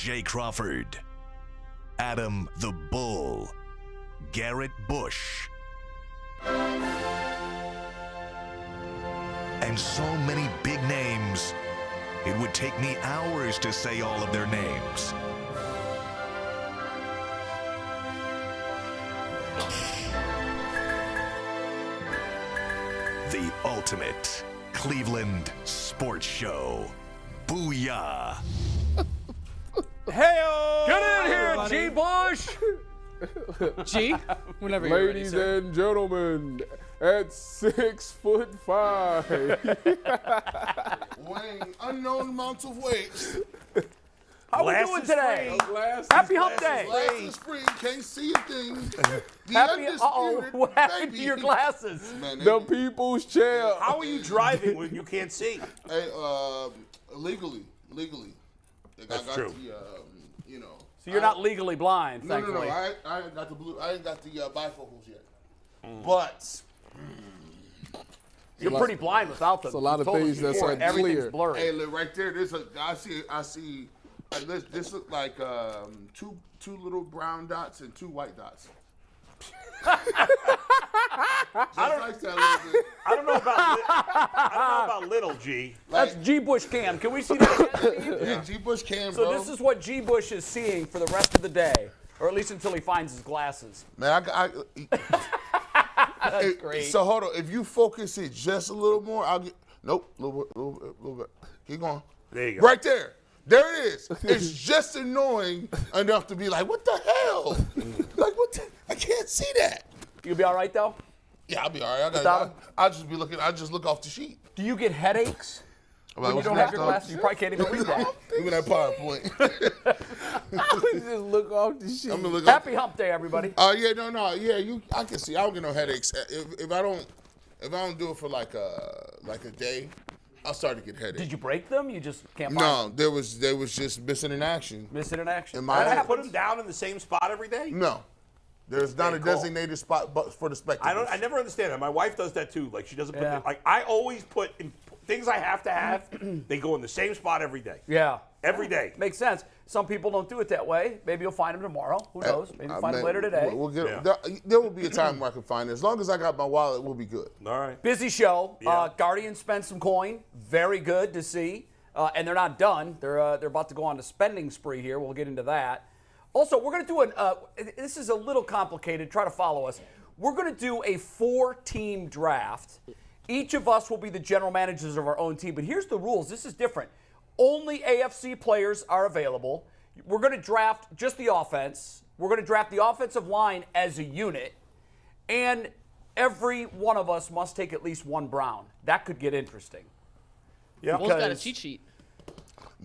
Jay Crawford, Adam the Bull, Garrett Bush, and so many big names, it would take me hours to say all of their names. The ultimate Cleveland sports show. Booyah! Hey-o! Get in here, G. Bush! G, whenever you're ready, Ladies sir. and gentlemen, at 6'5", weighing unknown amounts of weight. How we doing Glasses today? glasses, Happy Hump Day! Glasses free, can't see a thing. The Happy, undisputed what happened to baby. your glasses? Man, the people's chair. How are you driving when you can't see? Hey, legally. Like, That's I got true. The, you know. So you're not legally blind, No. thankfully. I ain't got the blue. I ain't got the bifocals yet. But You're pretty blind without them. It's a lot of Told us things that's before, everything's unclear. blurry. hey, look right there. There's a. I see. This look like two little brown dots and two white dots. I don't know about little G. That's G. Bush cam. Can we see that? Yeah, G. Bush can, So bro. this is what G. Bush is seeing for the rest of the day, or at least until he finds his glasses. Man, That's great. So hold on. If you focus it just a little more, I'll get. Nope. Little bit. Keep going. There you go. Right there. There it is. It's just annoying enough to be like, what the hell? Like, what? I can't see that. You'll be all right, though? Yeah, I'll be all right. Without 'em? I'll just be looking. I'll just look off the sheet. Do you get headaches when you don't have your glasses? You probably can't even read that. Look at that PowerPoint. Just look off the shit. I'm gonna look Happy Hump Day, everybody. Yeah, no. Yeah, I can see. I don't get no headaches. If I don't do it for like a day, I'll start to get headaches. Did you break them? You just can't find No, them? there was just missing in action. Missing in action. In my That head. Put happens. them down in the same spot every day? No, there's not Okay, a cool. designated spot but for the spectacles. I never understand that. My wife does that too. Like she doesn't put Yeah. like I always put in things I have to have. They go in the same spot every day. Yeah. Every day. Makes sense. Some people don't do it that way. Maybe you'll find them tomorrow. Who knows? Maybe you'll find them Man, later today. We'll get, Yeah. there will be a time where I can find it. As long as I got my wallet, we'll be good. All right. Busy show. Yeah. Guardians spent some coin. Very good to see. And they're not done. They're about to go on a spending spree here. We'll get into that. Also, we're going to do this is a little complicated. Try to follow us. We're going to do a 4-team draft. Each of us will be the general managers of our own team. But here's the rules. This is different. Only AFC players are available. We're going to draft just the offense. We're going to draft the offensive line as a unit. And every one of us must take at least one Brown. That could get interesting. Yeah. Bull's got a Because- cheat sheet.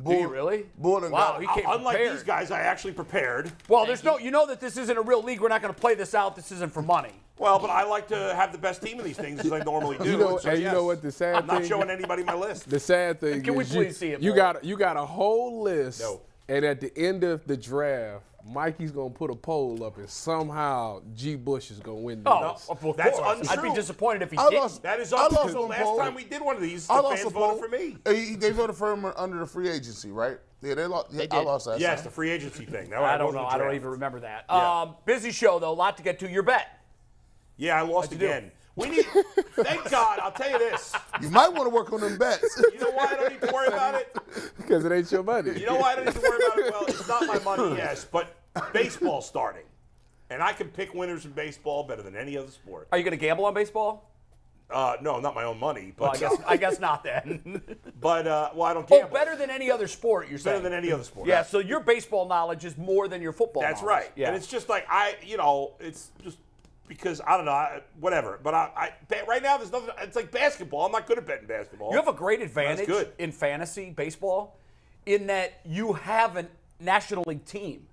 Do you really? Bull done Wow, got- he came Unlike prepared. these guys, I actually prepared. Well, there's no, you know that this isn't a real league. We're not going to play this out. This isn't for money. Well, but I like to have the best team in these things as I normally do. You know, So, and you know what the sad I'm not thing- showing anybody my list. The sad thing Can we is please see it you more? got a whole list, No. and at the end of the draft, Mikey's gonna put a poll up, and somehow G. Bush is gonna win the Oh, list. of That's course. I'd be untrue. disappointed if he I didn't. lost- That is I lost untrue. The one last poll. time we did one of these, I the lost fans a poll. voted for me. They voted for him under the free agency, right? Yeah, they lost. They I did. lost that. Yes, time. the free agency thing. Now I don't voted know. the I don't draft. even remember that. Yeah. Busy show, though. A lot to get to. Your bet. Yeah, I lost What'd you do? again. We need. Thank God. I'll tell you this. You might want to work on them bets. You know why I don't need to worry about it? Because it ain't your money. You know why I don't need to worry about it? Well, it's not my money, yes, but baseball's starting. And I can pick winners in baseball better than any other sport. Are you going to gamble on baseball? No, not my own money. Well, But, I guess not then. but well, I don't Oh, gamble. better than any other sport, you're saying? Better than any other sport. Yeah, so your baseball knowledge is more than your football That's knowledge. right. Yeah. And it's just like, it's just because, I don't know, whatever. But right now, there's nothing. It's like basketball. I'm not good at betting basketball. You have a great advantage good. in fantasy baseball in that you have a National League team.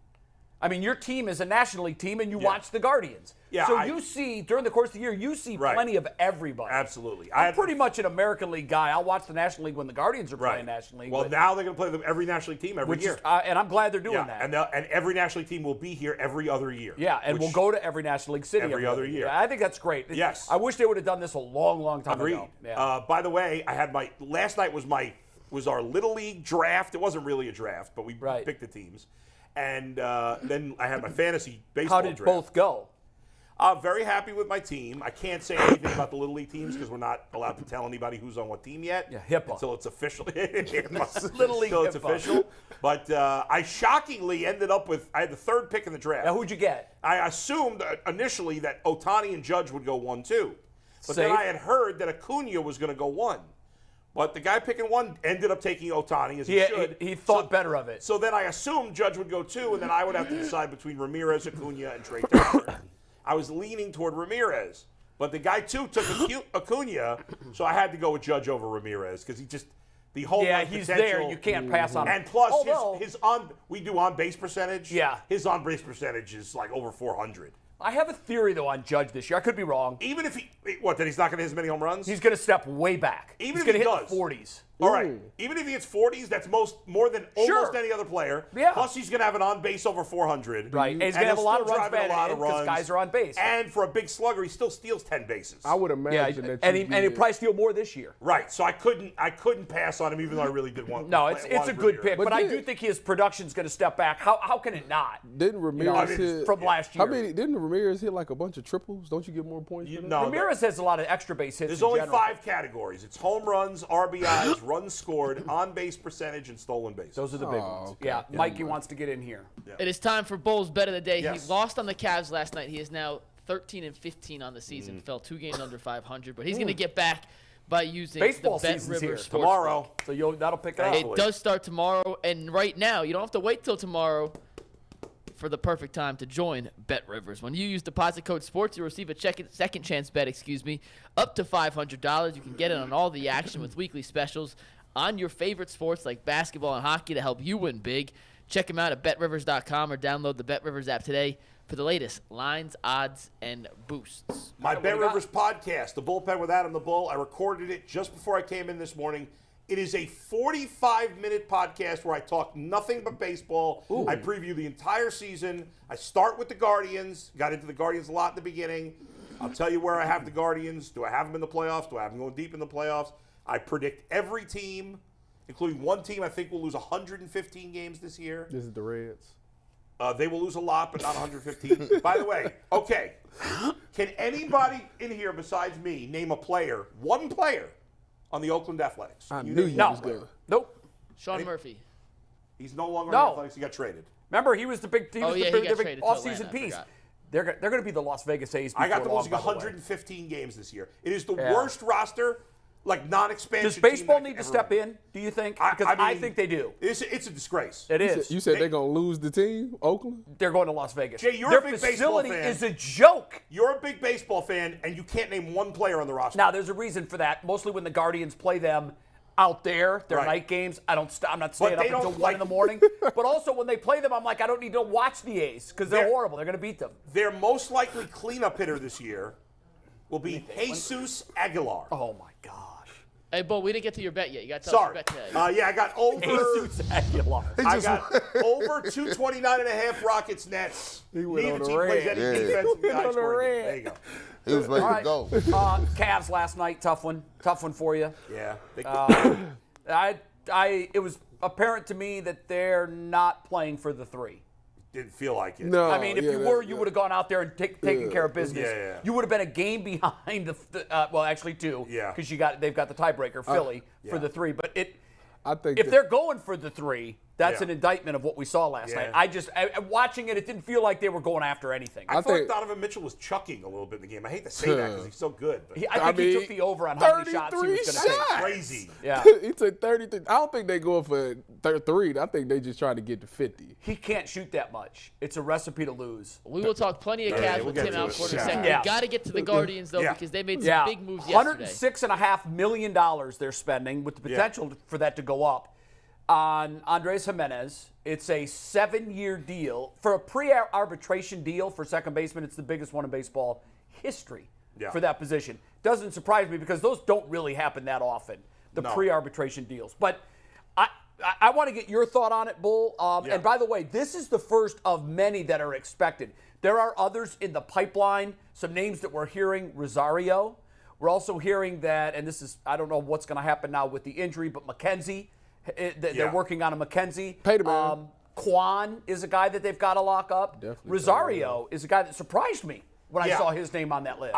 I mean, your team is a National League team, and you watch the Guardians. Yeah, So you see, during the course of the year, you see Right. plenty of everybody. Absolutely. I'm pretty much an American League guy. I'll watch the National League when the Guardians are Right. playing National League. Well, but- now they're going to play every National League team every which year. is, and I'm glad they're doing Yeah, that. and every National League team will be here every other year. Yeah, and we'll go to every National League city Every other year. Yeah, I think that's great. Yes. I wish they would have done this a long, long time Agreed. ago. Yeah. By the way, I had last night was my was our Little League draft. It wasn't really a draft, but we Right. picked the teams. And then I had my fantasy baseball How draft. did both go? Very happy with my team. I can't say anything about the Little League teams because we're not allowed to tell anybody who's on what team yet. Yeah, HIPAA. Until it's official. HIPAA. Little League Until it's HIPAA. official. But I shockingly ended up with, I had the third pick in the draft. Now, who'd you get? I assumed initially that Ohtani and Judge would go 1-2. But then Safe. I had heard that Acuna was going to go 1. But the guy picking 1 ended up taking Ohtani, as he should. He thought better of it. So then I assumed Judge would go 2, and then I would have to decide between Ramirez, Acuna, and Trey Turner. I was leaning toward Ramirez. But the guy, too, took Acuna, so I had to go with Judge over Ramirez because he just – the whole he's there. You can't pass on him. And plus, Although, we do on-base percentage. Yeah. His on-base percentage is like over 400. I have a theory, though, on Judge this year. I could be wrong. Even if that he's not going to hit as many home runs? He's going to step way back. Even He's if going he to hit does. the 40s. All right. Even if he hits 40s, that's more than almost any other player. Yeah. Plus, he's going to have an on-base over 400. Right. And he's going to have a lot of runs batted in because guys are on base. And for a big slugger, he still steals 10 bases. I would imagine that. And he'll probably steal more this year. Right. So I couldn't pass on him, even though I really did want. No, it's a good pick, but I did- do think his production's going to step back. How can it not? Didn't Ramirez hit From last year. How many? Didn't Ramirez hit like a bunch of triples? Don't you get more points? For that? No, Ramirez has a lot of extra base hits. there's in only general. 5 categories. It's home runs, RBIs, runs scored, on-base percentage, and stolen bases. Those are the big ones. okay. Yeah, Mikey wants to get in here. It is time for Bull's Bet of the Day. Yes. He lost on the Cavs last night. He is now 13-15 on the season. Fell 2 games under 500, but he's going to get back by using Baseball the Bet season's River here. Sportsbook. Tomorrow. So that'll pick it up. It does start tomorrow, and right now, you don't have to wait till tomorrow for the perfect time to join Bet Rivers. When you use deposit code SPORTS, you'll receive a second chance bet, up to $500. You can get in on all the action with weekly specials on your favorite sports like basketball and hockey to help you win big. Check them out at betrivers.com or download the Bet Rivers app today for the latest lines, odds, and boosts. My Bet Rivers podcast, The Bullpen with Adam the Bull. I recorded it just before I came in this morning. It is a 45-minute podcast where I talk nothing but baseball. Ooh. I preview the entire season. I start with the Guardians. Got into the Guardians a lot in the beginning. I'll tell you where I have the Guardians. Do I have them in the playoffs? Do I have them going deep in the playoffs? I predict every team, including one team I think will lose 115 games this year. This is the Reds. They will lose a lot, but not 115. By the way, okay, can anybody in here besides me name one player, on the Oakland Athletics? I You knew name you one was player. going. Nope. Sean Murphy. He's no longer No. on the Athletics. He got traded. Remember, he was the big. He was yeah, the he big, got the big traded to off-season Atlanta, I piece. forgot. They're going to be the Las Vegas A's. I got them before losing long, by the way. 115 games this year. It is the Yeah. worst roster, like non-expansion. Does baseball team that need to ever step run. in? Do you think? I Because I mean, think they do. It's a disgrace. It is. You said they're gonna lose the team, Oakland? They're going to Las Vegas. Jay, you're Their a big baseball facility fan. is a joke. You're a big baseball fan, and you can't name one player on the roster. Now, there's a reason for that. Mostly when the Guardians play them out there, their Right. night games. I'm not staying up they until don't 1 in the morning. But also when they play them, I'm like, I don't need to watch the A's because they're They're- horrible. They're going to beat them. Their most likely cleanup hitter this year will be Jesus Aguilar. Oh my gosh. Hey, Bull, we didn't get to your bet yet. You got to tell us Sorry. your bet today. Yeah, I got over. Jesus Aguilar. I got over 229.5 Rockets Nets. He went Neither on team the plays red. any Yeah. defense. He went on the red. There you go. He was ready All to right. go. Cavs last night, tough one for you. Yeah. It was apparent to me that they're not playing for the 3. Didn't feel like it. No. I mean, if you were, you would have gone out there and taken care of business. Yeah. You would have been a game behind well, actually 2. Yeah. Because they've got the tiebreaker, Philly, for yeah. the 3. But I think if they're going for the 3, that's Yeah. an indictment of what we saw last Yeah. night. Watching it, it didn't feel like they were going after anything. I I feel like think- Donovan Mitchell was chucking a little bit in the game. I hate to say that because he's so good. But I think he mean, took the over on how many shots he was 33 going to take. shots. crazy. Yeah. he took 33. I don't think they going for 3. I think they just trying to get to 50. He can't shoot that much. It's a recipe to lose. We will talk plenty of Yeah, Cavs we'll with get Tim to it. Alcorn in a Yeah. second. Yeah. We got to get to the Guardians, though, Yeah. because they made some Yeah. big moves yesterday. $106.5 million they're spending with the potential for that to go up on Andrés Giménez. It's a 7-year deal. For a pre-arbitration deal for second baseman, it's the biggest one in baseball history for that position. Doesn't surprise me because those don't really happen that often, the No. pre-arbitration deals. But I want to get your thought on it, Bull. And by the way, this is the first of many that are expected. There are others in the pipeline, some names that we're hearing, Rosario. We're also hearing that, and this is, I don't know what's going to happen now with the injury, but McKenzie They're working on a McKenzie. Pay the man. Quan is a guy that they've got to lock up. Definitely Rosario is a guy that surprised me when I Yeah. saw his name on that list.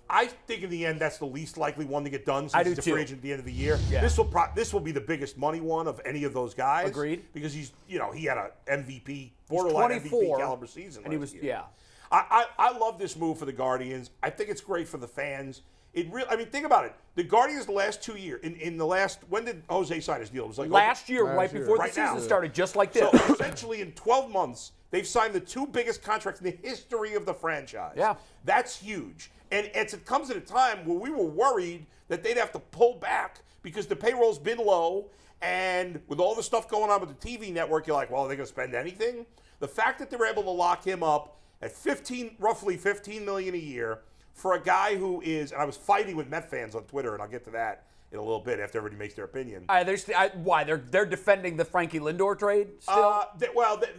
I think in the end that's the least likely one to get done since I do he's a too. free agent at the end of the year. Yeah. This will be the biggest money one of any of those guys. Agreed. Because he had a MVP, borderline MVP 24, caliber season. and he last was year. I love this move for the Guardians. I think it's great for the fans. Think about it. The Guardians the last 2 years, when did Jose sign his deal? It was like last year, right year. before Right the season now. started, just like this. So essentially, in 12 months, they've signed the 2 biggest contracts in the history of the franchise. Yeah. That's huge. And it comes at a time where we were worried that they'd have to pull back because the payroll's been low. And with all the stuff going on with the TV network, you're like, well, are they going to spend anything? The fact that they're able to lock him up at roughly $15 million a year for a guy who is, and I was fighting with Met fans on Twitter, and I'll get to that in a little bit after everybody makes their opinion. Why? They're defending the Frankie Lindor trade still?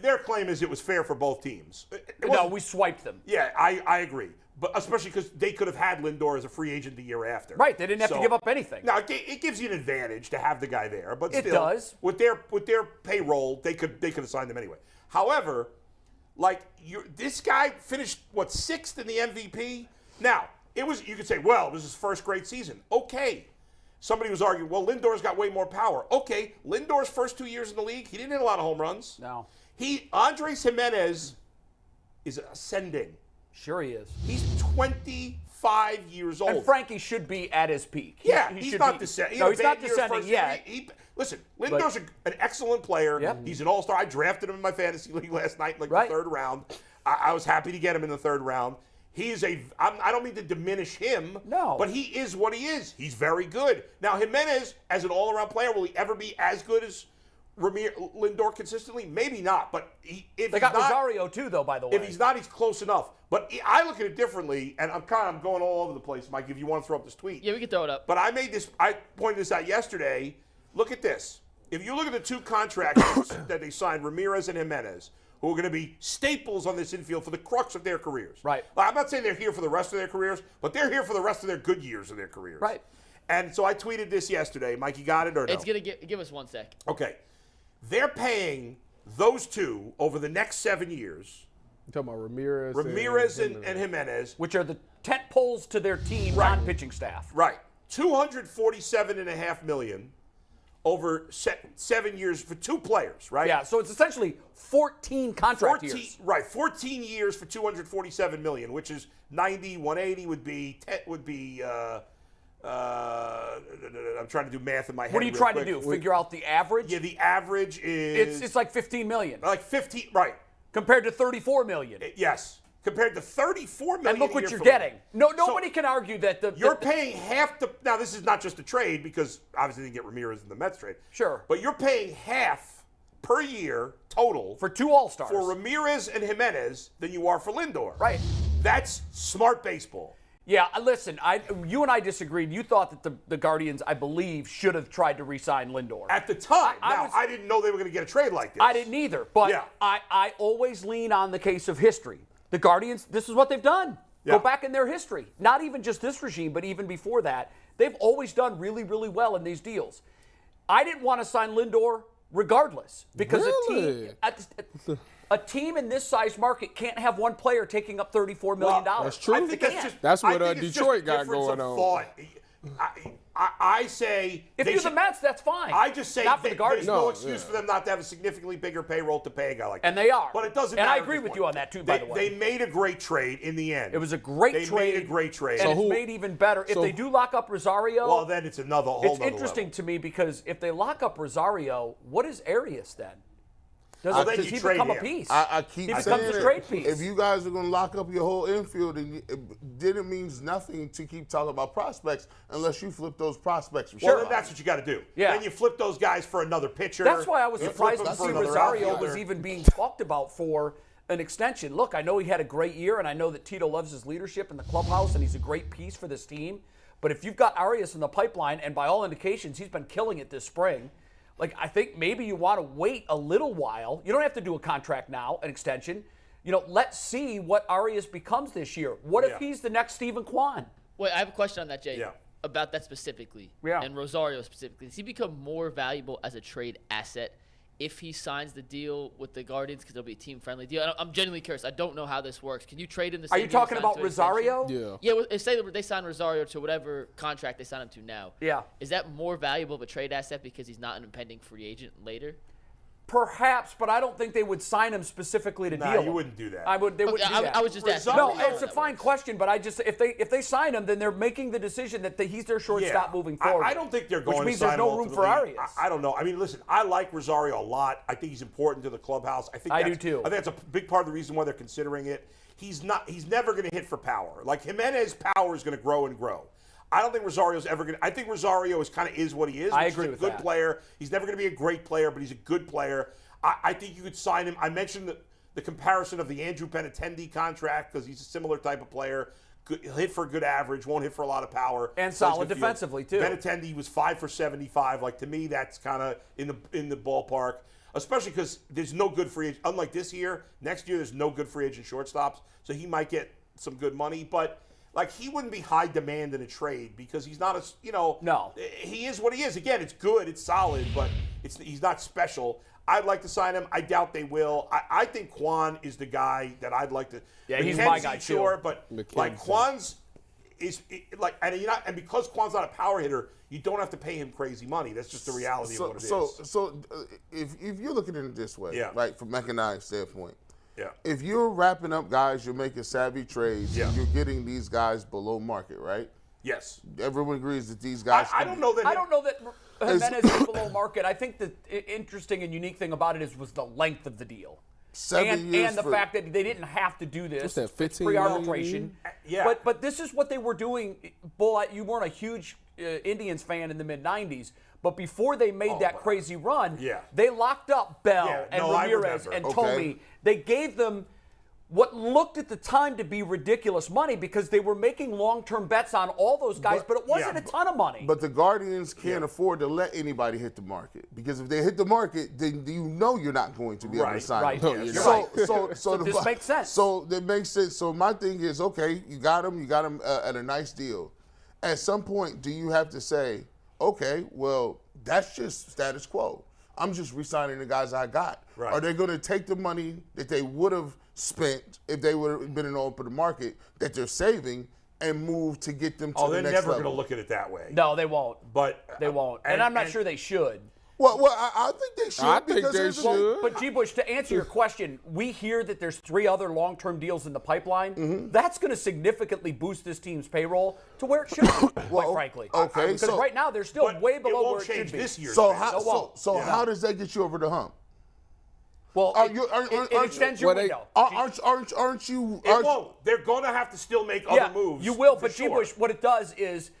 Their claim is it was fair for both teams. No, we swiped them. Yeah, I agree. But especially because they could have had Lindor as a free agent the year after. Right, they didn't have to give up anything. Now it gives you an advantage to have the guy there, but It still, does. with their payroll, they could have signed him anyway. However, this guy finished 6th in the MVP. Now you could say, well, it was his first great season. Okay. Somebody was arguing, well, Lindor's got way more power. Okay, Lindor's first 2 years in the league, he didn't hit a lot of home runs. No. Andrés Giménez is ascending. Sure he is. He's 25 years old. And Frankie should be at his peak. He's not descending. No, he's not descending yet. Listen, Lindor's an excellent player. Yep. He's an all-star. I drafted him in my fantasy league last night, the Right. 3rd round. I was happy to get him in the 3rd round. I don't mean to diminish him. No. But he is what he is. He's very good. Now, Giménez, as an all-around player, will he ever be as good as Lindor consistently? Maybe not. But if They got he's not, Rosario too, though, by the way. if he's not, he's close enough. But I look at it differently, and I'm going all over the place, Mike, if you want to throw up this tweet. Yeah, we can throw it up. But I pointed this out yesterday. Look at this. If you look at the 2 contracts that they signed, Ramirez and Giménez, who are going to be staples on this infield for the crux of their careers. Right. I'm not saying they're here for the rest of their careers, but they're here for the rest of their good years of their careers. Right. And so I tweeted this yesterday. Mike, you got it or no? It's going to give us 1 sec. Okay. They're paying those 2 over the next 7 years. You're talking about Ramirez and Giménez. Which are the tent poles to their team, non-pitching staff. Right. $247.5 million over 7 years for 2 players, right? Yeah, so it's essentially 14 contract years. Right, 14 years for $247 million, which is 90, 180 would be I'm trying to do math in my head. What are you real trying quick. to do? Figure out the average? Yeah, the average is It's like 15 million. like 15, right? Compared to 34 million. Yes, compared to 34 million. And look a what year you're for getting. Lindor. Nobody can argue that You're paying half the. Now, this is not just a trade because obviously they didn't get Ramirez in the Mets trade. Sure. But you're paying half per year total for 2 All-Stars. for Ramirez and Giménez than you are for Lindor. Right. That's smart baseball. Yeah, listen, you and I disagreed. You thought that the Guardians, I believe, should have tried to re-sign Lindor. At the time. I didn't know they were going to get a trade like this. I didn't either, but Yeah. I always lean on the case of history. The Guardians, this is what they've done. Yeah. Go back in their history. Not even just this regime, but even before that. They've always done really, really well in these deals. I didn't want to sign Lindor regardless because Really? a team in this size market can't have one player taking up $34 million. That's true. I think That's what I think it's Detroit just got difference going of on. thought. I say If they you're should- the Mets, that's fine. I just say not for the there's Guardians. no No, excuse yeah. for them not to have a significantly bigger payroll to pay a guy like that. And they are. But it doesn't And matter. I at agree this with point. you on that, too, by the way. They made a great trade in the end. It was a great They trade. made a great trade. And So it's made even better. If they do lock up Rosario, well, then it's another whole it's nother interesting level. to me because if they lock up Rosario, what is Arias then? Does then he you trade become a him. piece? I keep He becomes saying a it. trade piece. If you guys are going to lock up your whole infield, then it means nothing to keep talking about prospects unless you flip those prospects. For Well, sure. then that's what you got to do. Yeah. Then you flip those guys for another pitcher. That's why I was You flip surprised them to for see another Rosario outfielder. was even being talked about for an extension. Look, I know he had a great year, and I know that Tito loves his leadership in the clubhouse, and he's a great piece for this team. But if you've got Arias in the pipeline, and by all indications, he's been killing it this spring, I think maybe you want to wait a little while. You don't have to do a contract now, an extension. Let's see what Arias becomes this year. What if Yeah. he's the next Stephen Kwan? Wait, I have a question on that, Jay. Yeah. about that specifically, Yeah. and Rosario specifically, does he become more valuable as a trade asset if he signs the deal with the Guardians because it'll be a team-friendly deal? I'm genuinely curious. I don't know how this works. Can you trade in the same Are you deal talking sign about to an extension? Rosario? Yeah. Yeah, say they sign Rosario to whatever contract they sign him to now. Yeah. Is that more valuable of a trade asset because he's not an impending free agent later? Perhaps, but I don't think they would sign him specifically to Nah, deal. you wouldn't do that. They wouldn't do that. I was just asking. No, Rosario- it's a fine question, but if they sign him, then they're making the decision that he's their shortstop moving forward. I don't think they're going which means to sign there's no him room for ultimately. Arias. I don't know. I mean, listen, I like Rosario a lot. I think he's important to the clubhouse. I do too. I think that's a big part of the reason why they're considering it. He's never going to hit for power. Like Giménez, power is going to grow and grow. I don't think Rosario's ever going to. I think Rosario is what he is. I which agree is a with good that. player. He's never going to be a great player, but he's a good player. I think you could sign him. I mentioned the comparison of the Andrew Benintendi contract because he's a similar type of player. Good, he'll hit for a good average, won't hit for a lot of power. And plays solid good field. defensively, too. Benintendi was 5 for 75. Like, to me, that's kind of in the ballpark, especially because there's no good free agent. Unlike this year, next year there's no good free agent shortstops, so he might get some good money. But, like, he wouldn't be high demand in a trade because he's not No. He is what he is. Again, it's good, it's solid, but he's not special. I'd like to sign him. I doubt they will. I think Quan is the guy that I'd like to. Yeah, he's my guy, too. Sure, but McKenzie. like Quan's and because Quan's not a power hitter, you don't have to pay him crazy money. That's just the reality of what it is. So if you're looking at it this way, Yeah. right, from an economic standpoint, Yeah. if you're wrapping up guys, you're making savvy trades, Yeah. and you're getting these guys below market, right? Yes. Everyone agrees that these guys. I don't know that. I don't know that Giménez is below market. I think the interesting and unique thing about it was the length of the deal. 7 years And the for- fact that they didn't have to do this. What's that, It's 15 pre-arbitration. Yeah. But this is what they were doing. Bull, you weren't a huge Indians fan in the mid-'90s. But before they made that crazy run, Yeah. they locked up Bell Yeah, and no, I Ramirez remember. and Okay. Tomey. They gave them what looked at the time to be ridiculous money because they were making long-term bets on all those guys, but it wasn't a ton of money. But the Guardians can't afford to let anybody hit the market because if they hit the market, then you know you're not going to be able to Right, sign right. them. No, you're so, right. so this makes sense. So that makes sense. So my thing is, okay, you got him at a nice deal. At some point, do you have to say, okay, well, that's just status quo. I'm just re-signing the guys I got. Right. Are they going to take the money that they would have spent if they would have been in the open market that they're saving and move to get them to the they're next never level? going to look at it that way. no, they won't. But They won't. And I'm not sure they should. Well, I think they should. I think because they here's the should. thing. But G. Bush, to answer your question, we hear that there's 3 other long-term deals in the pipeline. Mm-hmm. That's going to significantly boost this team's payroll to where it should be, quite frankly. okay, Because so- right now they're still but way it below won't where it should change be. this year. So won't. how does that get you over the hump? Well, Are it, you- are- it- are- it are- extends your well, they- window. Aren't you? It won't. They're going to have to still make other moves. You will, for but sure. G-Bush, what it does is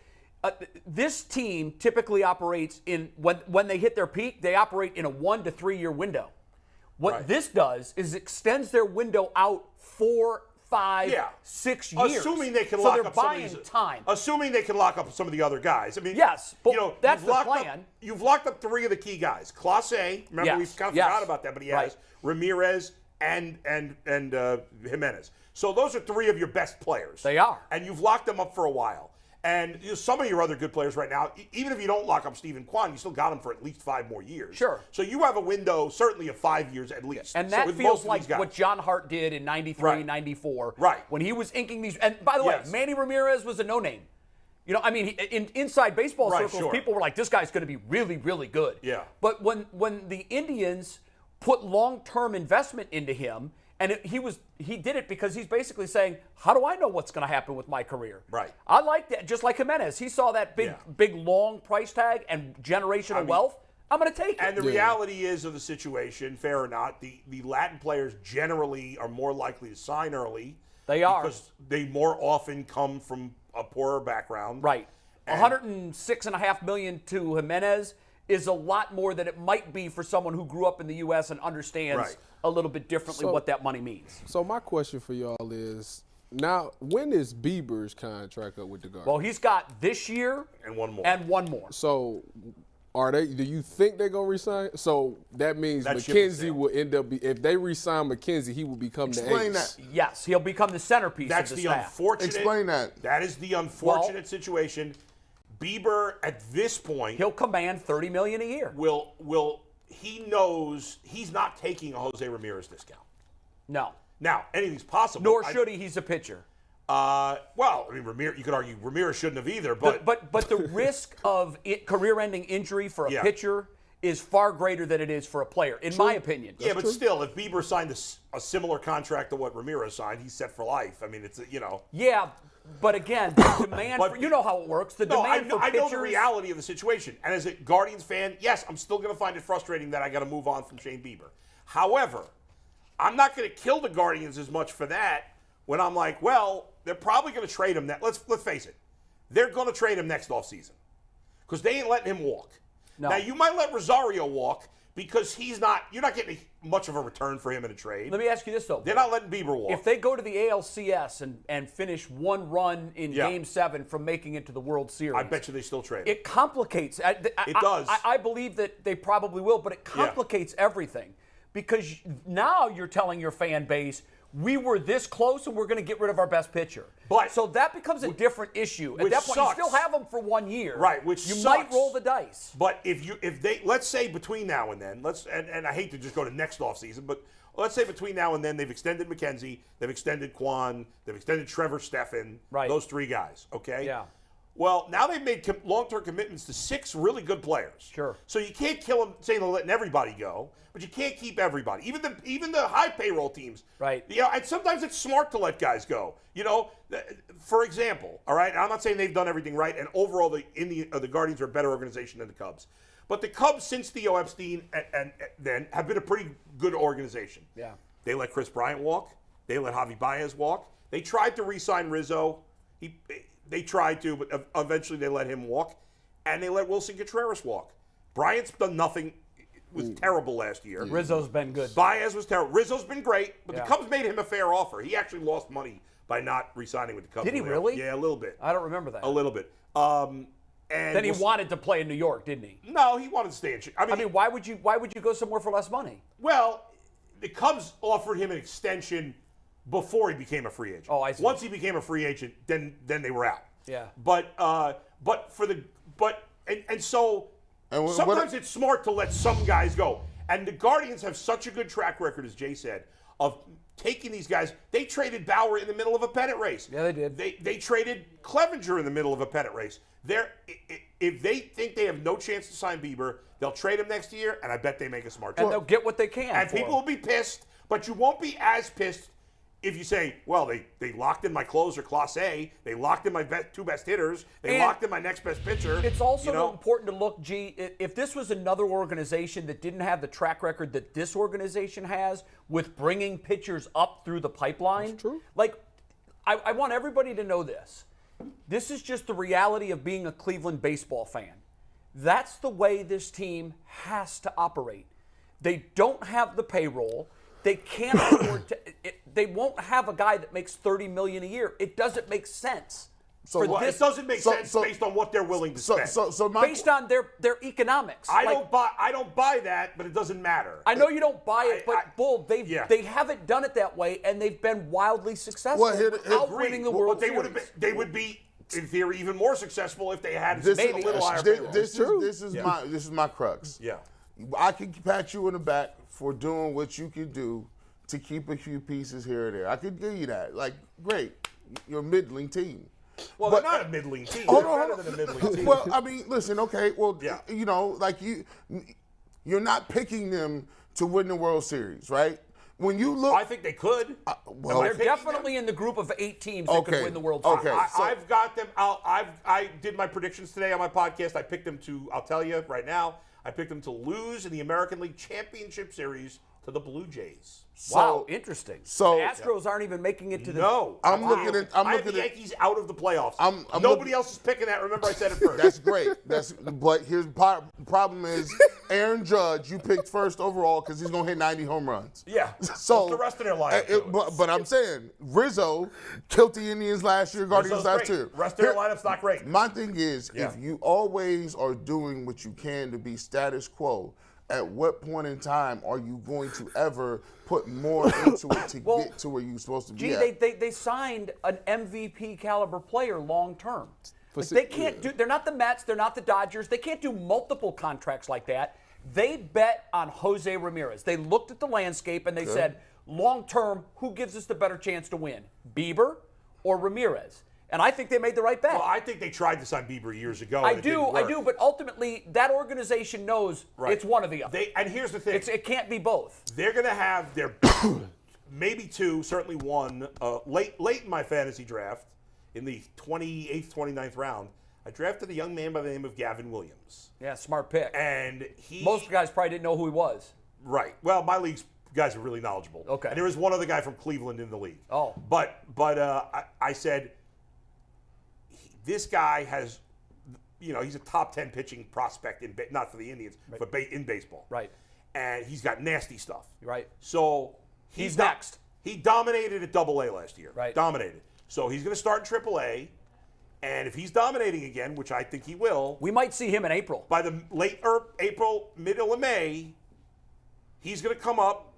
this team typically operates in when they hit their peak, they operate in a 1 to 3 year window. What Right. this does is extends their window out 4, 5, 6 years. Assuming they can so lock they're up some of buying these, time. Assuming they can lock up some of the other guys. I mean, Yes, but that's you've the locked plan. You've locked up 3 of the key guys. Clase, remember Yes, we kind of yes. forgot about that, but he Right. has Ramirez and Giménez. So those are 3 of your best players. They are. And you've locked them up for a while. And some of your other good players right now, even if you don't lock up Stephen Kwan, you still got him for at least 5 more years. Sure. So you have a window, certainly of 5 years at least. And So that with most feels of like these guys. what John Hart did in 93, Right. 94. Right. When he was inking these. And by the way, Yes. Manny Ramirez was a no-name. You know, I mean, inside baseball Right, circles, sure. people were like, this guy's going to be really, really good. Yeah. But when the Indians put long-term investment into him, and he did it because he's basically saying, how do I know what's going to happen with my career? Right. I like that. Just like Giménez. He saw that Yeah. big, long price tag and generational wealth. I'm going to take it. And the reality is of the situation, fair or not, the Latin players generally are more likely to sign early. They are. Because they more often come from a poorer background. Right. $106.5 million to Giménez is a lot more than it might be for someone who grew up in the U.S. and understands Right. a little bit differently So- what that money means. So my question for y'all is, now when is Bieber's contract up with the Guardians? Well, he's got this year And one more. and one more. So do you think they're gonna resign? So that means That ship has McKenzie sailed. will end up if they resign McKenzie, he will become Explain the ace. that. Yes, he'll become the centerpiece That's of the the staff. unfortunate. Explain that. That is the unfortunate situation. Bieber at this point He'll command $30 million a year. he knows he's not taking a Jose Ramirez discount. No. Now, anything's possible. Nor should he. He's a pitcher. Well, I mean, you could argue Ramirez shouldn't have either, but But the risk of career-ending injury for a pitcher is far greater than it is for a player, in my opinion. yeah, but still, if Bieber signed a similar contract to what Ramirez signed, he's set for life. I mean, it's Yeah, but again, the demand But- for, you know how it works. The No, demand for I pitchers. know the reality of the situation. And as a Guardians fan, yes, I'm still going to find it frustrating that I got to move on from Shane Bieber. However, I'm not going to kill the Guardians as much for that when I'm like, well, they're probably going to trade him. Let's face it. They're going to trade him next offseason because they ain't letting him walk. No. Now, you might let Rosario walk because you're not getting much of a return for him in a trade. Let me ask you this, though. They're not letting Bieber walk. If they go to the ALCS and finish one run in Game 7 from making it to the World Series, I bet you they still trade him. it complicates. It does. I believe that they probably will, but it complicates everything because now you're telling your fan base, we were this close and we're going to get rid of our best pitcher. But- so that becomes a different issue. At which that point, sucks. you still have them for 1 year. Right, which you sucks. might roll the dice. But if they let's say between now and then, and I hate to just go to next offseason, but let's say between now and then they've extended McKenzie, they've extended Quan, they've extended Trevor Stephan, Right. those three guys, okay? Yeah. Well, now they've made long-term commitments to 6 really good players. Sure. So you can't kill them saying they're letting everybody go, but you can't keep everybody. Even the high payroll teams. Right. And sometimes it's smart to let guys go. For example, all right, I'm not saying they've done everything right, and overall the Guardians are a better organization than the Cubs. But the Cubs, since Theo Epstein and then, have been a pretty good organization. Yeah. They let Chris Bryant walk. They let Javi Baez walk. They tried to re-sign Rizzo. They tried to, but eventually they let him walk. And they let Wilson Contreras walk. Bryant's done nothing. Was terrible last year. Rizzo's been good. Baez was terrible. Rizzo's been great, but Yeah. the Cubs made him a fair offer. He actually lost money by not re-signing with the Cubs. Did he really? Yeah, a little bit. I don't remember that. A little bit. And Then he wanted to play in New York, didn't he? No, he wanted to stay in Chicago. I mean, why would you go somewhere for less money? Well, the Cubs offered him an extension before he became a free agent. Oh, I see. Once he became a free agent, then they were out. Yeah. So And sometimes it's smart to let some guys go. And the Guardians have such a good track record, as Jay said, of taking these guys. They traded Bauer in the middle of a pennant race. Yeah, they did. They traded Clevenger in the middle of a pennant race. If they think they have no chance to sign Bieber, they'll trade him next year, and I bet they make a smart trade. And they'll get what they can. And for people him. will be pissed, but you won't be as pissed if you say, well, they locked in my closer, Class A. They locked in my two best hitters. They And locked in my next best pitcher. It's also you know? important to look, G, if this was another organization that didn't have the track record that this organization has with bringing pitchers up through the pipeline. That's true. Like, I want everybody to know this. This is just the reality of being a Cleveland baseball fan. That's the way this team has to operate. They don't have the payroll. They can't afford to. They won't have a guy that makes $30 million a year. It doesn't make sense. It doesn't make sense based on what they're willing to spend. Based on their economics. I don't buy that, but it doesn't matter. I know you don't buy it, but Bull, they haven't done it that way, and they've been wildly successful without winning the World Series. They would be, in theory, even more successful if they had This, a little higher payroll. this is my crux. Yeah. I can pat you in the back for doing what you can do to keep a few pieces here or there. I could give you that. Like, great, you're a middling team. Well, they're not a middling team. Hold They're on, better than a middling team. Well, I mean, listen, okay, well, Yeah. you know, like you're not picking them to win the World Series, right? When you look, I think they could. well, They're definitely in the group of 8 teams that could win the World Series. Okay. I've got them. I did my predictions today on my podcast. I picked them to. I'll tell you right now. I picked them to lose in the American League Championship Series to the Blue Jays. Wow, interesting. So- the Astros aren't even making it to the. No, I'm looking at- I'm I have looking the at- Yankees out of the playoffs. I'm Nobody else is picking that. Remember, I said it first. That's great. But here's the problem is Aaron Judge. You picked first overall because he's gonna hit 90 home runs. Yeah. So What's the rest of their lineup? but I'm saying Rizzo killed the Indians last year. Guardians Rizzo's last great. year. Rest of their lineup's not great. My thing is, Yeah. if you always are doing what you can to be status quo, at what point in time are you going to ever put more into it to get to where you're supposed to be Gee, at? they signed an MVP caliber player long term. They can't do. They're not the Mets. They're not the Dodgers. They can't do multiple contracts like that. They bet on Jose Ramirez. They looked at the landscape and they said, long term, who gives us the better chance to win, Bieber or Ramirez? And I think they made the right bet. Well, I think they tried to sign Bieber years ago. I do, but ultimately that organization knows it's one of the other. And here's the thing: it can't be both. They're going to have their maybe two, certainly one, late in my fantasy draft, in the 28th, 29th round. I drafted a young man by the name of Gavin Williams. Yeah, smart pick. And most guys probably didn't know who he was. Right. Well, my league's guys are really knowledgeable. Okay. And there was one other guy from Cleveland in the league. Oh. But I said, this guy has, he's a top 10 pitching prospect not for the Indians, but in baseball. Right. And he's got nasty stuff. Right. So he's next. He dominated at AA last year. Right. Dominated. So he's going to start in AAA. And if he's dominating again, which I think he will, we might see him in April. By the late April, middle of May, he's going to come up,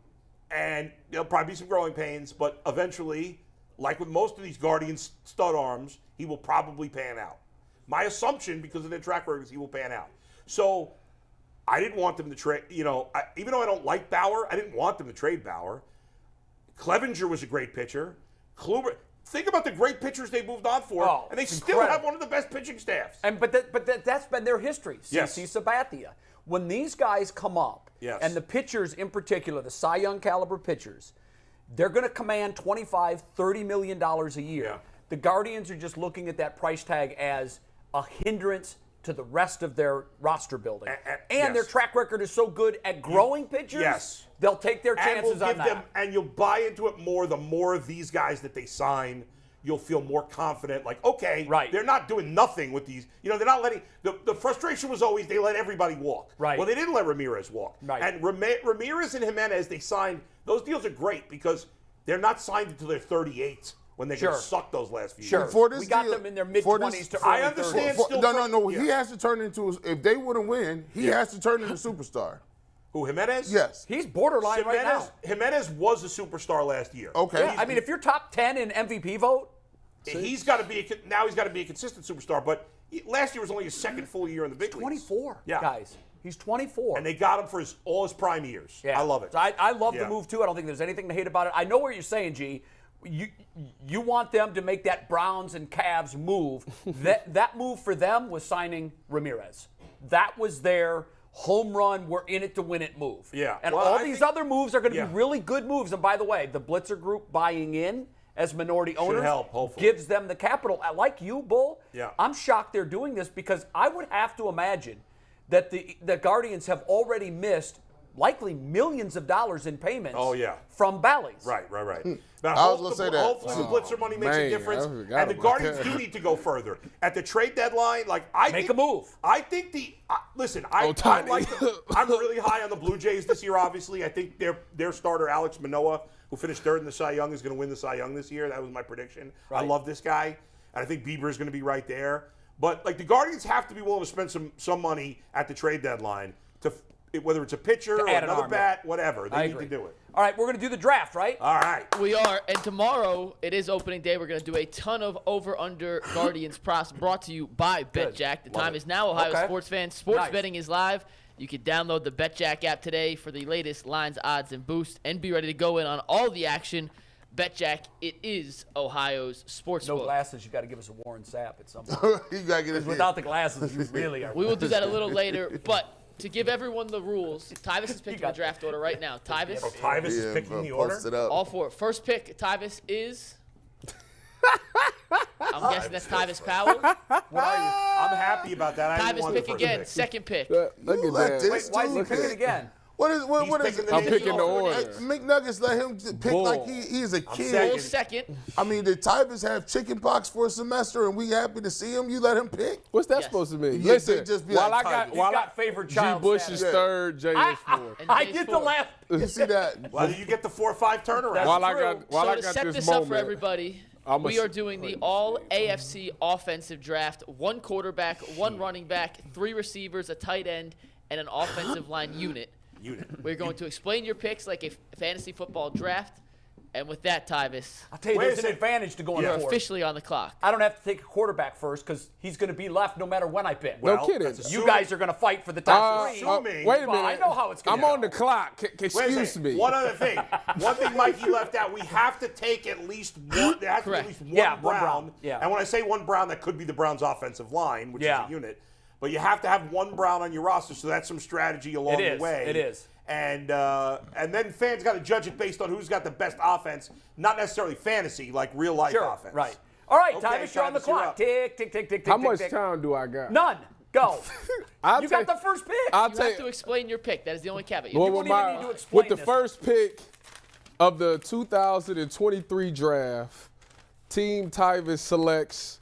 and there'll probably be some growing pains, but eventually, like with most of these Guardians stud arms, he will probably pan out. My assumption, because of their track record, is he will pan out. So I didn't want them to trade, even though I don't like Bauer, I didn't want them to trade Bauer. Clevenger was a great pitcher. Kluber. Think about the great pitchers they moved on for, and they still have one of the best pitching staffs. But that's been their history. Yes. CC Sabathia. When these guys come up, and the pitchers in particular, the Cy Young caliber pitchers, they're going to command $25, $30 million a year. Yeah. The Guardians are just looking at that price tag as a hindrance to the rest of their roster building. And their track record is so good at growing pitchers, they'll take their chances on that. And you'll buy into it more the more of these guys that they sign. You'll feel more confident, like, okay, they're not doing nothing with these. They're not letting – the frustration was always they let everybody walk. Right. Well, they didn't let Ramirez walk. Right. And Ramirez and Giménez, they signed – those deals are great because they're not signed until they're 38 when they're going to suck those last few years. We got them in their mid-20s to early 30s. I understand still – No. He has to turn into – if they want to win, he has to turn into a superstar. Who, Giménez? Yes. He's borderline right now. Giménez was a superstar last year. Okay. Yeah, I mean, if you're top 10 in MVP vote, he's got to be a consistent superstar. But last year was only his second full year in the big leagues. 24, guys. He's 24. And they got him for all his prime years. Yeah. I love it. So I love the move, too. I don't think there's anything to hate about it. I know what you're saying, G. You want them to make that Browns and Cavs move. that move for them was signing Ramirez. That was their home run, we're in it to win it move. Yeah. And all these other moves are going to be really good moves. And by the way, the Blitzer Group buying in as minority owners should help, hopefully. Gives them the capital. Like you, Bull, yeah. I'm shocked they're doing this because I would have to imagine that the Guardians have already missed likely millions of dollars in payments from Bally's. Right. Now, I was going to say that. Hopefully the Blitzer money makes a difference. And the Guardians do need to go further. At the trade deadline, make a move. I think listen, I'm really high on the Blue Jays this year, obviously. I think their starter, Alex Manoah, who finished third in the Cy Young, is going to win the Cy Young this year. That was my prediction. Right. I love this guy. And I think Bieber is going to be right there. But the Guardians have to be willing to spend some money at the trade deadline to whether it's a pitcher or another bat, whatever. They need to do it. All right, we're going to do the draft, right? All right. We are. And tomorrow, it is opening day. We're going to do a ton of over-under Guardians props brought to you by BetJack. The time is now, Ohio sports fans. Sports betting is live. You can download the BetJack app today for the latest lines, odds, and boosts, and be ready to go in on all the action. BetJack, it is Ohio's sports book. No glasses, you got to give us a Warren Sapp at some point. You got to get it. Without the glasses, you really are. We will do that a little later, but to give everyone the rules, Tyvis is picking the draft order right now. Tyvis. Tyvis is picking the order? All four. First pick, Tyvis is... I'm guessing that's Tyvis Powell. I'm happy about that. Tyvis pick again. Second pick. Look at that. Wait, why is he picking again? What is it? I'm picking the order. McNuggets let him pick like he's a kid. Second. I mean, did Tyvis have chicken pox for a semester and we happy to see him? You let him pick? What's that supposed to mean? Yeah, Listen, just be while like I got Tyvis. favorite G. child Bush status. is third, Jay is fourth. I did the last. You see that? Well, you get the 4-5 turnaround. While I got to set this this moment, up for everybody, we are doing the all AFC offensive draft. 1 quarterback, 1 running back, 3 receivers, a tight end, and an offensive line unit. We're going to explain your picks like a fantasy football draft. And with that, Tyvis, I'll tell you, Wait there's a an second. advantage to going you're fourth. officially on the clock. I don't have to take a quarterback first because he's going to be left no matter when I pick. Well, No kidding. that's You guys are going to fight for the top three. assuming- wait a Well, minute. I know how it's going I'm to on the clock. Wait a Excuse second. me. One other thing. One thing Mikey left out, we have to take at least one. There has to be at Correct. least one Yeah, one Brown. Brown. Yeah. And when I say one Brown, that could be the Browns' offensive line, which Yeah. is a unit. But you have to have one Brown on your roster, so that's some strategy along It is. the way. It is. And then fans got to judge it based on who's got the best offense, not necessarily fantasy, like real life Sure, offense. right. All right, Okay, Tyvis, you're on the Tyvis, you're clock. up. Tick, tick, tick, tick, tick, How tick, much tick. time do I got? None. Go. I'll You got take- the first pick. I'll You have take. to explain your pick. That is the only caveat. Well, You wouldn't with, even need to explain with the this first pick of the 2023 draft, Team Tyvis selects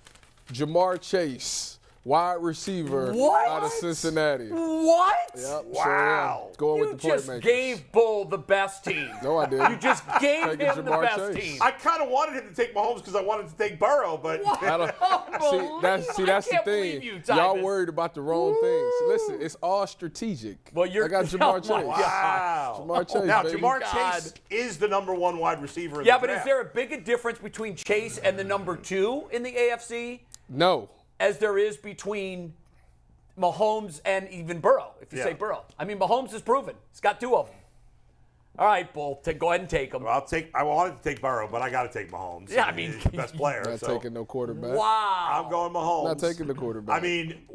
Jamar Chase, wide receiver What? out of Cincinnati. What? Yep, Wow. sure am. Going You with the just playmakers. gave Bull the best team. No, I didn't. You just gave Taking him the Jamar best Chase. team. I kind of wanted him to take Mahomes because I wanted to take Burrow, but I don't- Unbelievable. that's I the can't thing. believe you, Y'all Tyvis. worried about the wrong things. Listen, it's all strategic. Well, you're- I got Jamar Oh, Chase. my God. wow. Jamar Chase, Now, baby. Jamar God. Chase is the number one wide receiver in Yeah, the but draft. is there a big a difference between Chase and the number 2 in the AFC No. as there is between Mahomes and even Burrow, if you Yeah. say Burrow? I mean, Mahomes is proven. He's got 2 of them. All right, Bull, go ahead and take him. Well, I wanted to take Burrow, but I got to take Mahomes. Yeah, I mean, he's the best player. Not so taking no quarterback. Wow. I'm going Mahomes. Not taking the quarterback. I mean,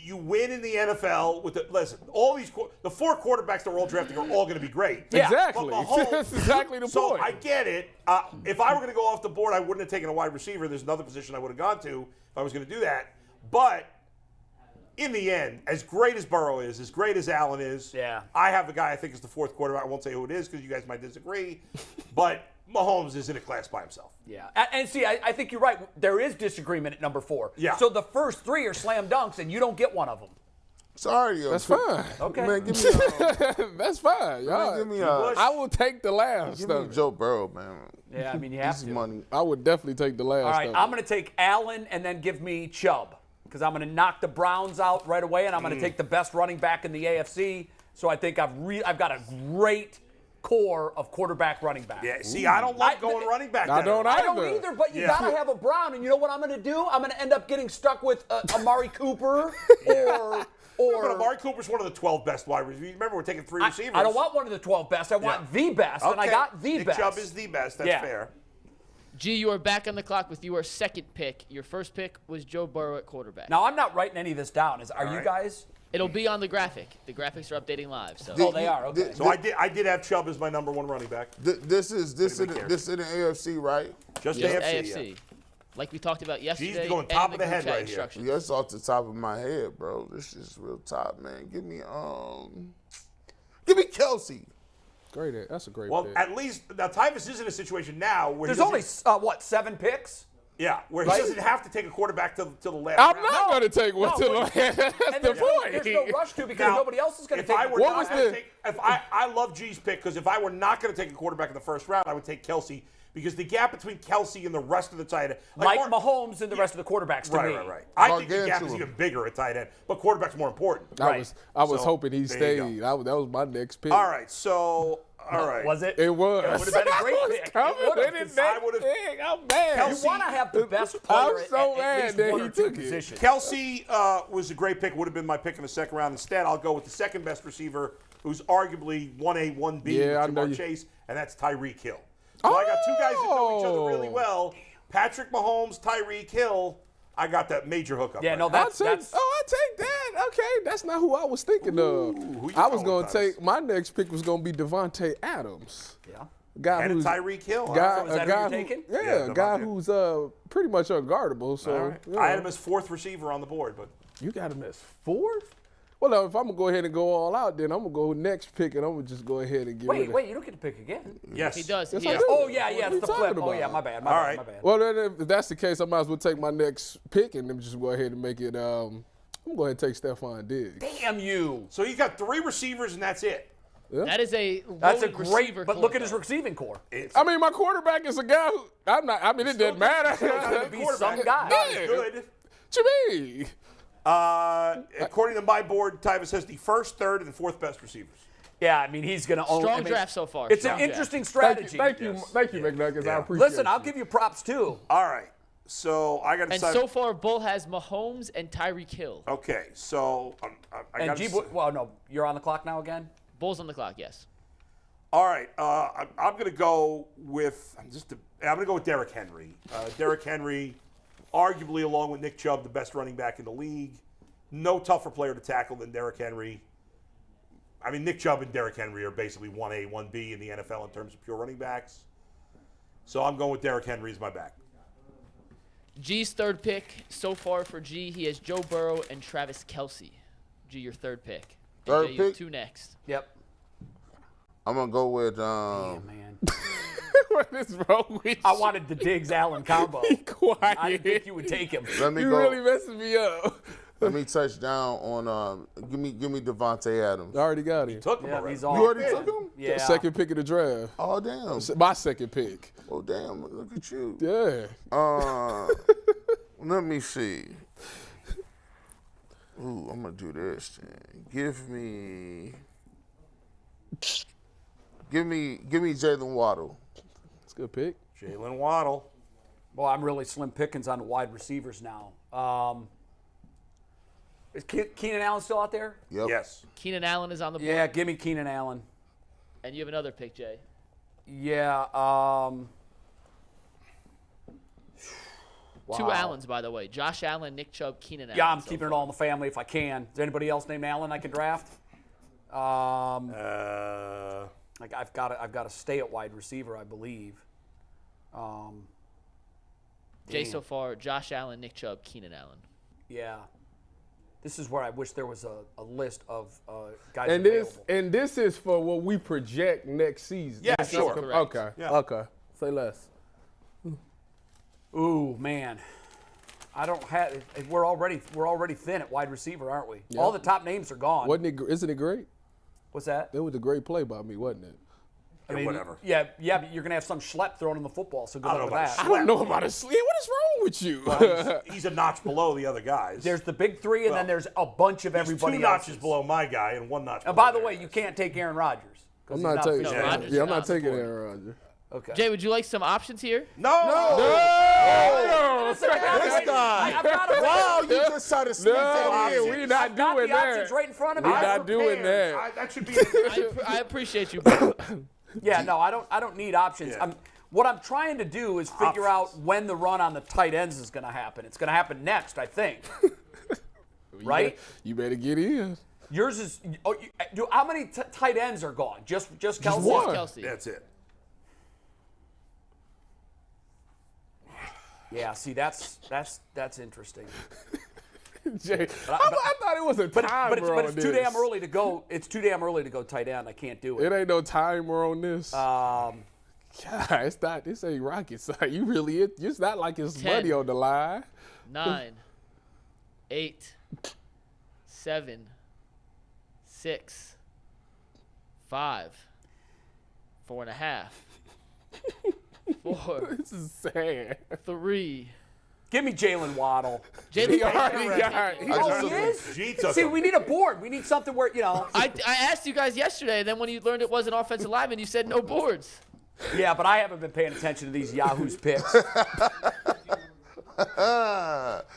you win in the NFL with listen. All the 4 quarterbacks that we're all drafting are all going to be great. Yeah. Exactly. But Mahomes- That's exactly the So point. I get it. If I were going to go off the board, I wouldn't have taken a wide receiver. There's another position I would have gone to if I was going to do that. But in the end, as great as Burrow is, as great as Allen is, Yeah. I have a guy I think is the 4th quarterback. I won't say who it is because you guys might disagree. But Mahomes is in a class by himself. Yeah, and see, I think you're right. There is disagreement at number 4. Yeah. So the first 3 are slam dunks, and you don't get one of them. Sorry, yo. That's fine. Okay. Man, give me That's fine. Y'all. give me Bush. I will take the last give me stuff. Joe Burrow, man. Yeah, I mean, you have This to. is money. I would definitely take the last All right, stuff. I'm going to take Allen and then give me Chubb because I'm going to knock the Browns out right away, and I'm going to take the best running back in the AFC. So I think I've got a great core of quarterback running back. Yeah. See, I don't like going running back. I that don't early. I don't either. either, but you Yeah. got to have a Brown. And you know what I'm going to do? I'm going to end up getting stuck with Amari Cooper or But Amari Cooper's one of the 12 best wide receivers. Remember, we're taking 3 receivers. I don't want one of the 12 best. I want the best, and I Okay. got the Nick best. Chubb is the best. That's Yeah. fair. G, you are back on the clock with your second pick. Your first pick was Joe Burrow at quarterback. Now, I'm not writing any of this down. Are you right. guys? It'll be on the graphic. The graphics are updating live. So Oh, they are. Okay. So I did have Chubb as my number 1 running back. This in cares. the AFC, right? Just just AFC. AFC. Like we talked about yesterday. going and top the of the group head chat right here. instructions. That's off the top of my head, bro. This is real top, man. Give me Kelsey. Great. That's a great Well, pick. at least now Tyvus is in a situation now where There's he only, doesn't- 7 picks? where he doesn't have to take a quarterback till the last I'm round. not going to take one No, to the but- That's And the there's point. no rush to because Now, nobody else is going to if take I it. were What not was gonna the- take, if I love G's pick because if I were not going to take a quarterback in the first round, I would take Kelsey because the gap between Kelsey and the rest of the tight end, like Mahomes and the rest of the quarterbacks to me. right. I think the gap is Gargantuan. even bigger at tight end, but quarterback's more important. I was So, hoping he there you stayed. That was my next pick. All right, so all right. Was it? It was. It would have been a great I was pick. coming It would've, with it 'cause next I would've- pick. I'm mad. Kelsey- You want to have the best I'm player so at mad least that one he or two took it. positions. Kelsey was a great pick. Would have been my pick in the second round. Instead, I'll go with the second best receiver, who's arguably 1A, 1B Yeah, I with know Jamar you- Chase, and that's Tyreek Hill. So I got 2 guys that know each other really well. Patrick Mahomes, Tyreek Hill. I got that major hookup. Yeah, right no, now. I'll that's take that. Okay, that's not who I was thinking of. who you I was going going with, to take my next pick was going to be Devontae Adams. Yeah. Guy and who's Tyreek Hill. guy, So is that a who guy you're who, taking? yeah, Yeah, a guy Devontae. who's pretty much unguardable. So All right. you know, I had him as 4th receiver on the board, but you got him as 4th. Well, if I'm gonna go ahead and go all out, then I'm gonna go next pick, and I'm gonna just go ahead and get rid of. Wait, you don't get to pick again. yes, He does. Yes, He I has- do. Oh, yeah, What it's are you the talking flip. Oh, yeah, about? my bad. All My right. bad. Well, then if that's the case, I might as well take my next pick and then just go ahead and make it. I'm gonna go ahead and take Stephon Diggs. Damn you. So you got 3 receivers, and that's it. That is a That's a loaded great, receiver but look at his core. receiving core. It's I mean, my quarterback is a guy who I'm not. I mean, it doesn't matter. gotta Be some guy. not as Yeah. good. What you mean? According to my board, Tyvus has the 1st, 3rd, and 4th best receivers. Yeah, I mean, he's going to own. Strong draft so far. It's Strong an draft. interesting strategy. Thank you, McNuggets. I appreciate it. Listen, I'll give you props too. All right. So I got to And decide. so far, Bull has Mahomes and Tyreek Hill. Okay, so I And got. well, no, you're on the clock now again. Bull's on the clock, yes. All right, I'm going to go with Derrick Henry. Derrick Henry, arguably along with Nick Chubb, the best running back in the league. No tougher player to tackle than Derrick Henry. I mean, Nick Chubb and Derrick Henry are basically 1A, 1B in the NFL in terms of pure running backs. So I'm going with Derrick Henry as my back. G's third pick so far for G. He has Joe Burrow and Travis Kelce. G, your third pick. Third Jay, you have pick? 2 next. Yep. I'm gonna go with Damn, man. What is wrong with you? I wanted the Diggs Allen combo. Be quiet. I didn't think you would take him. let me You go. really messing me up. Let me touch down on give me Devontae Adams. I already got him. Took him Yeah, already. he's You all. already took him? Yeah. Second pick of the draft. Oh damn. My second pick. Oh damn. Look at you. Yeah. Let me see. Ooh, I'm gonna do this. Give me Jalen Waddle. It's a good pick. Jalen Waddle. Well, I'm really slim pickings on the wide receivers now. Is Keenan Allen still out there? Yep. Yes. Keenan Allen is on the board. Yeah, give me Keenan Allen. And you have another pick, Jay. Yeah. Two Wow. Allens, by the way. Josh Allen, Nick Chubb, Keenan Allen. Yeah, I'm so keeping it far. all in the family if I can. Is there anybody else named Allen I can draft? Like I've got to stay at wide receiver, I believe. Jay, damn. so far, Josh Allen, Nick Chubb, Keenan Allen. Yeah. This is where I wish there was a list of guys And available. this is for what we project next season. Yeah, This is sure. Correct. Okay. Yeah. Okay. Say less. Ooh, man. I don't have. We're already thin at wide receiver, aren't we? All the top names are gone. Isn't it great? What's that? That was a great play by me, wasn't it? Yeah, whatever. Yeah, but you're gonna have some schlep throwing him the football. So good I luck don't with know that. about I don't know about a sleep. What is wrong with you? He's a notch below the other guys. There's the big three, and Well, then there's a bunch of He's everybody 2 notches else's. below my guy and 1 notch. And below by the their way, guys. you can't take Aaron Rodgers. I'm not taking. No, officially. Rodgers Yeah, I'm is not not taking on the Aaron Rodgers. Okay. Jay, would you like some options here? No. This guy. I've got a Wow, you just tried to sneak that in. we not got doing the options that. right in front of We me. not doing that. That should be. I appreciate you. Bro. Yeah, no, I don't need options. Yeah. What I'm trying to do is figure Options. out when the run on the tight ends is going to happen. It's going to happen next, I think. Right? You better get in. Yours is. How many tight ends are gone? Just Kelsey? one. Kelsey. That's it. Yeah. See, that's interesting. Jay, I thought it was a timer But on it's this. too damn early to go. It's too damn early to go tight end. I can't do it. It ain't no timer on this. Um, God, it's not. This ain't rocket science. You really. It's not like it's 10. money on the line. 9, 8, 7, 6, 5, 4.5, 4, This is sad. 3. give me Jalen Waddle. Jalen He already Waddle. got. Oh, he is? G took See, him. we need a board. We need something where, I asked you guys yesterday, and then when you learned it was an offensive lineman, you said no boards. Yeah, but I haven't been paying attention to these Yahoo's picks.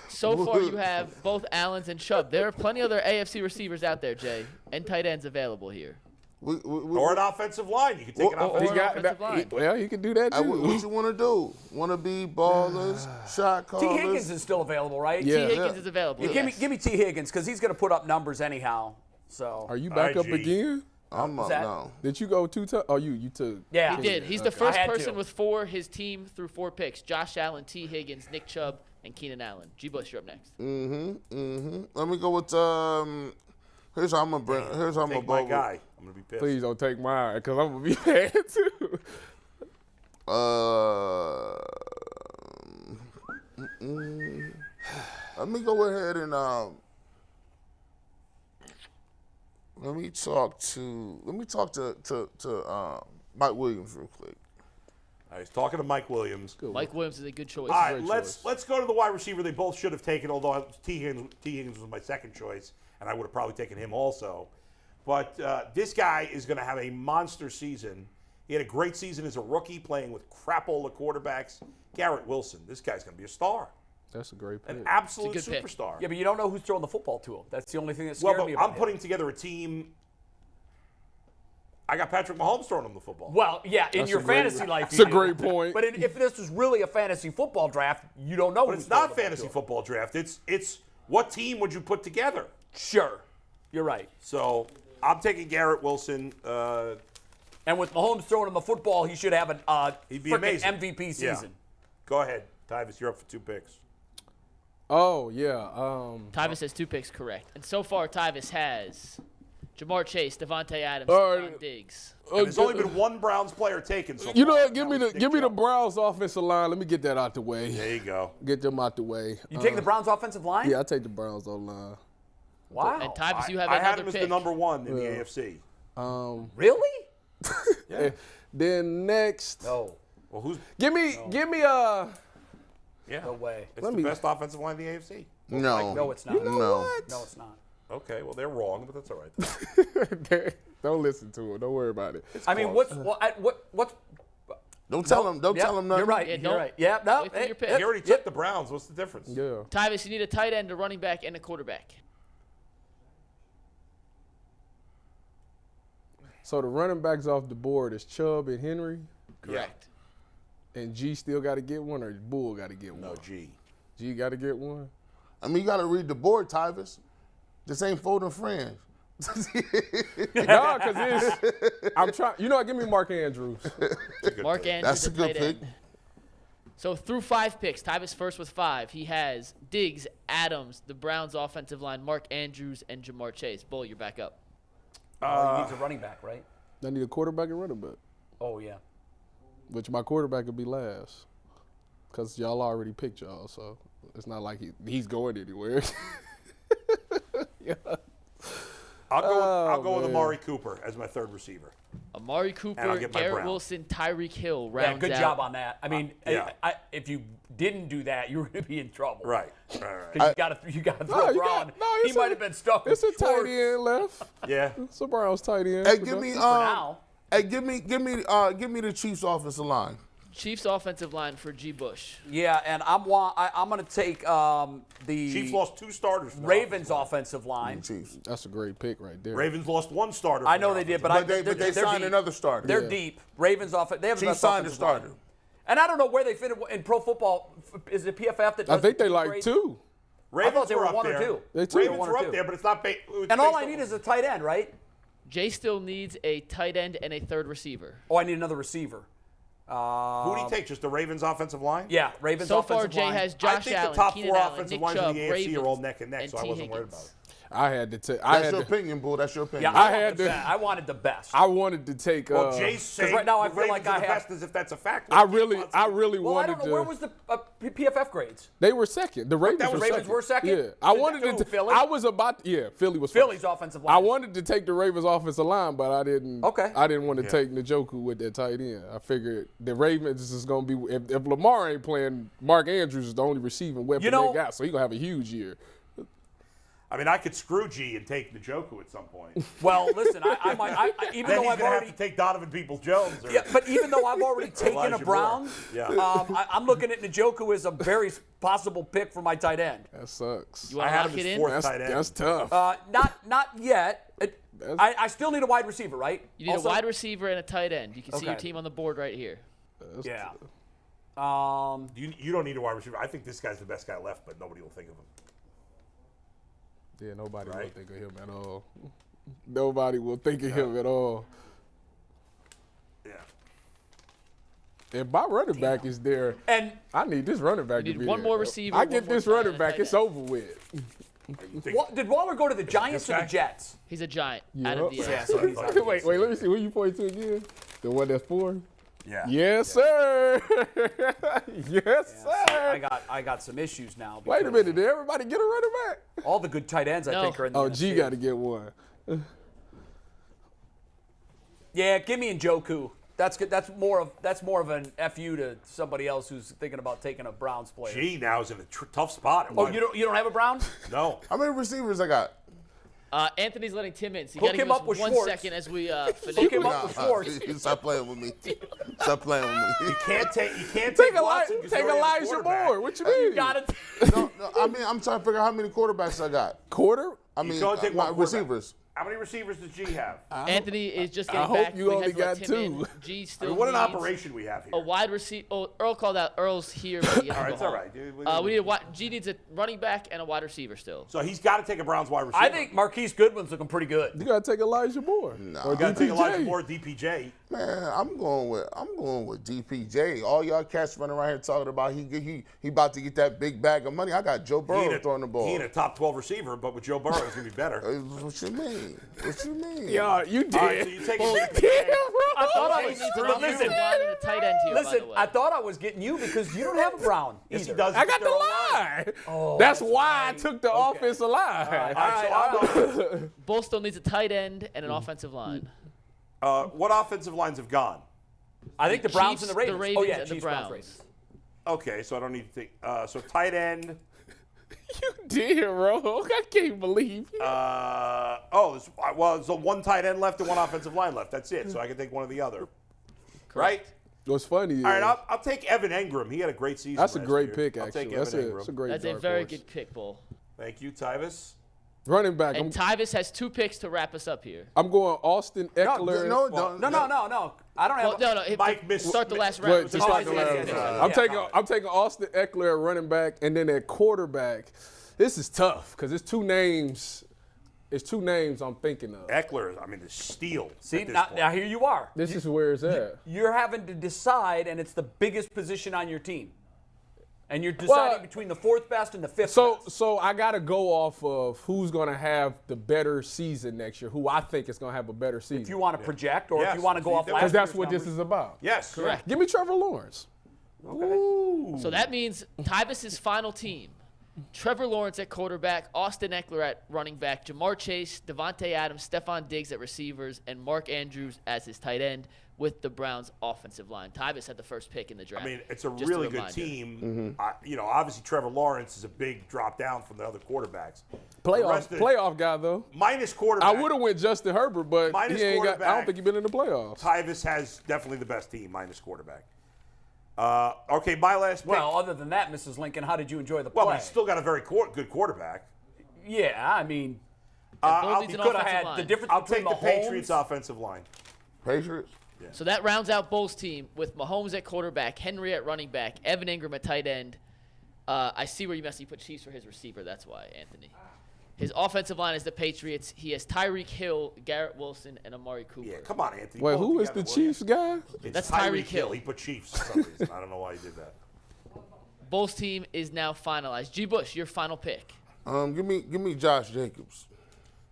So far, you have both Allens and Chubb. There are plenty of other AFC receivers out there, Jay, and tight ends available here. Or an offensive line. You can take an or- offensive or- line. offensive line. Well, he can do that too. What you want to do? Want to be ballers, shot T. Higgins callers? is still available, right? Yeah. T. Higgins is available. Yeah, yes. give me T. Higgins because he's going to put up numbers anyhow. So Are you back up IG. again? I'm up that- now. Did you go 2 times? Oh, you took. yeah, He did. He's the I first had person to. with 4, his team through 4 picks. Josh Allen, T. Higgins, Nick Chubb, and Keenan Allen. G. Bush, you're up next. Let me go with Here's how I'm gonna bring. Here's how I'm gonna Take my go. guy. I'm gonna be pissed. Please don't take mine because I'm gonna be mad too. Let me go ahead and let me talk to Mike Williams real quick. All right, he's talking to Mike Williams. Mike Williams is a good choice. All right, Great let's choice. go to the wide receiver they both should have taken, although T. Higgins was my second choice, and I would have probably taken him also. But this guy is going to have a monster season. He had a great season as a rookie playing with crapola quarterbacks. Garrett Wilson, this guy's going to be a star. That's a great pick. An absolute It's a good pick. superstar. Yeah, but you don't know who's throwing the football to him. That's the only thing that scares me about I'm him. putting together a team. I got Patrick Mahomes throwing him the football. Well, yeah, in That's your a great- fantasy life, That's you a do. great point. But if this was really a fantasy football draft, you don't know. But it's not fantasy football draft. It's what team would you put together? Sure, you're right. So I'm taking Garrett Wilson. And with Mahomes throwing him the football, he should have an He'd be freaking amazing. MVP Yeah. season. Go ahead, Tyvis. You're up for 2 picks. Oh, yeah. Tyvis has 2 picks correct. And so far, Tyvis has Jamar Chase, Devontae Adams, All Stephon right. Diggs. And there's only been one Browns player taken so You know far. what? Give me the Browns offensive line. Let me get that out the way. There you go. Get them out the way. You take the Browns offensive line? Yeah, I take the Browns line. Wow. And Tyvis, you have I had another him as pick. the number 1 in the AFC. Really? Yeah. Then next, No. Well, who's? give me Yeah. No way. It's the best offensive line in the AFC. No. No, it's not. No. No, it's not. Okay, well they're wrong, but that's all right. Don't listen to him. Don't worry about it. I mean, close. what's Don't tell him. Don't yeah, tell him nothing. You're right. Yeah, you're don't- right. Yeah, no. wait for your pick. He already took the Browns. What's the difference? Yeah. Tyvis, you need a tight end, a running back, and a quarterback. So the running backs off the board is Chubb and Henry, Correct. and G still got to get one, or Bull got to get one. No, G. G got to get one. I mean, you got to read the board, Tyvis. This ain't folding friends. No, because it's I'm trying. You know what? Give me Mark Andrews. Mark Andrews, That's a good tight pick. end. So through 5 picks, Tyvis first with 5. He has Diggs, Adams, the Browns offensive line, Mark Andrews, and Jamar Chase. Bull, you're back up. he needs a running back, right? I need a quarterback and running back, Oh, yeah. which my quarterback would be last, because y'all already picked y'all, so it's not like he's going anywhere. Yeah. I'll go with man. Amari Cooper as my 3rd receiver. Amari And Cooper, I'll get my Garrett Brown. Wilson, Tyreek Hill Yeah, rounds good out. job on that. I mean, yeah. if you didn't do that, you were going to be in trouble. Right. Because you got to throw Braun. He might have been stuck with It's a tight Schwartz. end left. Yeah. It's a Browns tight end. Hey, give me For now. Hey, give me the Chiefs offensive line. Chiefs offensive line for G. Bush. Yeah, and I'm going to take the Chiefs lost 2 starters. from their Ravens offensive line. Chiefs. That's a great pick right there. Ravens lost 1 starter. I from know their they did, offensive but But they they're signed deep. another starter. They're Yeah. deep. Ravens offense. They have the Chiefs best signed a offensive line. starter. And I don't know where they fit in pro football. Is it PFF that does I think the they like grades? 2. Ravens I thought they were up 1 or there. 2. They two. Ravens One or were up two. there, but it's not. And all I need is a tight end, right? Jay still needs a tight end and a 3rd receiver. Oh, I need another receiver. Who do you take? Just the Ravens offensive line? Yeah, Ravens So offensive far, Jay line. has I Josh think Allen, the top Keenan 4 Allen, offensive Nick lines Chubb, in the AFC Ravens, are all neck and neck, and so I T. wasn't worried Higgins. about it. I had to take. That's your opinion, Bull. That's your opinion. Yeah, I I had had to- I wanted the best. I wanted to take. Well, Jay's saying right now I the feel like Ravens are I the have- best as if that's a fact. I really well, I wanted don't know. to. Where was the PFF grades? They were second. The Ravens, that was were, Ravens second. were second? Yeah, I Did wanted that to. go Philly? I was about. Yeah, Philly was. Philly's first. offensive line. I wanted to take the Ravens offensive line, but I didn't. Okay. I didn't want to take Njoku with that tight end. I figured the Ravens is going to be. If Lamar ain't playing, Mark Andrews is the only receiving weapon You know- they got, so he's gonna have a huge year. I mean, I could screw G and take Njoku at some point. Well, listen, I might. Even Then though he's I've going to have already. to take Donovan Peoples-Jones. Or, Yeah, but even though I've already taken a Elijah Brown, Moore. Yeah. I'm looking at Njoku as a very possible pick for my tight end. That sucks. You I want to had lock him it as in? 4th tight end. That's tough. Not yet. I still need a wide receiver, right? You need Also- a wide receiver and a tight end. You can see your Okay. team on the board right here. Yeah. You don't need a wide receiver. I think this guy's the best guy left, but nobody will think of him. Yeah, nobody Right? will think of him at all. Nobody will think of him at all. Yeah. If my running back is there, And I need this running back You to need be one there. more receiver, I one get more this tight running end, back. tight It's end. over with. You think, did Waller go to the Giants or guy? the Jets? He's a giant out of the Yup. Yeah, AFC. so he's out. Wait, let me see. Who you point to again? The one that's 4? yeah. Yes, sir. Yes, sir. I got some issues now. Wait a because minute. Did everybody get a running back? All the good tight ends I No. think are in the Oh, G NFC. got to get one. Yeah, give me Njoku. That's good. That's more of an FU to somebody else who's thinking about taking a Browns player. G now is in a tough spot. Oh, you don't have a Brown? No. How many receivers I got? Anthony's letting Tim in, so you Hook got to him give us up with 1 Schwartz. second as we finish. Hook him up with Schwartz. Stop playing with me. Stop playing with me. You can't take Take Watson 'cause take you already have a Elijah quarterback. Moore. What you mean? Got it. No, I mean, I'm trying to figure out how many quarterbacks I got. Quarter? I You mean, can only take one my quarterback. receivers. How many receivers does G have? Anthony is just I getting hope back. you We only had to let got Tim in. two. G I still mean, what an needs operation we have here. a wide receiver. Oh, Earl called out. Earl's here. But he has All to right, go it's all home. right, dude. We need G needs a running back and a wide receiver still. So he's got to take a Browns wide receiver. I think Marquise Goodwin's looking pretty good. You gotta take Elijah Moore. Or you got to take Elijah DPJ. Moore, DPJ. Man, I'm going with DPJ. All y'all cats running around here talking about he about to get that big bag of money. I got Joe Burrow throwing the ball. He ain't a top 12 receiver, but with Joe Burrow, it's going to be better. What you mean? What you mean? Yeah, you did. All right, so you take DPJ. I thought I He was. needs an Listen, offensive line and a tight end here, by listen. the way. I thought I was getting you because you don't have a Brown. Yes, he either. does. I got the They're all line. Oh, that's why I took the offensive line. All right, so I'm going. Bull still needs a tight end and an offensive line. What offensive lines have gone? I think the Browns Chiefs, and the Ravens. the Ravens oh yeah, and the Chiefs, Browns. Ravens. Okay, so I don't need to think. So tight end. You did, bro. I can't believe you. There's one tight end left and one offensive line left. That's it. So I can take one or the other. Right? What's funny is All right, I'll take Evan Engram. He had a great season. that's a last great year. pick, I'll actually. take That's Evan a Engram. great That's a dark very horse. good pick, Bull. Thank you, Tyvis. Running back. And Tyvis has 2 picks to wrap us up here. I'm going Austin Eckler. No. I don't have. Well, no. Mike missed. Start the last But round. to Oh, start the yes, last yes, yes, round. yes. I'm taking Austin Eckler at running back, and then at quarterback. This is tough because it's two names. It's 2 names I'm thinking of. Eckler, I mean, the steal. See, at this now point. here you are. This is where it's at. You're having to decide, and it's the biggest position on your team. And you're deciding between the 4th best and the 5th best. So I got to go off of who's going to have the better season next year, who I think is going to have a better season. If you want to project, or if Yes, you want to go off because last Because that's year's what this numbers. is about. Yes. Correct. Give me Trevor Lawrence. So that means Tyvis' final team. Trevor Lawrence at quarterback, Austin Eckler at running back, Jamar Chase, Devontae Adams, Stephon Diggs at receivers, and Mark Andrews as his tight end with the Browns' offensive line. Tyvis had the first pick in the draft. I mean, it's a Just really good reminder. team. Obviously Trevor Lawrence is a big drop down from the other quarterbacks. Playoff guy, though. Minus quarterback. I would have went Justin Herbert, but Minus he ain't got. I quarterback. don't think he's been in the playoffs. Tyvis has definitely the best team, minus quarterback. Okay, my last pick. Well, other than that, Mrs. Lincoln, how did you enjoy the play? Well, he's still got a very good quarterback. Yeah, I mean, I'll needs you an could have offensive had line. the difference I'll between take the Mahomes. Patriots offensive line. Patriots. So that rounds out Bull's team with Mahomes at quarterback, Henry at running back, Evan Engram at tight end. I see where you messed. You put Chiefs for his receiver. That's why, Anthony. His offensive line is the Patriots. He has Tyreek Hill, Garrett Wilson, and Amari Cooper. Yeah, come on, Anthony. Wait, Pull it who is together, the will you? Chiefs guy? It's That's Tyreek Tyreek Hill. He put Chiefs for some reason. I don't know why he did that. Bull's team is now finalized. G. Bush, your final pick. Give me Josh Jacobs.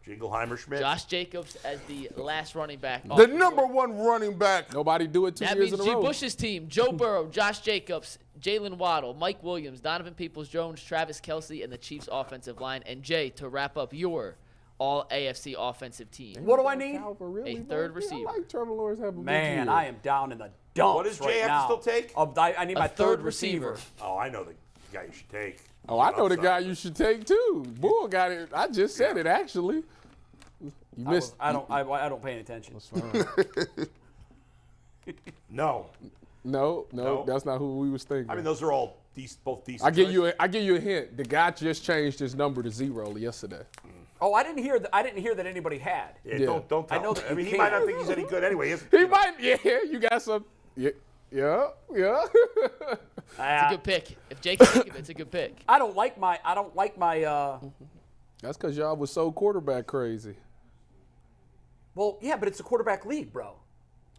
Jingleheimer Schmidt. Josh Jacobs as the last running back. The number 1 running back. Nobody do it 2 That years means in a G. row. Bush's team: Joe Burrow, Josh Jacobs, Jalen Waddle, Mike Williams, Donovan Peoples-Jones, Travis Kelce, and the Chiefs' offensive line. And Jay, to wrap up your all AFC offensive team. What do I need? Calvin, really, A bro? third Yeah, receiver. I like Trevor Lawrence having a Man, good year. I am down in the dumps. What does Jay right have to now. still take? I need my third third receiver. Oh, I know the guy you should take. Oh, I know the Upside. guy you should take too. Bull got it. I just said it actually. You missed. I don't pay any attention. No. No, that's not who we was thinking. I mean, those are all both decent. I give you a hint. The guy just changed his number to 0 yesterday. Oh, I didn't hear that anybody had. Yeah, Yeah. Don't tell I know him. that I you mean, he can't. might not think he's any good anyway. He might. Yeah, you got some. Yeah. It's a good pick. If Jake can think of it, it's a good pick. I don't like my. That's because y'all was so quarterback crazy. Well, yeah, but it's a quarterback league, bro.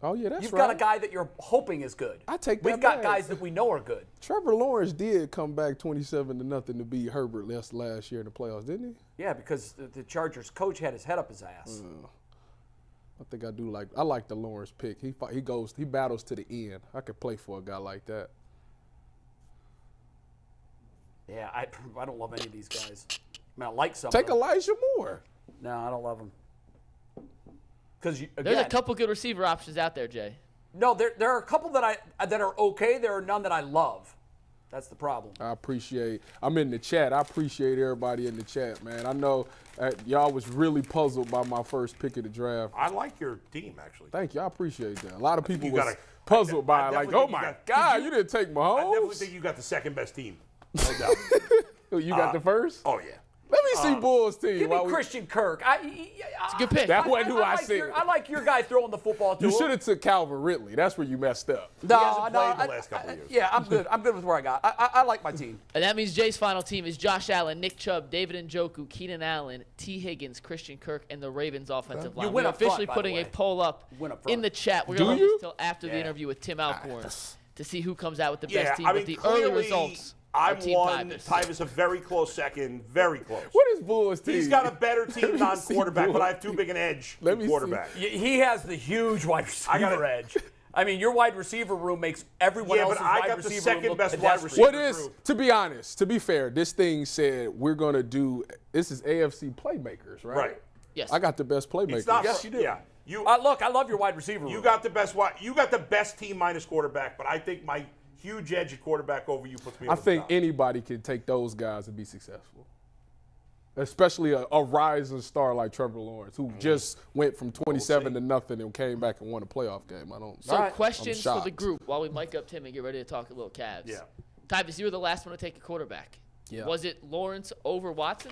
Oh yeah, that's You've right. got a guy that you're hoping is good. I take We've that got back. guys that we know are good. Trevor Lawrence did come back 27-0 to beat Herbert last year in the playoffs, didn't he? Yeah, because the Chargers coach had his head up his ass. I think I like the Lawrence pick. He battles to the end. I could play for a guy like that. Yeah, I don't love any of these guys. I mean, I like some. Take of them. Elijah Moore. No, I don't love them. Because There's a couple good receiver options out there, Jay. No, there are a couple that are okay. There are none that I love. That's the problem. I'm in the chat. I appreciate everybody in the chat, man. I know y'all was really puzzled by my first pick of the draft. I like your team, actually. Thank you. I appreciate that. A lot of people you was gotta- puzzled by it, like, definitely oh think you my got- God, you didn't take I definitely Mahomes? think you got the second best team. No doubt. You got the first? Oh, yeah. Let me see Bulls team. Give me while we- Christian Kirk. It's a good pick. That wasn't who I like said. I like your guy throwing the football to You him. should have took Calvin Ridley. That's where you messed up. No, hasn't played the last couple of years. Yeah, I'm good. I'm good with where I got. I like my team. And that means Jay's final team is Josh Allen, Nick Chubb, David Njoku, Keenan Allen, T. Higgins, Christian Kirk, and the Ravens offensive line. You win We're up front, officially by the putting way. a poll up Win up front. in the chat. We're Do going to you? wait until after the interview with Tim Alcorn to see who comes out with the best team. I But mean, the clearly, early results are I'm Team one. Tyvus. Tyvus a very close second. Very close. What is Bulls team? He's got a better team me see non-quarterback, but I Bulls. have too big an edge Let in me see. quarterback. He has the huge wide receiver edge. I mean, your wide receiver room makes everyone Yeah, else's but I wide got the receiver second room look best wide pedestrian. receiver. What is, group. to be honest, to be fair, this thing said we're going to do, this is AFC playmakers, right? Right. Yes. I got the best playmakers. It's not. Yes, you do. Yeah. You Look, I love your wide receiver room. you got the best. You got the best team minus quarterback, but I think my huge edge at quarterback over you puts me. I over the think top. anybody can take those guys and be successful. Especially a rising star like Trevor Lawrence, who just went from 27 to nothing and came back and won a playoff game. So All right. questions for the shocked. group while we mic up Tim and get ready to talk a little Cavs. Yeah. Tyvus, you were the last one to take a quarterback. Yeah. Was it Lawrence over Watson?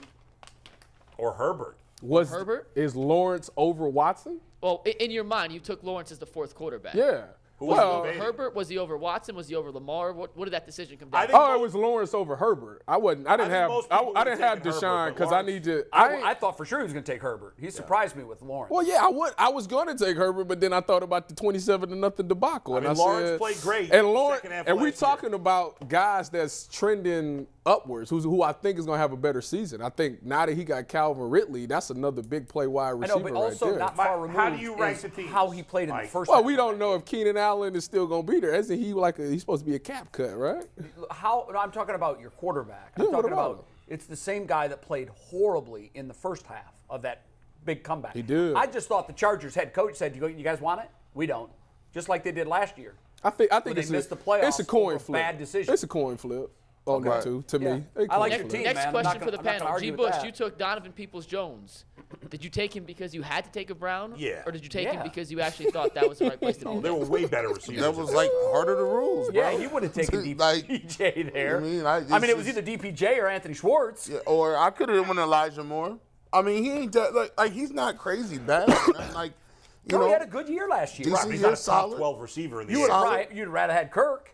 or Herbert. Herbert? Is Lawrence over Watson? Well, in your mind, you took Lawrence as the fourth quarterback. Yeah. Who was Was he the over debating? Herbert? Was he over Watson? Was he over Lamar? What did that decision come down I to? think Oh, it was Lawrence over Herbert. I didn't think have most people I would didn't have have taken Herbert, Deshaun but because I Lawrence- need to. I thought for sure he was going to take Herbert. He surprised me with Lawrence. Well, yeah, I was going to take Herbert, but then I thought about the 27-0 debacle, and mean, I Lawrence said, played great And Lawrence, second half and we last year. talking about guys that's trending upwards, who I think is going to have a better season. I think now that he got Calvin Ridley, that's another big play wide I receiver know, but right also there. not Mike, far removed how do you rank is the teams, how he played in the Mike? first Well, half. we don't know if Keenan Allen is still going to be there. Isn't he he's supposed to be a cap cut, right? No, I'm talking about your quarterback. Yeah, I'm what talking about about him? it's the same guy that played horribly in the first half of that big comeback. He did. I just thought the Chargers head coach said, "You guys want it? We don't." Just like they did last year. I think When they it's missed the it's playoffs a coin over flip. bad decision. It's a coin flip on that Right. too, to Yeah. me. I like Coin your flip. team, Next man. I'm question not for the gonna- I'm not gonna panel. G. argue with Bush, that. you took Donovan Peoples-Jones. Did you take him because you had to take a Brown? Yeah. Or did you take him Yeah. because you actually thought that was the right place to Oh, do they that? were way better receivers. That was like part of the rules, bro. Yeah, you would have taken Like, DPJ there. I mean, it was either DPJ or Anthony Schwartz. Yeah, or I could have went Elijah Moore. I mean, he ain't that, like he's not crazy bad. Like, you No, know, he had a good year last year. Decent Right, but he's year, not a top solid. 12 receiver in the You year. would have Solid. you'd rather had Kirk.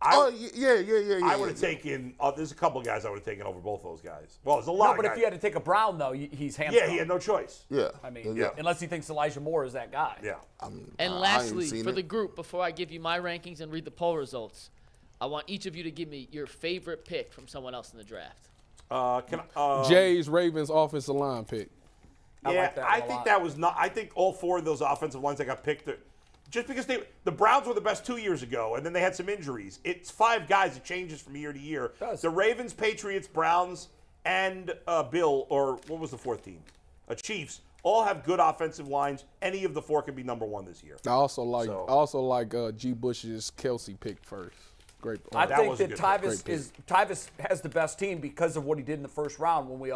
Oh yeah. I would have taken. There's a couple of guys I would have taken over both those guys. Well, there's a lot No, of but guys. if you had to take a Brown though, he's hamstrung. Yeah, he had no choice. Yeah. I mean, yeah. unless he thinks Elijah Moore is that guy. Yeah. And I ain't lastly, seen for it. the group, before I give you my rankings and read the poll results, I want each of you to give me your favorite pick from someone else in the draft. Jay's Ravens offensive line pick. I Yeah, like that I a think lot. that was not. I think all four of those offensive lines that got picked, just because the Browns were the best 2 years ago, and then they had some injuries. It's five guys. It changes from year to year. does. The Ravens, Patriots, Browns, and Bill, or what was the fourth team? Chiefs. All have good offensive lines. Any of the four can be number one this year. I also like So- G. Bush's Kelsey pick first. Great. I That think was a that good Tyvus has the best team because of what he did in the first round when we're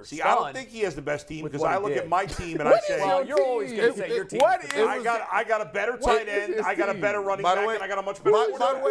See, stunned. I don't think he has the best team with because what I he look did. at my team and I What say, is Well, your you're always going to team? say your team. What is is- the best. I got a better What tight is end. his I got a team? better running By the back, way- and I got a much better By quarterback.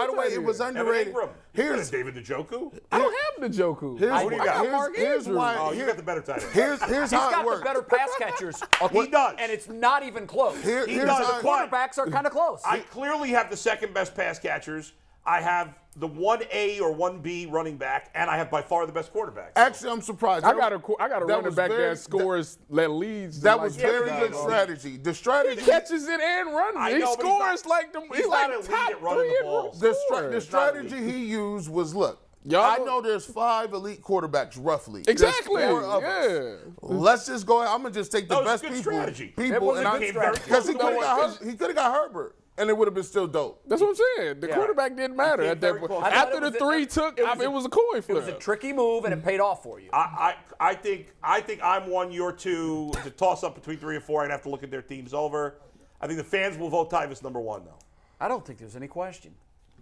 the way, it was Evan underrated. Ingram. Here's David Njoku. I don't have the Joku. Here's Who do you why- got? here's why. Oh, you got the better tight end. Here's He's how it got works. the better pass catchers. He does. And it's not even close. He Here's does. how it But Quarterbacks are kind of close. I clearly have the second best pass catchers. I have the 1A or 1B running back, and I have by far the best quarterback. Actually, I'm surprised. I got a That running was back very- that scores, that leads. That like was very guys good on. strategy. The He strategy. catches it and runs I it. He know, but he's scores not- like them. he's He's not like elite top at running 3 the ball. in The scoring. strategy he used was look. Y'all I know- know there's 5 elite quarterbacks roughly. Exactly. There's 4 of us. Yeah. Let's just go ahead. I'm gonna just take the That was best good people. strategy. It People was a and good I strategy. because he You could know have what? got Herbert, and it would have been still dope. That's what I'm saying. The quarterback didn't matter came at that very point. close. I thought After it the was 3 a- took, it was it a- was a coin It flip. was a tricky move, and it paid off for you. I think I'm 1, you're 2. To toss up between 3 and 4, I'd have to look at their teams over. I think the fans will vote Tyvus number 1, though. I don't think there's any question.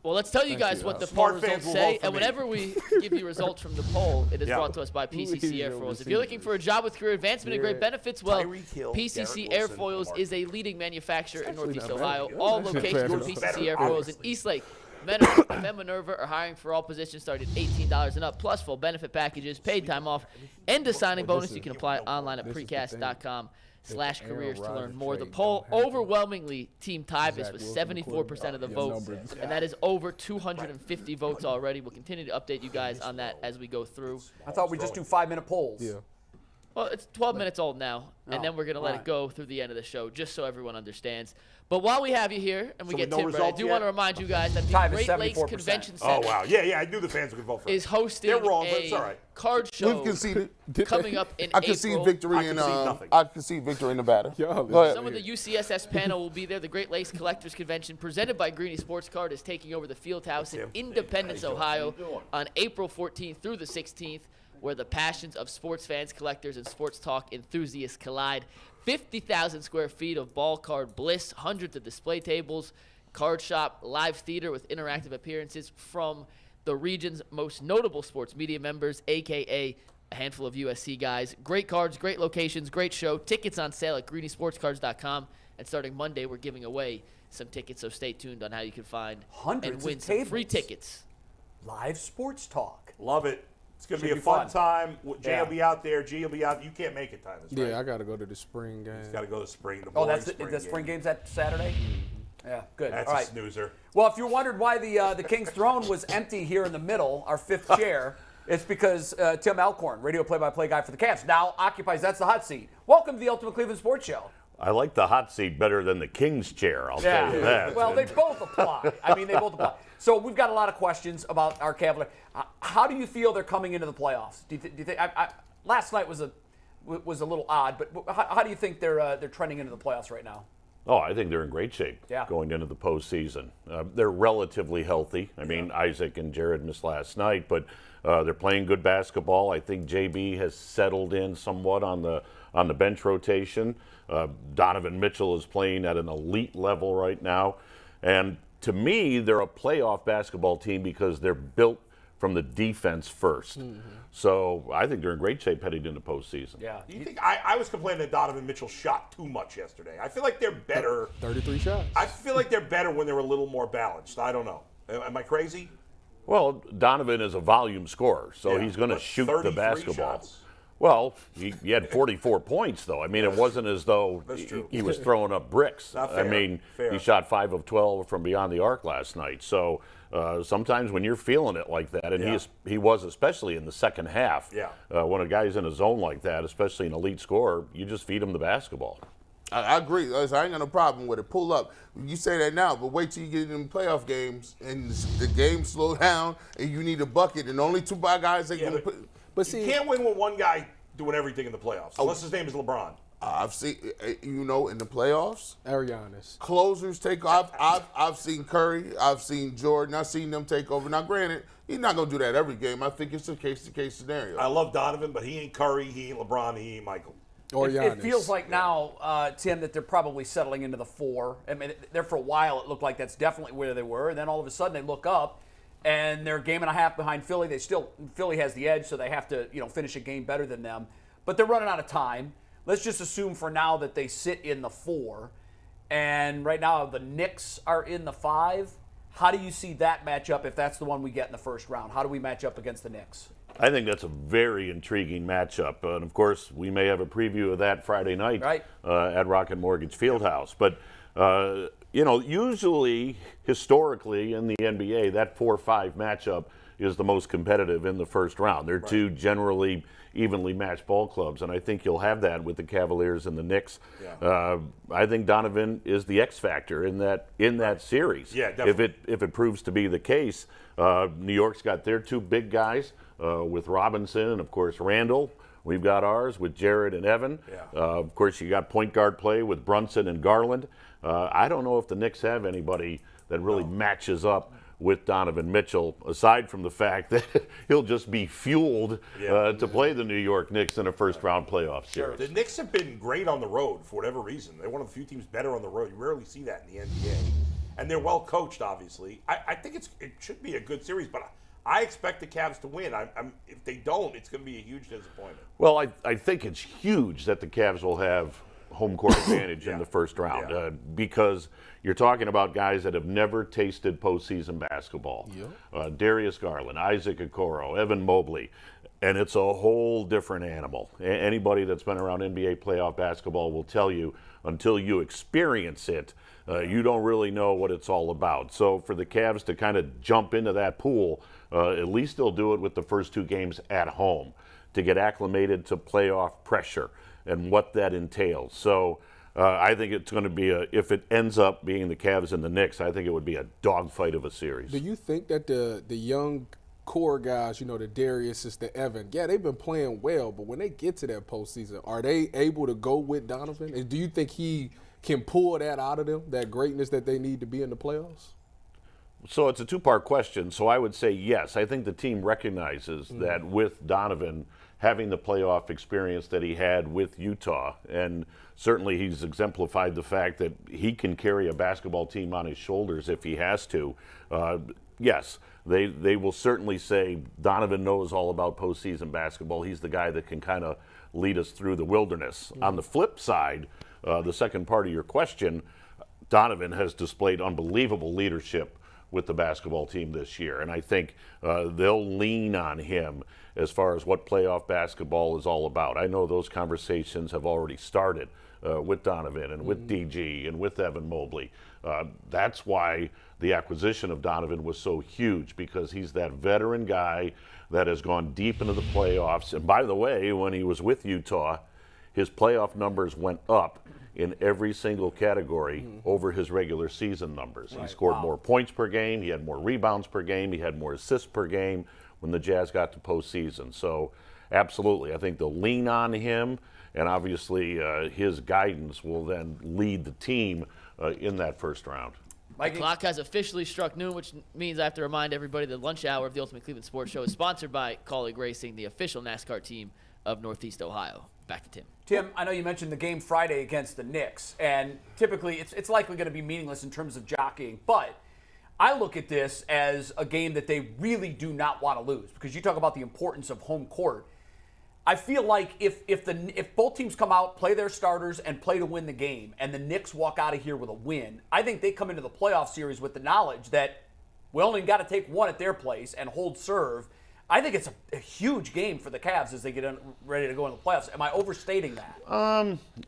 Well, let's tell you guys what the poll Smart fans results will say. vote for And me. whenever we give you results from the poll, it is brought to us by PCC Airfoils. If you're looking for a job with career advancement and great benefits, well, Tyreek Hill, PCC Garrett Wilson, Airfoils Mark. is a leading manufacturer in Northeast not bad. Ohio. Yeah, All that's locations of better. PCC Better, Airfoils in obviously. Eastlake, Mem Minerva are hiring for all positions starting at $18 and up, plus full benefit packages, paid time off, and a signing bonus. You can apply online at precast.com/careers to learn more. The poll overwhelmingly Team Tyvus with 74% of the votes, and that is over 250 votes already. We'll continue to update you guys on that as we go through. I thought we just do 5-minute polls. Yeah. Well, it's 12 minutes old now, and Oh, then we're going to let right. it go through the end of the show, just so everyone understands. But while we have you here, and we So get with no Tim ready, I results do yet? want to remind you guys that the Tyvus, Great Lakes 74%. Convention Oh, Center wow. Yeah, I knew the fans would vote for it. is hosting They're wrong, but it's all a right. card show We've conceded. coming up in I concede April. victory I in concede nothing. I concede victory in Nevada. Y'all Go ahead. Some of the UCSS panel will be there. The Great Lakes Collectors Convention, presented by Greeny Sports Card, is taking over the Field House in Independence, Ohio, on April 14th through the 16th, where the passions of sports fans, collectors, and sports talk enthusiasts collide. 50,000 square feet of ball card bliss, hundreds of display tables, card shop, live theater with interactive appearances from the region's most notable sports media members, a.k.a. a handful of USC guys. Great cards, great locations, great show. Tickets on sale at greenysportscards.com. And starting Monday, we're giving away some tickets, so stay tuned on how you can find Hundreds and win of some free tables. tickets. Live sports talk. Love it. It's going to be Should a be fun fun. time. Jay will be out there. G will be out. You can't make it, Tyvus, right? Yeah, I got to go to the spring game. Got to go to spring. The Oh, boring that's the spring game. game's that Saturday? Yeah, good. That's All a right. snoozer. Well, if you wondered why the King's throne was empty here in the middle, our fifth chair, it's because Tim Alcorn, radio play-by-play guy for the Cavs, now occupies that's the hot seat. Welcome to the Ultimate Cleveland Sports Show. I like the hot seat better than the King's chair, I'll tell you that. Well, they both apply. I mean, they both apply. So we've got a lot of questions about our Cavaliers. How do you feel they're coming into the playoffs? Do you think? Last night was a little odd, but how do you think they're trending into the playoffs right now? Oh, I think they're in great shape going into the postseason. They're relatively healthy. I mean, Isaac and Jared missed last night, but they're playing good basketball. I think JB has settled in somewhat on the bench rotation. Donovan Mitchell is playing at an elite level right now. And to me, they're a playoff basketball team because they're built from the defense first. So I think they're in great shape heading into postseason. Yeah. Do you think I was complaining that Donovan Mitchell shot too much yesterday? I feel like they're better. 33 shots. I feel like they're better when they're a little more balanced. I don't know. Am I crazy? Well, Donovan is a volume scorer, so Yeah. he's going to But shoot the 33 basketball. shots? Well, he had 44 points, though. I mean, it wasn't as though That's true. he was throwing up bricks. Not I fair. mean, Fair. he shot 5 of 12 from beyond the arc last night. So sometimes when you're feeling it like that, and he was especially in the second half, when a guy's in a zone like that, especially an elite scorer, you just feed him the basketball. I agree. I ain't got no problem with it. Pull up. You say that now, but wait till you get in playoff games and the game slow down and you need a bucket and only two guys that can put. But You see, can't win with one guy doing everything in the playoffs, unless his name is LeBron. I've seen, in the playoffs, Arianes. closers take off. I've seen Curry. I've seen Jordan. I've seen them take over. Now, granted, he's not going to do that every game. I think it's a case-to-case scenario. I love Donovan, but he ain't Curry, he ain't LeBron, he ain't Michael. It feels like now, Tim, that they're probably settling into the 4. I mean, there for a while it looked like that's definitely where they were, and then all of a sudden they look up, and they're a game and a half behind Philly. Philly has the edge, so they have to finish a game better than them. But they're running out of time. Let's just assume for now that they sit in the 4, and right now the Knicks are in the 5. How do you see that matchup if that's the one we get in the first round? How do we match up against the Knicks? I think that's a very intriguing matchup. And, of course, we may have a preview of that Friday night at Rocket Mortgage Fieldhouse. But, usually, historically, in the NBA, that 4-5 matchup is the most competitive in the first round. They're two generally evenly matched ball clubs, and I think you'll have that with the Cavaliers and the Knicks. I think Donovan is the X factor in that series. Yeah, definitely. If it proves to be the case, New York's got their two big guys with Robinson and, of course, Randall. We've got ours with Jared and Evan. Of course, you got point guard play with Brunson and Garland. I don't know if the Knicks have anybody that really matches up with Donovan Mitchell, aside from the fact that he'll just be fueled to play the New York Knicks in a first-round playoff series. The Knicks have been great on the road for whatever reason. They're one of the few teams better on the road. You rarely see that in the NBA. and they're well coached, obviously. I think it should be a good series, but I expect the Cavs to win. If they don't, it's going to be a huge disappointment. Well, I think it's huge that the Cavs will have home court advantage in the first round because you're talking about guys that have never tasted postseason basketball. Darius Garland, Isaac Okoro, Evan Mobley, and it's a whole different animal. Anybody that's been around NBA playoff basketball will tell you until you experience it, you don't really know what it's all about. So for the Cavs to kind of jump into that pool, at least they'll do it with the first 2 games at home to get acclimated to playoff pressure and what that entails. So I think it's going to be if it ends up being the Cavs and the Knicks, I think it would be a dogfight of a series. Do you think that the young core guys, the Darius, the Evan, they've been playing well, but when they get to that postseason, are they able to go with Donovan? And do you think he can pull that out of them, that greatness that they need to be in the playoffs? So it's a 2-part question. So I would say yes. I think the team recognizes that with Donovan having the playoff experience that he had with Utah, and certainly he's exemplified the fact that he can carry a basketball team on his shoulders if he has to. Yes, they will certainly say Donovan knows all about postseason basketball. He's the guy that can kind of lead us through the wilderness. On the flip side, the second part of your question, Donovan has displayed unbelievable leadership with the basketball team this year. And I think they'll lean on him as far as what playoff basketball is all about. I know those conversations have already started with Donovan and with DG and with Evan Mobley. That's why the acquisition of Donovan was so huge, because he's that veteran guy that has gone deep into the playoffs. And by the way, when he was with Utah, his playoff numbers went up in every single category over his regular season numbers. He scored more points per game, he had more rebounds per game, he had more assists per game when the Jazz got to postseason. So absolutely, I think they'll lean on him, and obviously his guidance will then lead the team in that first round. The clock has officially struck noon, which means I have to remind everybody the lunch hour of the Ultimate Cleveland Sports Show is sponsored by Colleague Racing, the official NASCAR team of Northeast Ohio. Back to Tim. Tim, I know you mentioned the game Friday against the Knicks, and typically it's likely going to be meaningless in terms of jockeying, but I look at this as a game that they really do not want to lose, because you talk about the importance of home court. I feel like if both teams come out, play their starters, and play to win the game, and the Knicks walk out of here with a win, I think they come into the playoff series with the knowledge that we only got to take one at their place and hold serve. I think it's a huge game for the Cavs as they get ready to go in the playoffs. Am I overstating that?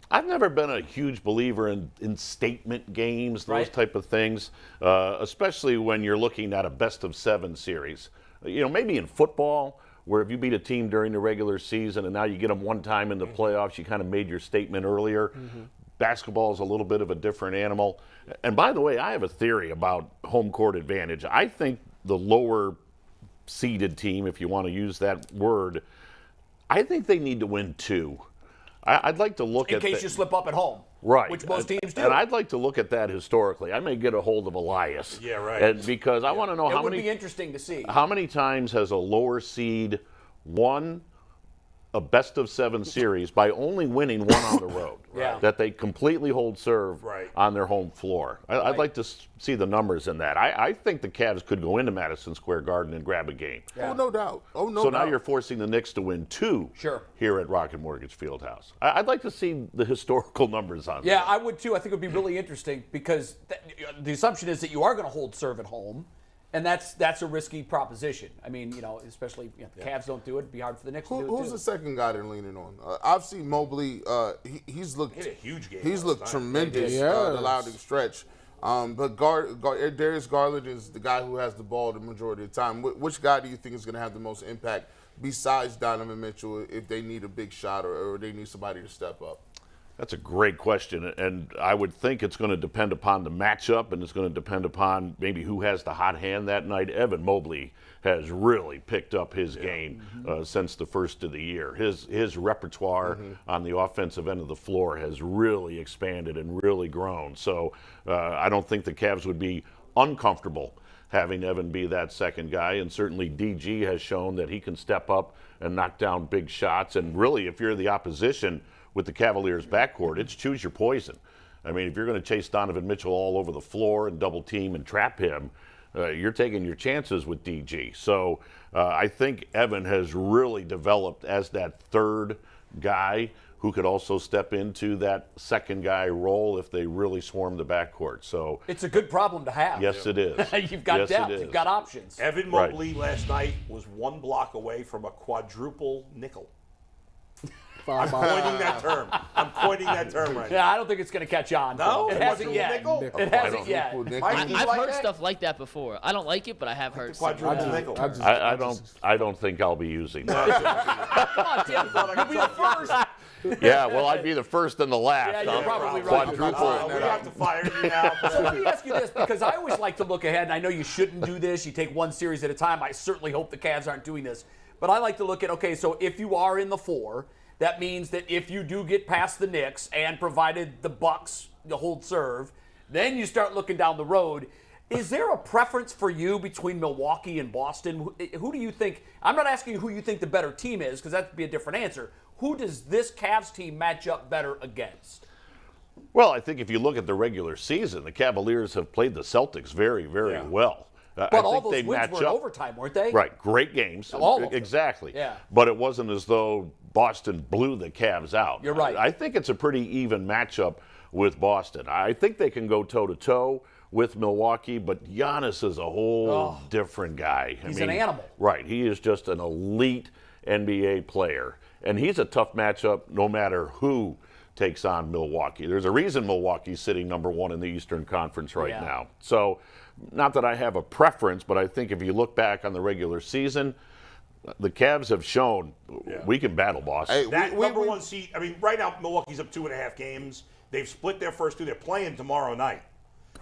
I've never been a huge believer in statement games, those type of things, especially when you're looking at a best-of-7 series. Maybe in football, where if you beat a team during the regular season and now you get them one time in the playoffs, you kind of made your statement earlier. Basketball is a little bit of a different animal. And by the way, I have a theory about home court advantage. I think the lower seeded team, if you want to use that word, I think they need to win 2. I'd like to look at in case you slip up at home, right? Which most teams do. And I'd like to look at that historically. I may get a hold of Elias, Yeah, right. and because I want to know it would be interesting to see how many times has a lower seed won a best-of-7 series by only winning one on the road. That they completely hold serve on their home floor. I'd like to see the numbers in that. I think the Cavs could go into Madison Square Garden and grab a game. Oh, no doubt. So now you're forcing the Knicks to win 2 here at Rocket Mortgage Fieldhouse. I'd like to see the historical numbers on that. Yeah, I would too. I think it would be really interesting because the assumption is that you are going to hold serve at home. And that's a risky proposition. I mean, especially the Cavs don't do it. It'd be hard for the Knicks to do it too. Who's the second guy they're leaning on? I've seen Mobley. He's looked. He had a huge game. He's looked tremendous the louding stretch. But Darius Garland is the guy who has the ball the majority of the time. Which guy do you think is going to have the most impact besides Donovan Mitchell if they need a big shot or they need somebody to step up? That's a great question, and I would think it's going to depend upon the matchup, and it's going to depend upon maybe who has the hot hand that night. Evan Mobley has really picked up his game since the first of the year. His repertoire on the offensive end of the floor has really expanded and really grown. So I don't think the Cavs would be uncomfortable having Evan be that second guy, and certainly DG has shown that he can step up and knock down big shots. And really, if you're the opposition with the Cavaliers backcourt, it's choose your poison. I mean, if you're going to chase Donovan Mitchell all over the floor and double team and trap him, you're taking your chances with DG. So I think Evan has really developed as that third guy who could also step into that second guy role if they really swarm the backcourt. So it's a good problem to have. Yes, it is. You've got yes, depth. You've got options. Evan Mobley last night was 1 block away from a quadruple nickel. I'm coining that term. Right now. Yeah, I don't think it's going to catch on. No? It hasn't yet. Nickel? It hasn't yet. I've heard stuff like that before. I don't like it, but I have heard stuff. Quadruple nickel. I don't think I'll be using that. Come on, Tim. You'll be the first. Yeah, well, I'd be the first and the last. Yeah, you're probably right. Quadruple. We have to fire you now. So let me ask you this, because I always like to look ahead, and I know you shouldn't do this. You take one series at a time. I certainly hope the Cavs aren't doing this. But I like to look at, okay, so if you are in the 4, that means that if you do get past the Knicks and provided the Bucks hold serve, then you start looking down the road. Is there a preference for you between Milwaukee and Boston? Who do you think? I'm not asking who you think the better team is, because that would be a different answer. Who does this Cavs team match up better against? Well, I think if you look at the regular season, the Cavaliers have played the Celtics very, very well. But I all think those they wins match were in up. overtime, weren't they? Right, great games. All of them. Exactly. Yeah. But it wasn't as though Boston blew the Cavs out. You're right. I think it's a pretty even matchup with Boston. I think they can go toe-to-toe with Milwaukee, but Giannis is a whole different guy. He's an animal. Right. He is just an elite NBA player. And he's a tough matchup no matter who takes on Milwaukee. There's a reason Milwaukee's sitting number 1 in the Eastern Conference right now. So, not that I have a preference, but I think if you look back on the regular season, the Cavs have shown we can battle Boston. Hey, That number 1 seed, I mean, right now Milwaukee's up 2.5 games. They've split their first 2. They're playing tomorrow night.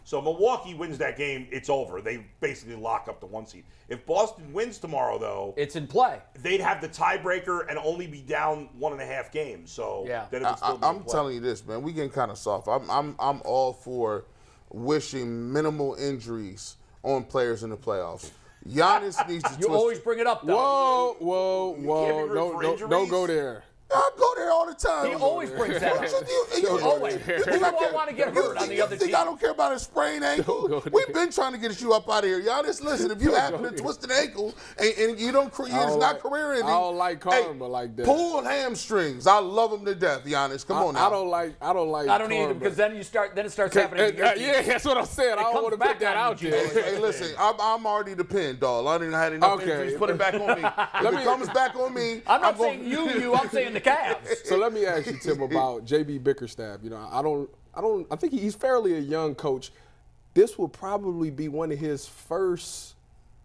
So Milwaukee wins that game, it's over. They basically lock up the 1 seed. If Boston wins tomorrow, though, it's in play. They'd have the tiebreaker and only be down 1.5 games. So then it would still be in I'm play. telling you this, man. We getting kind of soft. I'm all for wishing minimal injuries on players in the playoffs. Giannis needs to. You always bring it up, though. Whoa! Don't go there. I go there all the time. He always brings that up. Always. Who do I want to get hurt on the other You think team? I don't care about a sprained ankle? We've been trying to get you up out of here. Giannis, listen, if you happen to twist an ankle and you don't, it's not career ending. I don't like karma like that. Pull hamstrings. I love them to death, Giannis. Come on now. I don't like I don't either, because then it starts happening to your team. Yeah, that's what I'm saying. I don't want to comes put that back on out you, there. Hey, listen, I'm already the pin, dog. I didn't have enough injuries. Put it back on me. If it comes back on me, I'm not saying you. I'm saying the Cavs. So let me ask you, Tim, about JB Bickerstaff. You know, I think he's fairly a young coach. This will probably be one of his first.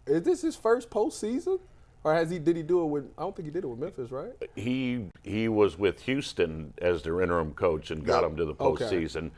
Is this his first postseason, or did he do it with? I don't think he did it with Memphis, right? He was with Houston as their interim coach and got them to the postseason.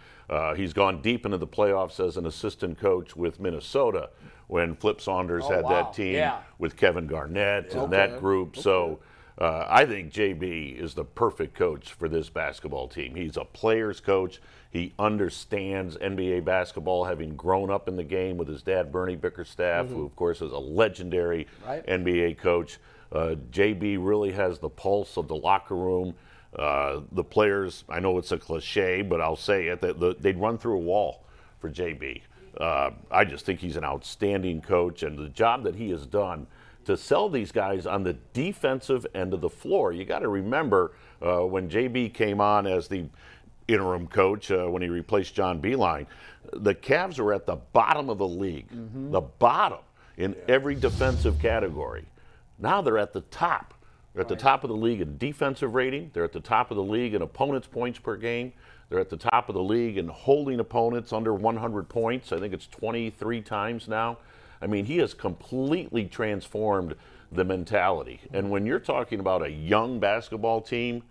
He's gone deep into the playoffs as an assistant coach with Minnesota when Flip Saunders had that team with Kevin Garnett and that group. So. I think JB is the perfect coach for this basketball team. He's a player's coach. He understands NBA basketball, having grown up in the game with his dad, Bernie Bickerstaff, who, of course, is a legendary NBA coach. JB really has the pulse of the locker room. The players, I know it's a cliche, but I'll say it, they'd run through a wall for JB. I just think he's an outstanding coach, and the job that he has done to sell these guys on the defensive end of the floor. You got to remember when JB came on as the interim coach, when he replaced John Beilein, the Cavs are at the bottom of the league, the bottom in every defensive category. Now they're at the top. They're at the top of the league in defensive rating. They're at the top of the league in opponents' points per game. They're at the top of the league in holding opponents under 100 points. I think it's 23 times now. I mean, he has completely transformed the mentality. And when you're talking about a young basketball team,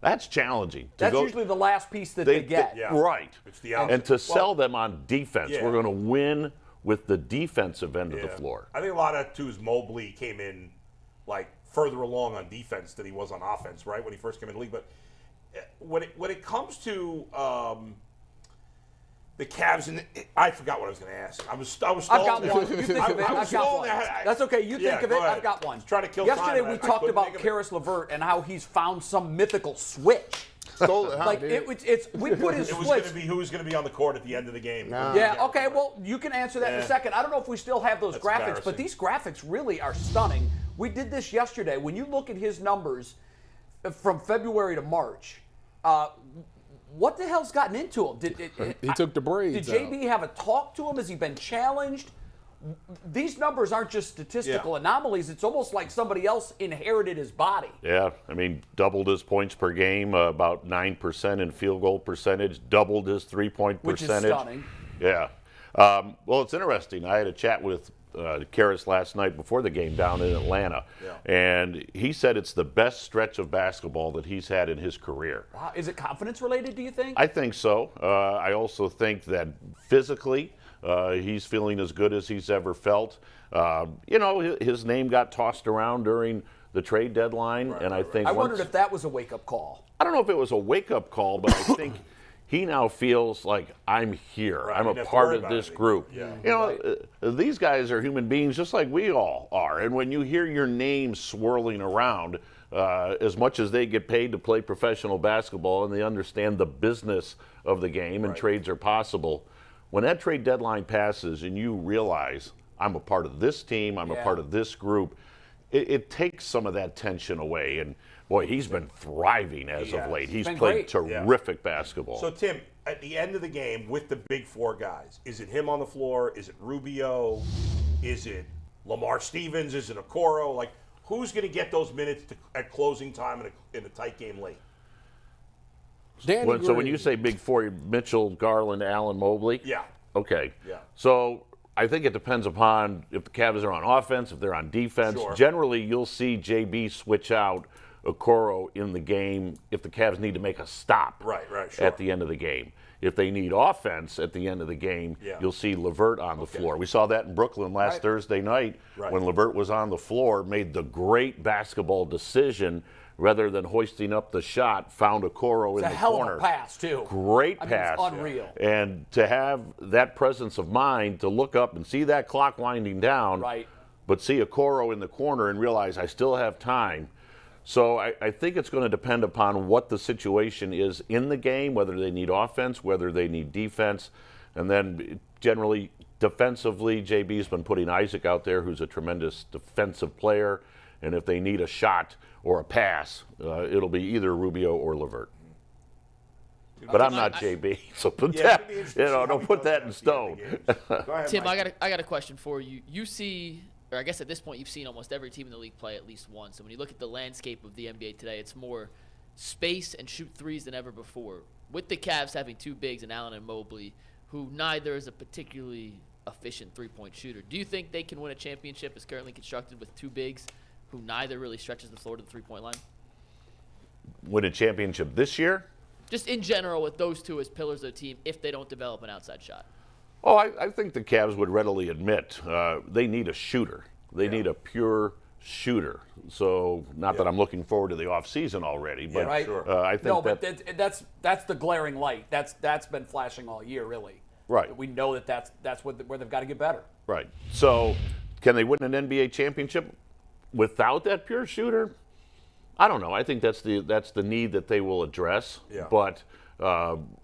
that's challenging. That's usually the last piece that they get. Right. It's the and to sell them on defense, we're going to win with the defensive end of the floor. I think a lot of too is Mobley came in like further along on defense than he was on offense, right, when he first came in the league. But when it comes to the Cavs, and I forgot what I was going to ask. I was stalling. I've got one. You think of it. I was I've got stalling. one. That's okay. You think of it. ahead. I've got one. I was trying to kill Yesterday time, we I talked couldn't about think of it. Karis LeVert and how he's found some mythical switch. Stole it, huh? Like we put his It was going splits. to be who's going to be on the court at the end of the game. Nah. Yeah, okay, well, you can answer that in a second. I don't know if we still have those That's graphics, but embarrassing. these graphics really are stunning. We did this yesterday. When you look at his numbers from February to March, what the hell's gotten into him? He took the braids Did JB have a talk to him? Has he been challenged? These numbers aren't just statistical anomalies. It's almost like somebody else inherited his body. Yeah, I mean, doubled his points per game, about 9% in field goal percentage, doubled his three-point percentage. Which is stunning. Yeah. Well, it's interesting. I had a chat with Karras last night before the game down in Atlanta, and he said it's the best stretch of basketball that he's had in his career. Wow. Is it confidence related, do you think? I think so. I also think that physically, he's feeling as good as he's ever felt. His name got tossed around during the trade deadline, and I think I wondered if that was a wake-up call. I don't know if it was a wake-up call, but I think he now feels like I'm here. Right, I'm you a don't have to part worry of about this it group. anymore. These guys are human beings just like we all are. And when you hear your name swirling around, as much as they get paid to play professional basketball and they understand the business of the game and trades are possible, when that trade deadline passes and you realize I'm a part of this team, I'm a part of this group, it takes some of that tension away. And boy, he's been thriving as of late. He's played terrific basketball. So, Tim, at the end of the game with the big four guys, is it him on the floor? Is it Rubio? Is it Lamar Stevens? Is it Okoro? Like, who's going to get those minutes at closing time in a tight game late? So when you say big four, Mitchell, Garland, Allen, Mobley? Yeah. Okay. Yeah. So I think it depends upon if the Cavs are on offense, if they're on defense. Sure. Generally, you'll see JB switch out Okoro in the game if the Cavs need to make a stop Sure. at the end of the game. If they need offense at the end of the game, you'll see LeVert on the floor. We saw that in Brooklyn last Thursday night when LeVert was on the floor, made the great basketball decision rather than hoisting up the shot, found Okoro in the corner. It's a hell of a pass, too. Great I mean, pass. it's unreal. And to have that presence of mind to look up and see that clock winding down, but see Okoro in the corner and realize I still have time. So I think it's going to depend upon what the situation is in the game, whether they need offense, whether they need defense. And then generally, defensively, JB's been putting Isaac out there, who's a tremendous defensive player. And if they need a shot or a pass, it'll be either Rubio or LeVert. But I'm not JB, so don't put that in stone. Go ahead, Tim, Mike. I got a question for you. You see, or I guess at this point you've seen almost every team in the league play at least once. So when you look at the landscape of the NBA today, it's more space and shoot threes than ever before. With the Cavs having two bigs in Allen and Mobley, who neither is a particularly efficient three-point shooter, do you think they can win a championship as currently constructed with two bigs who neither really stretches the floor to the three-point line? Win a championship this year? Just in general with those two as pillars of the team if they don't develop an outside shot. Oh, I think the Cavs would readily admit they need a shooter. They need a pure shooter. So, not that I'm looking forward to the offseason already, but I think that's the glaring light. That's been flashing all year, really. Right. We know that's where they've got to get better. Right. So, can they win an NBA championship without that pure shooter? I don't know. I think that's the need that they will address. Yeah. But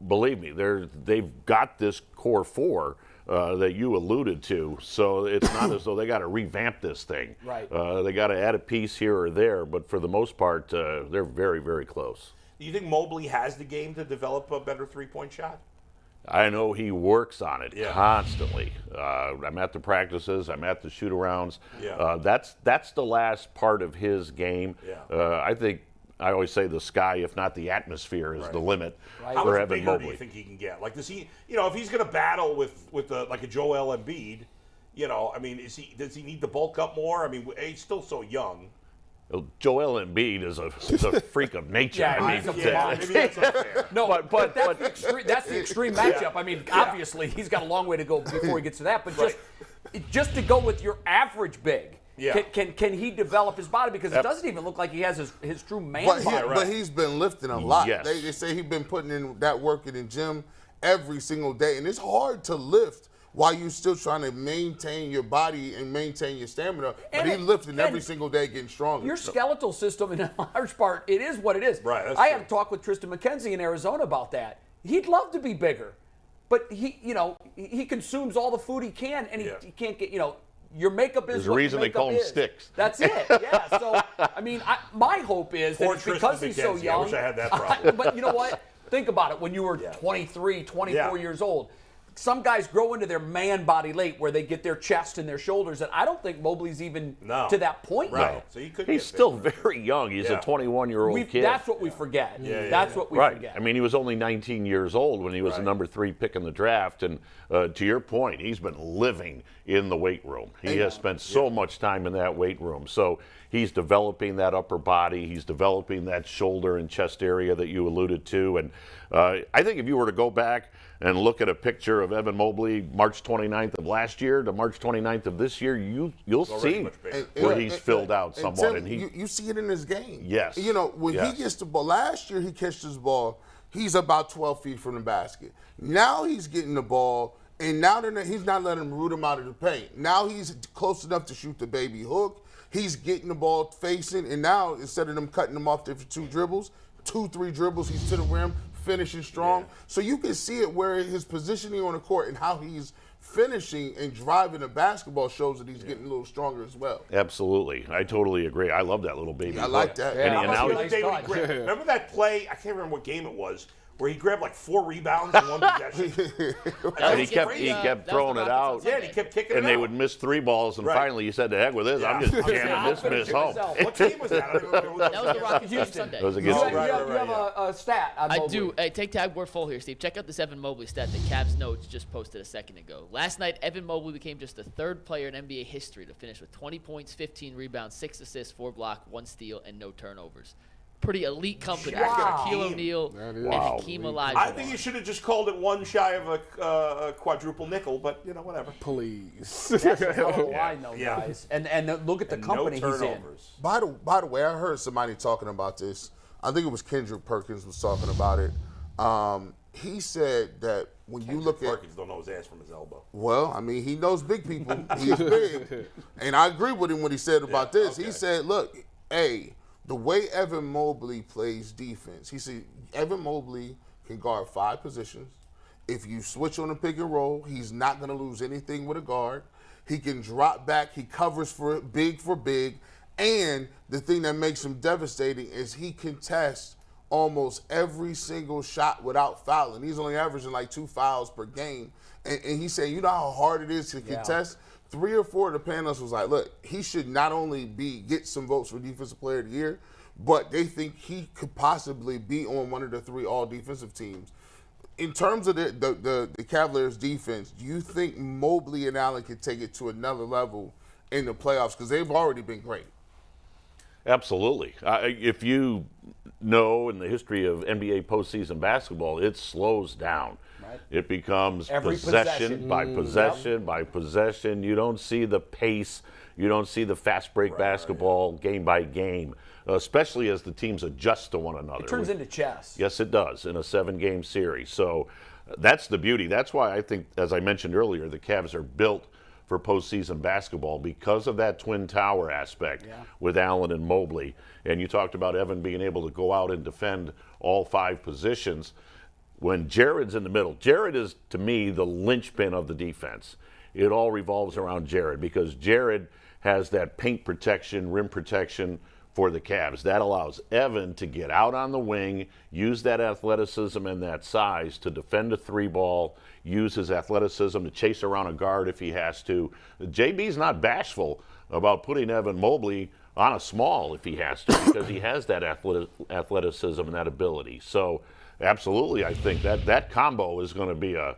believe me, they've got this core four that you alluded to. So it's not as though they got to revamp this thing. Right. They got to add a piece here or there, but for the most part, they're very, very close. Do you think Mobley has the game to develop a better three-point shot? I know he works on it constantly. I'm at the practices. I'm at the shoot-arounds. That's the last part of his game. I think I always say the sky, if not the atmosphere, is the limit How for much Evan bigger Mobley. do you think he can get? Like, does he? If he's going to battle with like a Joel Embiid, I mean, does he need to bulk up more? I mean, he's still so young. Joel Embiid is a freak of nature. Yeah, maybe that's unfair. No, but that's the extreme matchup. I mean, obviously he's got a long way to go before he gets to that. But just to go with your average big, can he develop his body? Because it doesn't even look like he has his true man body. But he's been lifting a lot. Yes. They say he's been putting in that work in the gym every single day, and it's hard to lift while you're still trying to maintain your body and maintain your stamina. But And he's lifting every single day, getting stronger. Your skeletal system, in a large part, it is what it is. Right, that's I true. had a talk with Tristan McKenzie in Arizona about that. He'd love to be bigger, but he consumes all the food he can, and he can't get, your makeup is There's a what reason your they call makeup them is. sticks. That's it. Yeah. So, I mean, my hope is Poor that it's because Tristan he's so McKenzie. young. I wish I had that problem. But you know what? Think about it. When you were 23, 24 years old, some guys grow into their man body late where they get their chest and their shoulders, and I don't think Mobley's even to that point Right. yet. So you could. He's still very young. He's a 21-year-old kid. That's what we forget. That's what we Right. forget. I mean, he was only 19 years old when he was the number 3 pick in the draft. And to your point, he's been living in the weight room. He has spent so much time in that weight room. So he's developing that upper body. He's developing that shoulder and chest area that you alluded to. And I think if you were to go back and look at a picture of Evan Mobley March 29th of last year to March 29th of this year, you'll see where he's filled out somewhat. Tim, you see it in his game. Yes. When he gets the ball, last year he catches the ball, he's about 12 feet from the basket. Now he's getting the ball, and now he's not letting him root him out of the paint. Now he's close enough to shoot the baby hook. He's getting the ball facing, and now instead of them cutting him off there for 2 dribbles, 2-3 dribbles, he's to the rim, finishing strong. So you can see it where his positioning on the court and how he's finishing and driving the basketball shows that he's getting a little stronger as well. Absolutely. I totally agree. I love that little baby. I like that. And Yeah, now The other day when he grabbed- remember that play? I can't remember what game it was, where he grabbed like 4 rebounds in one possession. and he kept throwing it out. Yeah, and he kept kicking it And they out. would miss 3 balls, and Right. finally he said, "The heck with this! I'm Yeah. just jamming this miss home." What team was that? I don't remember who That was the Rockets game Sunday. It was You against have a stat on I Mobley. do. Hey, take tag word full here, Steve. Check out this Evan Mobley stat that Cavs Notes just posted a second ago. Last night, Evan Mobley became just the 3rd player in NBA history to finish with 20 points, 15 rebounds, 6 assists, 4 blocks, 1 steal, and no turnovers. Pretty elite company. Wow. Shaquille O'Neal That and is Hakeem Olajuwon. I think you should have just called it one shy of a quadruple nickel, but whatever. Please. That's a hell of a line, though, Yeah. guys. And look at the company no he's in. turnovers. By the way, I heard somebody talking about this. I think it was Kendrick Perkins was talking about it. He said that when you look at Perkins don't know his ass from his elbow. Well, I mean, he knows big people. He's big. And I agree with him when he said about this. okay. He said, look, the way Evan Mobley plays defense, he said Evan Mobley can guard 5 positions. If you switch on a pick and roll, he's not going to lose anything with a guard. He can drop back. He covers for big. And the thing that makes him devastating is he contests almost every single shot without fouling. He's only averaging like 2 fouls per game. And he said, you know how hard it is to contest? 3 or 4 of the panelists was like, look, he should not only get some votes for Defensive Player of the Year, but they think he could possibly be on one of the 3 all-defensive teams. In terms of the Cavaliers' defense, do you think Mobley and Allen can take it to another level in the playoffs? Because they've already been great. Absolutely. If you know in the history of NBA postseason basketball, it slows down. Right. It becomes Every possession by possession by possession. You don't see the pace. You don't see the fast break basketball game by game, especially as the teams adjust to one another. It turns into chess. Yes, it does in a 7-game series. So that's the beauty. That's why I think, as I mentioned earlier, the Cavs are built for postseason basketball because of that twin tower aspect with Allen and Mobley. And you talked about Evan being able to go out and defend all 5 positions. When Jared's in the middle, Jared is, to me, the linchpin of the defense. It all revolves around Jared because Jared has that paint protection, rim protection for the Cavs. That allows Evan to get out on the wing, use that athleticism and that size to defend a 3-ball, use his athleticism to chase around a guard if he has to. JB's not bashful about putting Evan Mobley on a small if he has to because he has that athleticism and that ability. So absolutely, I think that combo is going to be a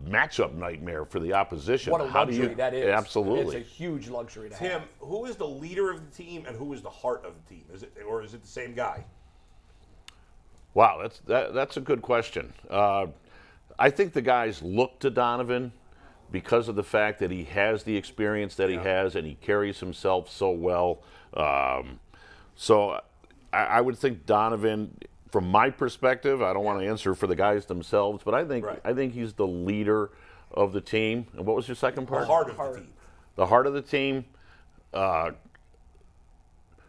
matchup nightmare for the opposition. What a luxury that is. Absolutely. It's a huge luxury to Tim, have. who is the leader of the team and who is the heart of the team? Is it the same guy? Wow, that's a good question. I think the guys look to Donovan because of the fact that he has the experience that he has and he carries himself so well. So I would think Donovan, from my perspective, I don't want to answer for the guys themselves, but I think he's the leader of the team. And what was your second part? The heart of the team. The heart of the team.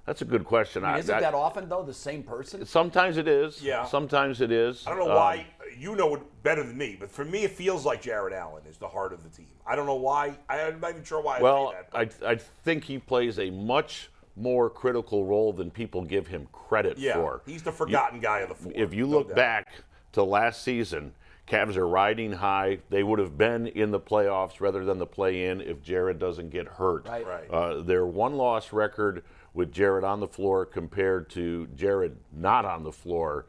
That's a good question. Isn't that often, though, the same person? Sometimes it is. Yeah. Sometimes it is. I don't know why. You know it better than me, but for me, it feels like Jared Allen is the heart of the team. I don't know why. I'm not even sure why Well, I say that. I think he plays a much more critical role than people give him credit for. He's the forgotten guy of the four. If you look back to last season, Cavs are riding high. They would have been in the playoffs rather than the play-in if Jared doesn't get hurt. Right. Their one-loss record with Jared on the floor compared to Jared not on the floor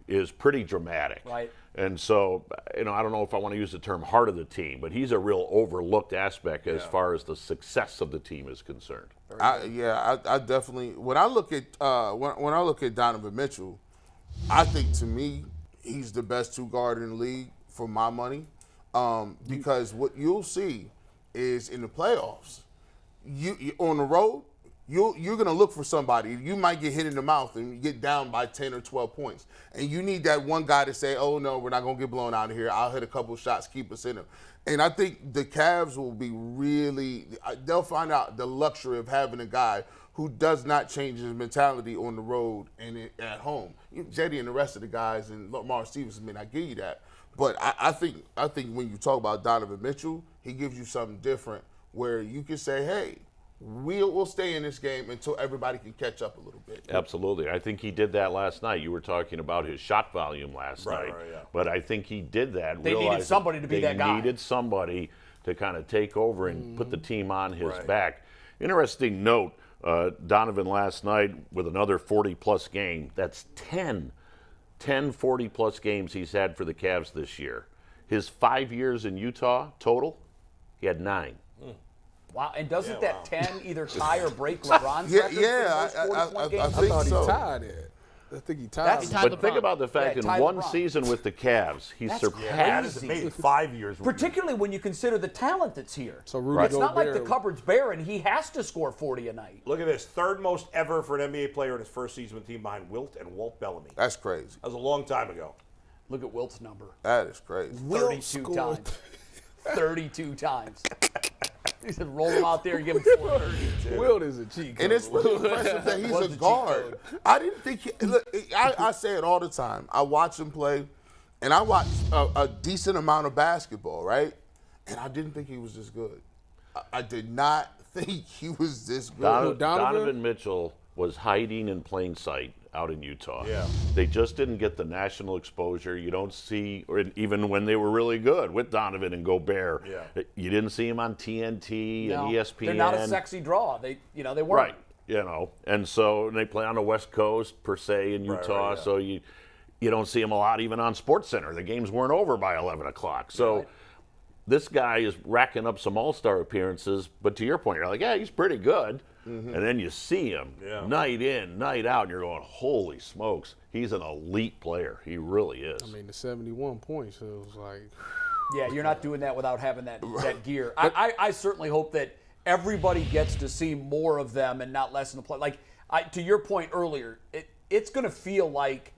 is pretty dramatic. Right. And so, I don't know if I want to use the term heart of the team, but he's a real overlooked aspect as far as the success of the team is concerned. I definitely. When I look at when I look at Donovan Mitchell, I think to me he's the best two guard in the league for my money, because what you'll see is in the playoffs, you on the road. You're going to look for somebody. You might get hit in the mouth and you get down by 10 or 12 points. And you need that one guy to say, oh, no, we're not going to get blown out of here. I'll hit a couple shots, keep us in them. And I think the Cavs will be they'll find out the luxury of having a guy who does not change his mentality on the road and at home. Jetty and the rest of the guys and Lamar Stevenson may not give you that. But I think when you talk about Donovan Mitchell, he gives you something different where you can say, hey, we'll stay in this game until everybody can catch up a little bit. Absolutely. I think he did that last night. You were talking about his shot volume last night. Right, yeah. But I think he did that. They needed somebody to be that guy. They needed somebody to kind of take over and put the team on his back. Interesting note, Donovan last night with another 40-plus game. That's 10 40-plus games he's had for the Cavs this year. His 5 years in Utah total, he had 9. Wow, and doesn't that 10 either tie or break LeBron's record? I think so. Tied it. I think he tied it. But think about the fact in one season with the Cavs, he surpassed. That is amazing. 5 years. Particularly when you consider the talent that's here. So Rudy It's not like the cupboard's bare and he has to score 40 a night. Look at this. Third most ever for an NBA player in his first season with the team behind Wilt and Walt Bellamy. That's crazy. That was a long time ago. Look at Wilt's number. That is crazy. 32 times. 32 times. He said, roll him out there and give him 430. Wilt is a cheat code. And it's really impressive that he's a guard. I didn't think look, I say it all the time. I watch him play, and I watch a decent amount of basketball, right? And I didn't think he was this good. I did not think he was this good. Donovan Mitchell was hiding in plain sight out in Utah. Yeah. They just didn't get the national exposure. You don't see, or even when they were really good with Donovan and Gobert, you didn't see him on TNT and ESPN. They're not a sexy draw. They weren't. Right. And so they play on the West Coast per se in Utah. So you don't see him a lot even on SportsCenter. The games weren't over by 11 o'clock. So this guy is racking up some All-Star appearances. But to your point, you're like, yeah, he's pretty good. And then you see him night in, night out, and you're going, holy smokes, he's an elite player. He really is. I mean, the 71 points, it was like. Yeah, you're not doing that without having that gear. I certainly hope that everybody gets to see more of them and not less in the play. Like, to your point earlier, it's going to feel like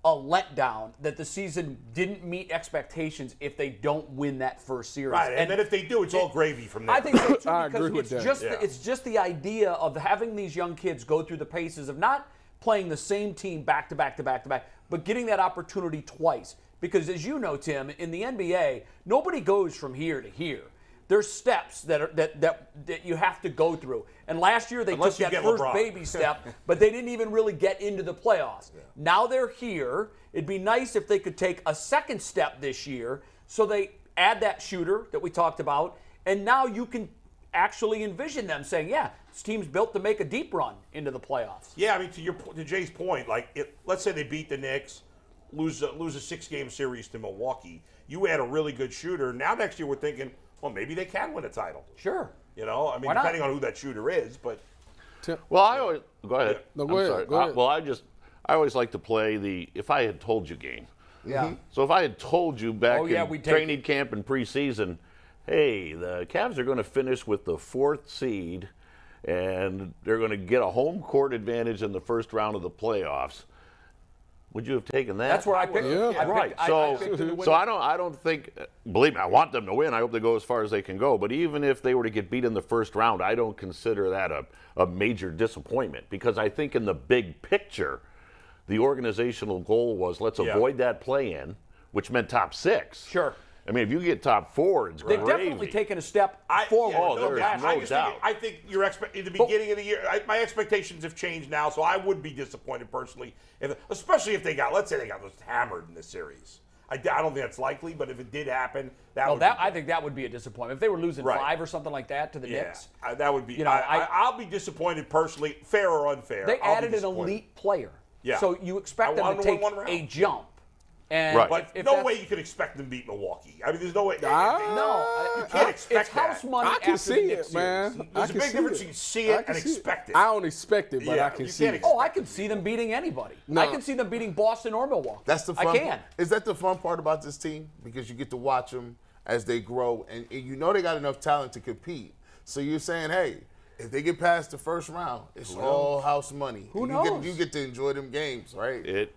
a letdown that the season didn't meet expectations if they don't win that first series. Right, and then if they do, it's all gravy from there. I think so too, I agree because with that. it's just the idea of having these young kids go through the paces of not playing the same team back to back to back to back, but getting that opportunity twice. Because as you know, Tim, in the NBA, nobody goes from here to here. There's steps that you have to go through. And last year they took that first baby step, but they didn't even really get into the playoffs. Yeah. Now they're here. It'd be nice if they could take a second step this year, so they add that shooter that we talked about, and now you can actually envision them saying, yeah, this team's built to make a deep run into the playoffs. Yeah, I mean, to Jay's point, like, let's say they beat the Knicks, lose a 6-game series to Milwaukee. You add a really good shooter. Now next year we're thinking, well, maybe they can win a title. Sure. You know, I mean, depending on who that shooter is, but. Well, I always go ahead. No, go ahead. Go ahead. I always like to play the if I had told you game. Yeah. So if I had told you back in training camp and preseason, hey, the Cavs are going to finish with the 4th seed, and they're going to get a home court advantage in the first round of the playoffs. Would you have taken that? That's where I picked. Yeah. Right. I picked them to win. So I don't think. Believe me, I want them to win. I hope they go as far as they can go. But even if they were to get beat in the first round, I don't consider that a major disappointment, because I think in the big picture, the organizational goal was let's avoid that play-in, which meant top 6. Sure. I mean, if you get top 4, it's They've gravy. definitely taken a step forward. there is no doubt. I think in the beginning of the year, my expectations have changed now, so I would be disappointed personally, especially if let's say they got hammered in this series. I don't think that's likely, but if it did happen, I think that would be a disappointment. If they were losing 5 or something like that to the Knicks. That would be. I'll be disappointed personally, fair or unfair. They added an elite player. Yeah. So you expect them to take a jump. And Right. But no way you can expect them to beat Milwaukee. I mean, there's no way. No, you can't expect it's house that. money. I can after see the Knicks it, man. series. There's a big difference between see it and expect it. I don't expect it, but Yeah, I can you see can't it. Oh, I can see them beating anybody. No. I can see them beating Boston or Milwaukee. That's the fun I can. part. Is that the fun part about this team? Because you get to watch them as they grow, and you know they got enough talent to compete. So you're saying, hey, if they get past the first round, it's all house money. Who knows? You get to enjoy them games, right?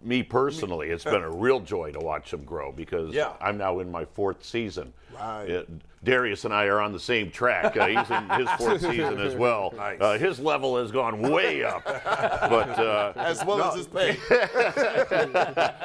Me personally, it's been a real joy to watch them grow, because I'm now in my 4th season. Right. Darius and I are on the same track. He's in his 4th season as well. Nice. His level has gone way up. But As well as his pay.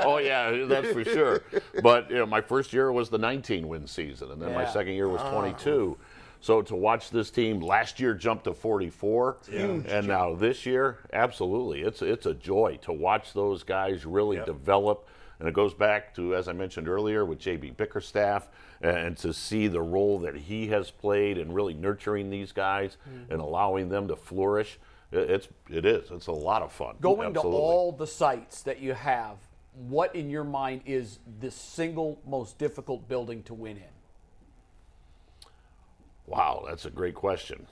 oh yeah, that's for sure. But my first year was the 19-win season, and then my second year was 22. So to watch this team last year jump to 44, and now this year, absolutely, it's a joy to watch those guys really develop. And it goes back to, as I mentioned earlier, with J.B. Bickerstaff, and to see the role that he has played in really nurturing these guys and allowing them to flourish. It's a lot of fun. Going to all the sites that you have, what in your mind is the single most difficult building to win in? Wow, that's a great question.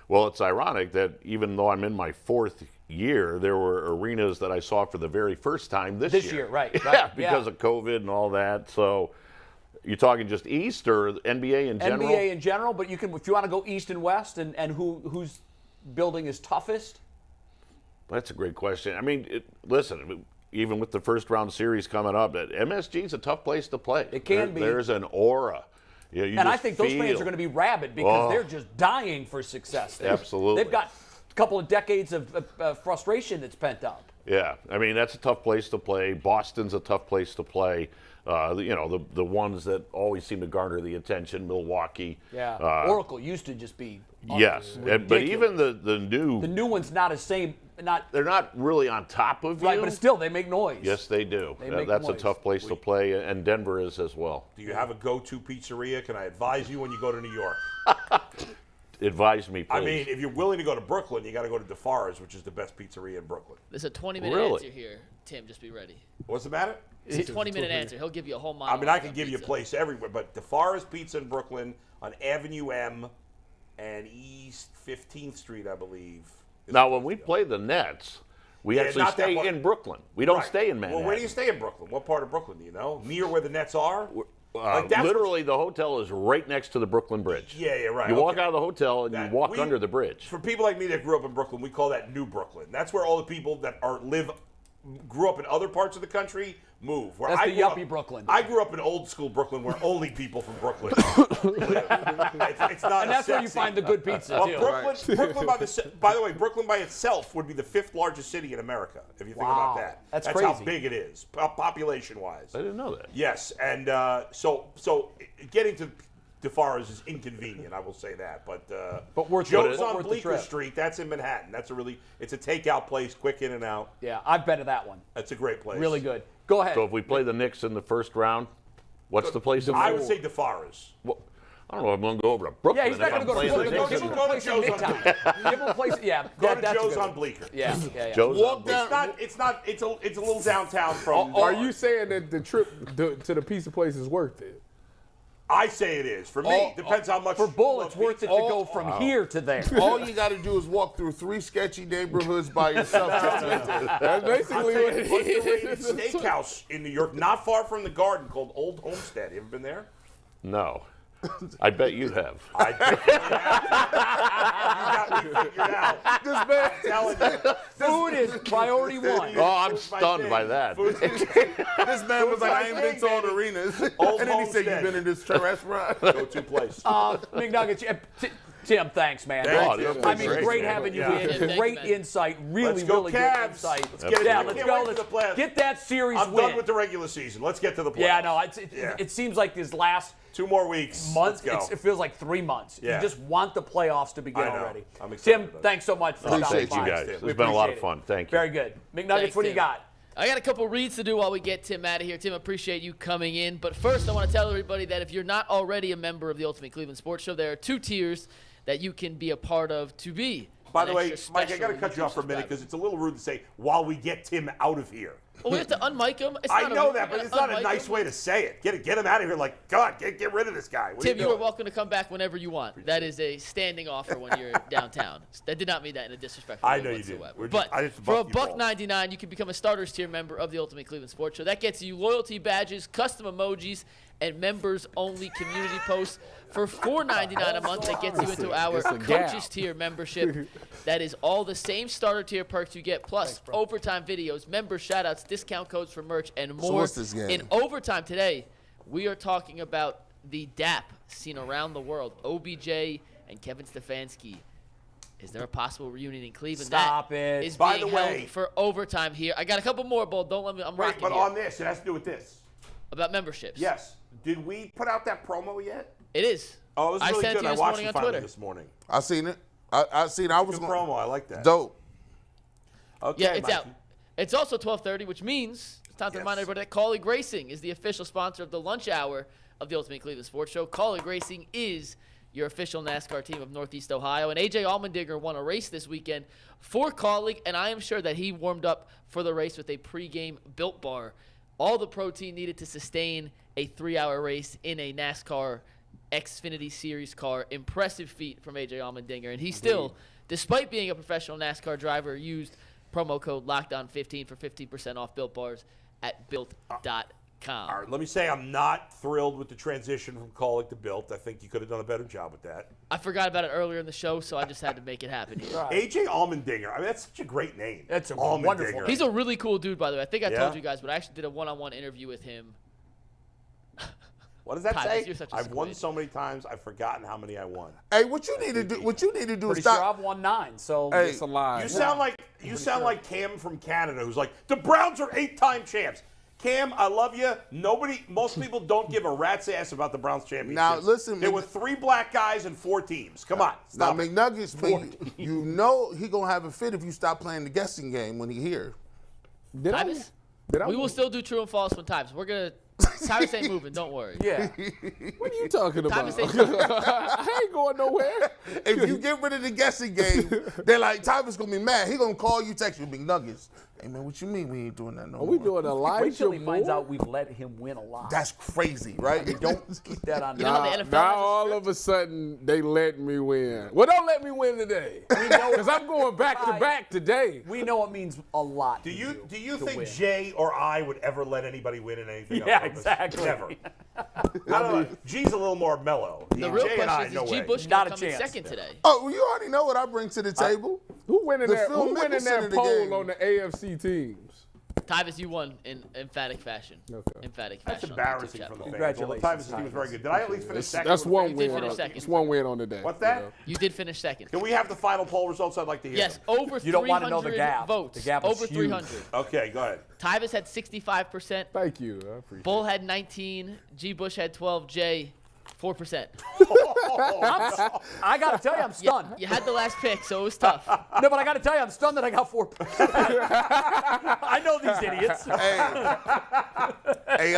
Well, it's ironic that even though I'm in my 4th year, there were arenas that I saw for the very first time this year. This year, right. Yeah, because of COVID and all that. So you're talking just East or NBA in general? NBA in general, but you can, if you want to go East and West, and whose building is toughest? That's a great question. I mean, listen, even with the first round series coming up, MSG is a tough place to play. It can be. There's an aura. And I think those fans are going to be rabid because they're just dying for success. Absolutely. They've got a couple of decades of frustration that's pent up. Yeah, I mean, that's a tough place to play. Boston's a tough place to play. The ones that always seem to garner the attention, Milwaukee. Yeah, Oracle used to just be yes, but even the new one's not as same. They're not really on top of you. Right, but still, they make noise. Yes, they do. That's noise. a tough place to play, and Denver is as well. Do you have a go-to pizzeria? Can I advise you when you go to New York? Advise me, please. I mean, if you're willing to go to Brooklyn, you got to go to DeFara's, which is the best pizzeria in Brooklyn. There's a 20-minute Really? answer here, Tim. Just be ready. What's the matter? It's a 20-minute answer. He'll give you a whole I monologue. mean, I can on give you a pizza. place everywhere, but DeFara's Pizza in Brooklyn on Avenue M and East 15th Street, I believe. Now, when we play the Nets, we actually not that stay one. in Brooklyn. We don't Right. stay in Manhattan. Well, where do you stay in Brooklyn? What part of Brooklyn do you know? Near where the Nets are? Like, that's Literally, the hotel is right next to the Brooklyn Bridge. Yeah, right. You walk okay. out of the hotel and you walk under the bridge. For people like me that grew up in Brooklyn, we call that New Brooklyn. That's where all the people that grew up in other parts of the country move. Where That's I the grew up- yuppie Brooklyn. I grew up in old school Brooklyn where only people from Brooklyn live. It's not And that's where you sexy. find the good pizza, Well, too. Brooklyn by the way, Brooklyn by itself would be the 5th largest city in America, if you think about that. That's how crazy. big it is, population-wise. I didn't know that. Yes, and so getting to DeFara's is inconvenient, I will say that. But worth Joe's the on worth the Bleecker trip. Street, that's in Manhattan. It's a takeout place, quick in and out. Yeah, I've been to that one. That's a great place. Really good. Go ahead. So if we play the Knicks in the first round, what's the place? I would say DeFara's. Well, I don't know if I'm going to go over to Brooklyn. Yeah, he's not if going to I'm go to playing the Brooklyn. Knicks. Give him a place in Joe's on Midtown. Give him a place. Yeah, Go to that's a Joe's good on one. Bleecker. Yeah. Joe's Walk on down. It's a little downtown from. Are you saying that the trip to the pizza place is worth it? I say it is. For me, depends how much. For Bull, it's you love worth it pizza. to go from here to there. All you got to do is walk through 3 sketchy neighborhoods by yourself. That's I'll basically tell what you, it underrated is. steakhouse in New York, not far from the Garden, called Old Homestead. You ever been there? No. I bet you have. I definitely have. got me figured out. This man, I'm telling you. Food is priority one. Oh, I'm Food's my stunned thing. by that. this man was like, I ain't been to all the arenas. Old And then he said, Homestead. you been in this restaurant? Go-to place. McNuggets. Tim, thanks, man. Thank you. I mean, Great, great man. having you Yeah. in. Yeah, thank Great you, man. insight. Really, Let's go really Cavs. good insight. Let's get it. Yeah, I let's can't go. wait for the playoffs. Get that series I'm win. done with the regular season. Let's get to the playoffs. Yeah, no, Yeah. it seems like this last 2 more weeks. month, Let's go. it feels like 3 months. Yeah. You just want the playoffs to begin I know. already. I'm excited Tim, about it. thanks so much for Appreciate stopping you by. guys. Tim. It's We been a lot of appreciate fun. it. Thank you. Very good. McNuggets, Thanks, what do you Tim. got? I got a couple reads to do while we get Tim out of here. Tim, appreciate you coming in. But first, I want to tell everybody that if you're not already a member of the Ultimate Cleveland Sports Show, there are 2 tiers that you can be a part of to be. By an the way, extra Mike, I got to special cut you off for a minute subscriber. because it's a little rude to say, while we get Tim out of here. Well, we have to unmic him. It's I not know a, that, we but it's gotta not a unmic nice him. way to say it. Get him out of here like, God, get rid of this guy. What Tim, are you are doing? welcome to come back whenever you want. That is a standing offer when you're downtown. That did not mean that in a disrespectful I way know you whatsoever. did. We're But just- I just for a bucked you both. $1.99, you can become a starters tier member of the Ultimate Cleveland Sports Show. That gets you loyalty badges, custom emojis, and members-only community posts. For $4.99 a month, that gets you into our it's a coaches gap. tier membership. That is all the same starter tier perks you get, plus overtime videos, member shoutouts, discount codes for merch, and more. what's this game? In overtime today, we are talking about the DAP seen around the world. OBJ and Kevin Stefanski. Is there a possible reunion in Cleveland? Stop That it. is By being the way- held for overtime here. I got a couple more, Bull. Don't let me. I'm Right, rocking but here. on this, it has to do with this. About memberships. Yes. Did we put out that promo yet? It is. Oh, it was really I sent good. it to you I this watched morning it on finally Twitter. this morning. I seen it. I seen it. I was Good going promo. I like that. dope. Okay, Yeah, it's Mikey. out. It's also 12:30, which means it's time to remind everybody that Colleague Racing is the official sponsor of the lunch hour of the Ultimate Cleveland Sports Show. Colleague Racing is your official NASCAR team of Northeast Ohio. And AJ Allmendinger won a race this weekend for Colleague, and I am sure that he warmed up for the race with a pregame Built Bar. All the protein needed to sustain a 3-hour race in a NASCAR Xfinity Series car. Impressive feat from AJ Allmendinger. And he still, despite being a professional NASCAR driver, used promo code LOCKDOWN15 for 15% off Built Bars at Built.com. All right, let me say I'm not thrilled with the transition from Colleague to Built. I think you could have done a better job with that. I forgot about it earlier in the show, so I just had to make it happen here. AJ Allmendinger. I mean, that's such a great name. That's a Allmendinger. wonderful name. He's a really cool dude, by the way. I think I Yeah? told you guys, but I actually did a one-on-one interview with him. What does that Tyler, say? you're such a I've won squid. so many times, I've forgotten how many I won. Hey, what you need to do? What you need to do Pretty is sure stop. I've won 9, so Hey, It's a lie. You sound like Cam from Canada, who's like, the Browns are 8-time champs. Cam, I love you. Most people don't give a rat's ass about the Browns championship. Now, listen, there were 3 black guys and 4 teams. Come on, Now stop. it. McNuggets, man, you know he gonna have a fit if you stop playing the guessing game when he here. Did I? Tyvus? Did I? We will still do true and false when times. We're going to – Tyvus ain't moving. Don't worry. yeah. What are you talking about? Tyvus ain't I ain't going nowhere. If you get rid of the guessing game, they're like, Tyvus gonna be mad. He gonna call you, text you, McNuggets. Hey man, what you mean we ain't doing that no Are more? we doing a live Wait till show? he finds out we've let him win a lot. That's crazy, right? Don't keep that on. You know how the NFL Now has a all script? of a sudden they let me win. Well, don't let me win today, because I'm going back to back today. We know it means a lot. Do to you to think win. Jay or I would ever let anybody win in anything on Yeah, purpose? exactly. Never. No, G's a little more mellow. The real Jay and I, question no is G. way. Bush Not going a to come in chance. second today? Oh, well, you already know what I bring to the table. Who winning The that? Phil Who winning Mickelson that of the poll game. on the AFC teams? Tyvus, you won in emphatic fashion. Okay. Emphatic That's fashion. on the YouTube embarrassing chat from the poll. fans. Congratulations, Well, the time was very good. Did I at least finish second? That's with one did win. finish On, second. it's one win on the day. What's that? you know. You did finish second. Can we have the final poll results? I'd like to hear. Yes, them. over You don't want to know the 300 gap. votes. The gap is over huge. 300. Okay, go ahead. Tyvus had 65%. Thank you. I appreciate Bull had 19. G. Bush had 12. J, 4%. I got to tell you, I'm stunned. You had the last pick, so it was tough. No, but I got to tell you, I'm stunned that I got 4%. I know these idiots. Hey, you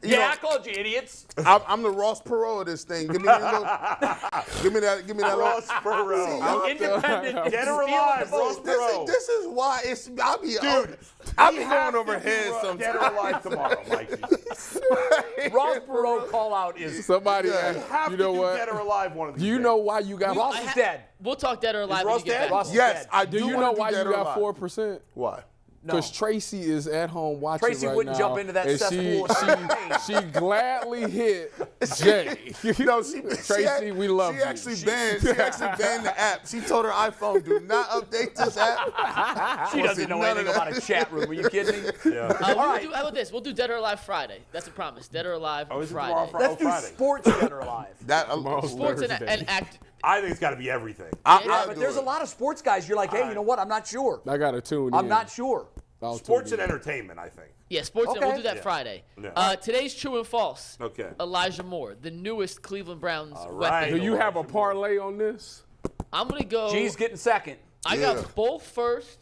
Yeah, I know, called you idiots. I'm the Ross Perot of this thing. Give me that. Give me that. Ross Perot. y'all- Independent. Dead or stealing alive, the Ross vote. Perot. This is why it's. I be We going have over to do, heads Dead or sometimes. alive tomorrow, Mikey. Ross Perot call out is Somebody, We have you to know do what? Dead or alive one of these Do you days. know why you got? Ross is dead. We'll talk dead or alive when Ross you get dead? back. Ross is Yes, dead. I Do do. you wanna know do why you Dead or got Alive. 4%? Why? Because Tracy is at home watching Tracy right wouldn't now, jump into that and cesspool of she gladly hit Jay. No, Tracy, we love you. She actually banned the app. She told her iPhone, do not update this app. She doesn't know anything about a chat room. Are you kidding me? Yeah. How about this? We'll do Dead or Alive Friday. That's a promise. Dead or Alive Oh, is it Friday. tomorrow Let's do Friday. sports Dead or Alive. Sports and act. I think it's got to be everything. Yeah, but there's a lot of sports guys. You're like, hey, you know what? I'm not sure. I got to tune in. I'm not sure. I'll Sports tune and in. entertainment, I think. Yeah, sports. Okay. We'll do that Friday. Yeah. Today's true and false. Okay. Elijah Moore, the newest Cleveland Browns right. weapon. Do you have a parlay on this? I'm gonna go. G's getting second. I got both first.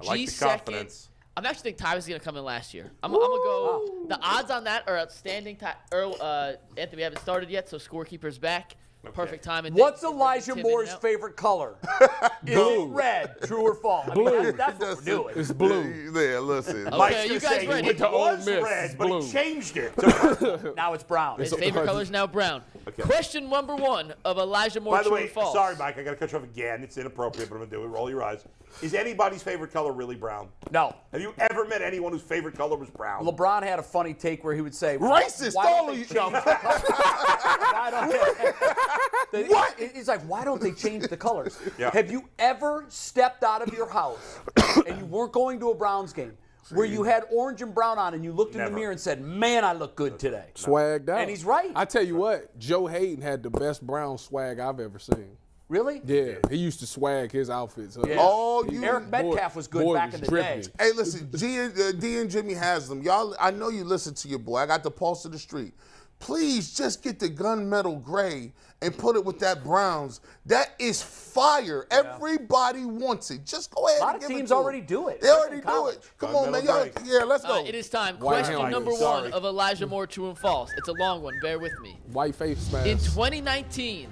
I like G the second. confidence. I'm actually think Ty was gonna come in last year. I'm gonna go. The odds on that are outstanding. Anthony, we haven't started yet, so scorekeeper's back. Perfect time. And What's then- Elijah Tim Moore's in out. favorite color? Is it red? True or false? I mean, Blue. that's what we're doing. It's blue. Yeah, listen. Mike's Okay, you gonna guys say ready? It To Ole was Miss, red, it's but blue. he changed it. to- Now it's brown. His favorite color is now brown. Okay. Question number 1 of Elijah Moore. By the true way, or false? sorry, Mike, I got to cut you off again. It's inappropriate, but I'm going to do it. Roll your eyes. Is anybody's favorite color really brown? No. Have you ever met anyone whose favorite color was brown? LeBron had a funny take where he would say, Racist, why all don't of they you." change the colors? Why don't what? He's like, why don't they change the colors? Yeah. Have you ever stepped out of your house and you weren't going to a Browns game where you had orange and brown on and you looked in the Never. mirror and said, man, I look good today? Swagged out. And he's right. I tell you what, Joe Hayden had the best brown swag I've ever seen. Really? Yeah, he used to swag his outfits. Yeah. All you Eric Metcalf was good back in the day. Hey, listen, D and Jimmy Haslam, y'all. I know you listen to your boy. I got the pulse of the street. Please just get the gunmetal gray and put it with that Browns. That is fire. Everybody wants it. Just go ahead. A lot and of give teams it to already them. do it. They already In do college. it. Come on, man. Gunmetal Y'all, gray. yeah, let's go. It is time. White Question helmet. number 1 Sorry. of Elijah Moore. True and false. It's a long one. Bear with me. White face mask. In 2019,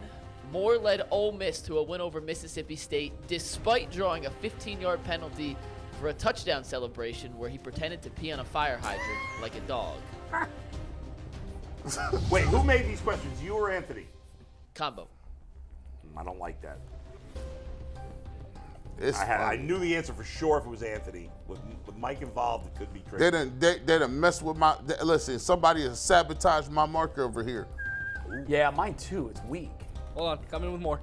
Moore led Ole Miss to a win over Mississippi State despite drawing a 15-yard penalty for a touchdown celebration where he pretended to pee on a fire hydrant like a dog. Wait, who made these questions? You or Anthony? Combo. I don't like that. It's I funny. knew the answer for sure if it was Anthony. With Mike involved, it could be crazy. They done mess with my. Listen, somebody has sabotaged my marker over here. Yeah, mine too. It's weak. Hold on, coming with more.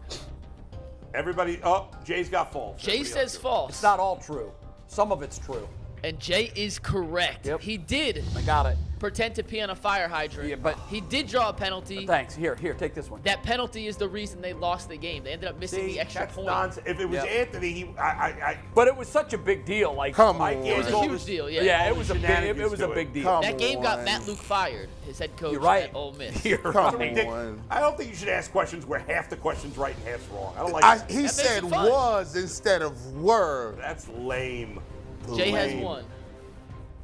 Everybody, Jay's got false. Jay Everybody says else do. false. It's not all true. Some of it's true. And Jay is correct. Yep. He did I got it. pretend to pee on a fire hydrant. Yeah, but- he did draw a penalty. Thanks. Here, take this one. That penalty is the reason they lost the game. They ended up missing See, the extra That's point. nonsense. If it was Yep. Anthony, I But it was such a big deal. Like, Come Mike on. It was a All huge this- deal. Yeah. yeah, it all was the a big. shenanigans It was a to it. big deal. Come That game got on. Matt Luke fired, his head coach You're right. at Ole Miss. You're Come right. on. I don't think you should ask questions where half the question's right and half's wrong. I don't like that. He makes said it fun. was instead of were. That's lame. Jay has Lame. one.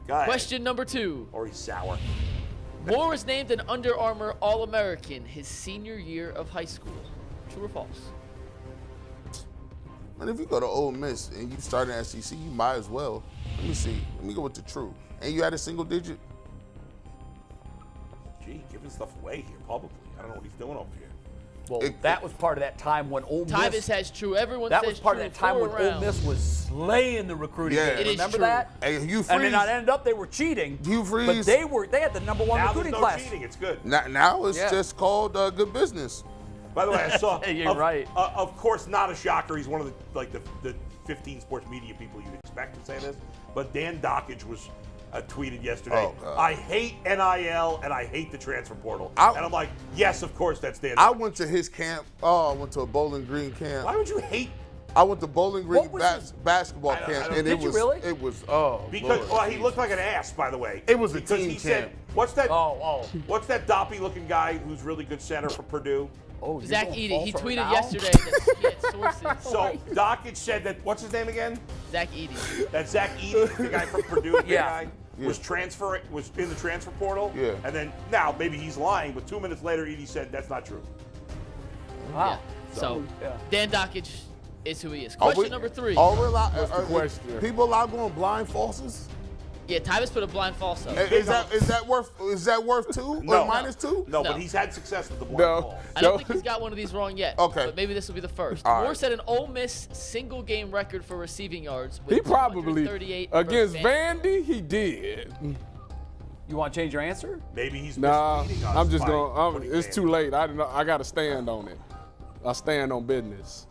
Go ahead. Question number 2. Or he's sour. Moore was named an Under Armour All-American his senior year of high school. True or false? And if you go to Ole Miss and you start in SEC, you might as well. Let me see. Let me go with the true. And you had a single digit? Gee, giving stuff away here publicly. I don't know what he's doing over here. Well, that was part of that time when Ole Miss. Tyvis has true. Everyone That says was part of true that time four when Ole rounds. Miss was slaying the recruiting. Yeah. game. It is Remember true. that? Hey, Hugh And then Freeze. it ended up they were cheating. Hugh Freeze. But they had the number one Now recruiting there's no class. cheating. It's good. Now it's Yeah. just called good business. By the way, I saw. You're right. Of course, not a shocker. He's one of the 15 sports media people you'd expect to say this. But Dan Dockage was tweeted yesterday. Oh, God. I hate NIL and I hate the transfer portal. I- and I'm like, yes, of course, that's Dan. I Dockage. went to his camp. Oh, I went to a Bowling Green camp. Why would you hate? I went to Bowling Green What was his- basketball I don't- camp, I don't- and Did it you was really? it was oh Because Lord. well, he looked like an ass, by the way. It was a because team he said, camp. "What's that? Oh. What's that doppy-looking guy who's really good center for Purdue?" Oh, you're Zach going Edey. He false right tweeted now? yesterday that he had sources. So Dockage said that. What's his name again? Zach Edey. That Zach Edey, the guy from Purdue, the big Yeah. guy, was in the transfer portal. Yeah. And then now maybe he's lying, but 2 minutes later, Edey said that's not true. Wow. So Yeah. Dan Dockage is who he is. Are Question we- number 3. Are we allowed? What's the question? People allowed going blind falses? Yeah, Tyvus put a blind false up. Is that worth 2 No. or minus 2? No, No. but he's had success with the blind No. falls. I don't think he's got one of these wrong yet. Okay. But maybe this will be the first. All Moore right. set an Ole Miss single game record for receiving yards. With He probably 238 against versus Vandy. He did. You want to change your answer? Maybe he's Nah, misleading us I'm just by going. putting It's Vandy. too late. I got to stand on it. I stand on business.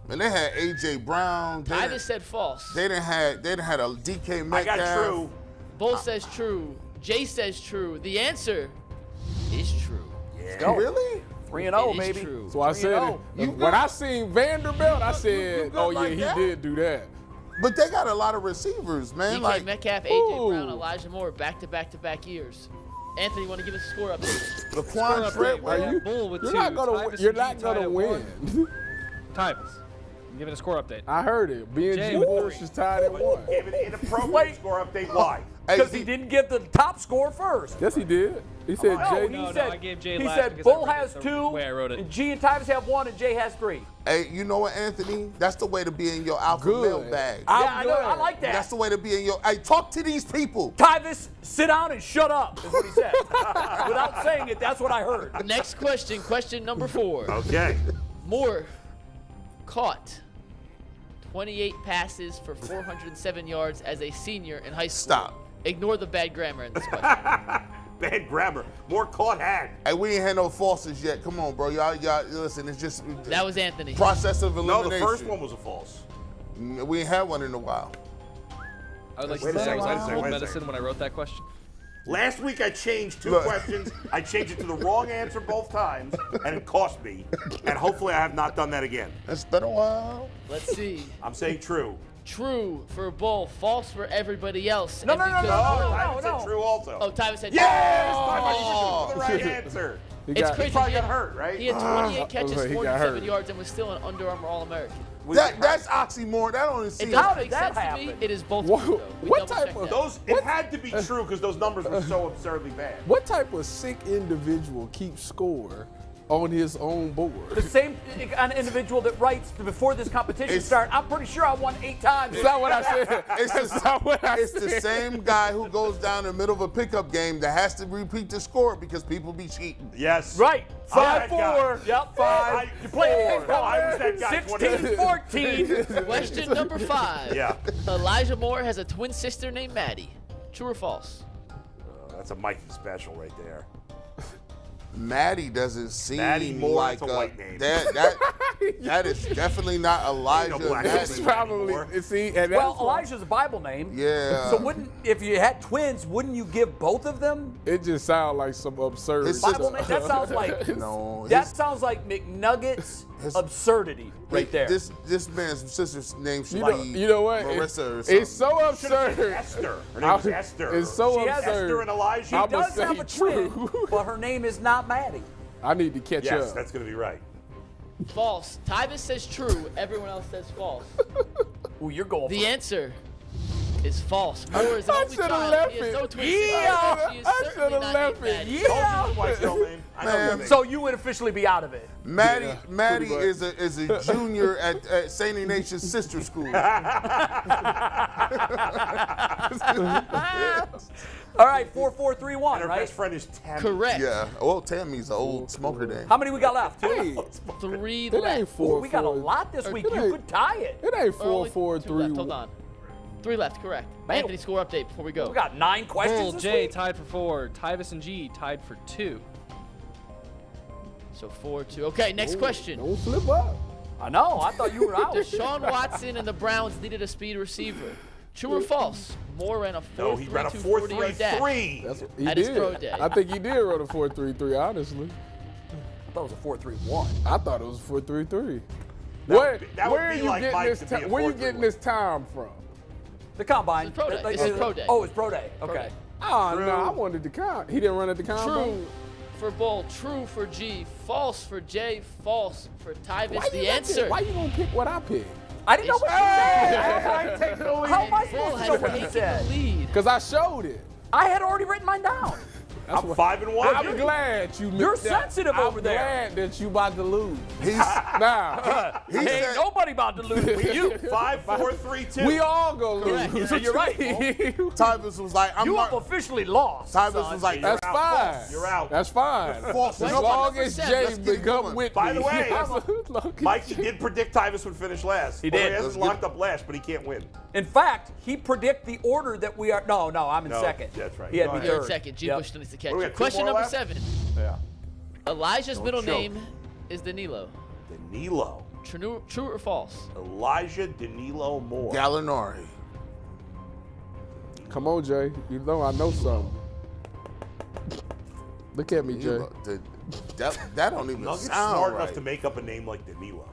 And they had A.J. Brown. Tyvus said false. They didn't had a DK I Metcalf. got true. Bull says true. Jay says true. The answer is true. Go. Really? 3-0, It is baby. true. So I said, 3-0. when I seen Vanderbilt, I you said, good oh, yeah, like he that? did do that. But they got a lot of receivers, man. DK Like Metcalf, AJ Brown, Ooh. Elijah Moore, back-to-back years. Anthony, you want to give us a score update? Laquan Treadwell. Are you? Bull with You're two. not gonna. Tyvus You're and not G tied gonna at win. Tyvus, give it a score update. I heard it. B and Jay G with Bush three. is tied at 1. Gave it an inappropriate Wait. score update. Why? Because he didn't give the top score first. Yes, he did. He said No, Jay. he No, said, I gave Jay he last said because I Bull read has it the 2, way I wrote it. and G and Tyvus have 1, and Jay has 3. Hey, you know what, Anthony? That's the way to be in your alpha Good. male bag. Yeah, I know. I like that. That's the way to be in your. Hey, talk to these people. Tyvus, sit down and shut up, is what he said. Without saying it, that's what I heard. Next question, question number 4. Okay. Moore caught 28 passes for 407 yards as a senior in high school. Stop. Ignore the bad grammar in this question. Bad grammar. More caught had. Hey, we ain't had no falses yet. Come on, bro. Y'all, listen. It's just That was Anthony. process of No, elimination. the first one was a false. We ain't had one in a while. I would like Wait to a say I second, was wait a on second, cold wait a medicine second. when I wrote that question. Last week I changed 2 Look. questions. I changed it to the wrong answer both times, and it cost me. And hopefully I have not done that again. It's been a while. Let's see. I'm saying true. True for Bull, false for everybody else. No, And no, no, because- no, I no. said true also. Oh, Tyvus said Yes! true. I was the right answer. It's crazy. He probably He got had- hurt, right? He had 28 catches, he got 47 hurt. yards, and was still an Under Armour All-American. That's oxymoron. That only It seems. doesn't How did make that sense to happen? me. It is both What- true, though. We what double-checked type of- that. It had to be true because those numbers were so absurdly bad. What type of sick individual keeps score on his own board? The same an individual that writes before this competition starts. I'm pretty sure I won 8 times. Is that what I said? That's not what I It's the said. same guy who goes down in the middle of a pickup game that has to repeat the score because people be cheating. Yes. Right. I'm that 5-4. Yep. 5. You play four. I was that guy. 16-14. Question number 5. Yeah. Elijah Moore has a twin sister named Maddie. True or false? That's a Mikey special right there. Maddie doesn't seem Maddie Moore, like that's a white name. that is definitely not Elijah black Maddie. person. It's probably see, and Well, that's why Elijah's a Bible name. Yeah. So if you had twins, wouldn't you give both of them it just sounds like some absurd. It's stuff. Bible names? That sounds like No, that sounds like McNuggets absurdity right there. This man's sister's name should You know what? Marissa or something. It's so absurd. Esther. Her name is Esther. It's so She has absurd. Esther and Elijah. She I'ma does say have a true. twin, but her name is not Maddie. I need to catch Yes, up. that's going to be right. False. Tyvus says true. Everyone else says false. Ooh, you're going The for answer is false. Moore is an I only shoulda child. left He has no it. twin Yeah. sister. She is I certainly shoulda not left named it. Maddie. Yeah. Wife's real name. I know Man. the name. So you would officially be out of it. Maddie pretty much. is a junior at St. Ignatius Sister School. All right, 4-4-3-1, And her right? best friend is Tammy. Correct. Yeah. Well, Tammy's an old smoker name. How many we got left? 2? Hey, 3 it ain't left. Ooh, 4. we got a lot this week. It You ain't- could tie it. It ain't Or only 4, 4, 2 3. left. Hold on. 3 left, correct. Man. Anthony, score update before we go. We got 9 questions Bull, this Jay week? tied for 4. Tyvus and G tied for 2. So 4-2. Okay, next question. Don't slip up. I know. I thought you were out. Deshaun Watson and the Browns needed a speed receiver. True or false? Moore ran a 4-3-2 No, he ran a 40-yard dash. 4-3-3. That's what he At his did. pro day. I think he did run a 4-3-3, honestly. I thought it was a 4-3-1. I thought it was 4-3-3. That Where, would be- that would where are be you like getting Mike this to be a time? Where you 4-3-1. getting this time from? The combine. It's pro day. Like, It's his pro day. Oh, it's pro day. Okay. day. Oh, True. no, I wanted to count. He didn't run at the combine? True for Bull, true for G, false for J, false for Tyvus. Why The you not answer. pick- Why you gonna pick what I picked? I didn't know It's what you true. said. I take the How am I Bull supposed to has know what he taken said? the lead. Because I showed it. I had already written mine down. I'm 5-1. I'm glad you. You're sensitive over there. I'm glad that you about to lose. He's Nah, he Ain't said, nobody about to lose with you. 5, 4, 3, 2. we all gonna Correct. lose. Yeah, you're right. Tyvus was like, I'm You have not. officially lost. Tyvus son. was like, That's fine. You're out. That's fine. False. As Let's long get as it Jay become going. with By me. the way, Look, Mikey did predict Tyvus would finish last. He Well, did. he hasn't locked up last, but he can't win. In fact, he predict the order that we are. No, I'm in No, second. that's right. He had Go me ahead. You're in third. second. G. Yep. Bush still needs to catch What do we you. got, 2 Question more number left? 7. Yeah. Elijah's middle choke. name is Danilo. Danilo. True or false? Elijah Danilo Moore. Gallinari. come on, Jay. You know I know something. Look at me, Jay. That don't even Nuggets sound smart right. enough to make up a name like Danilo.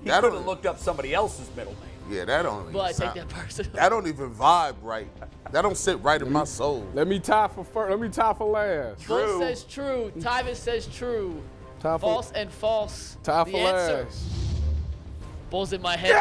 He That could have don't- looked up somebody else's middle name. Yeah, that don't even Well, I take sound. that personally. That don't even vibe right. That don't sit right in my soul. Let me tie for first. Let me tie for last. Bull True. says true. Tyvus says true. Tie for, False and false. tie The for answer. last. Bull's in my head.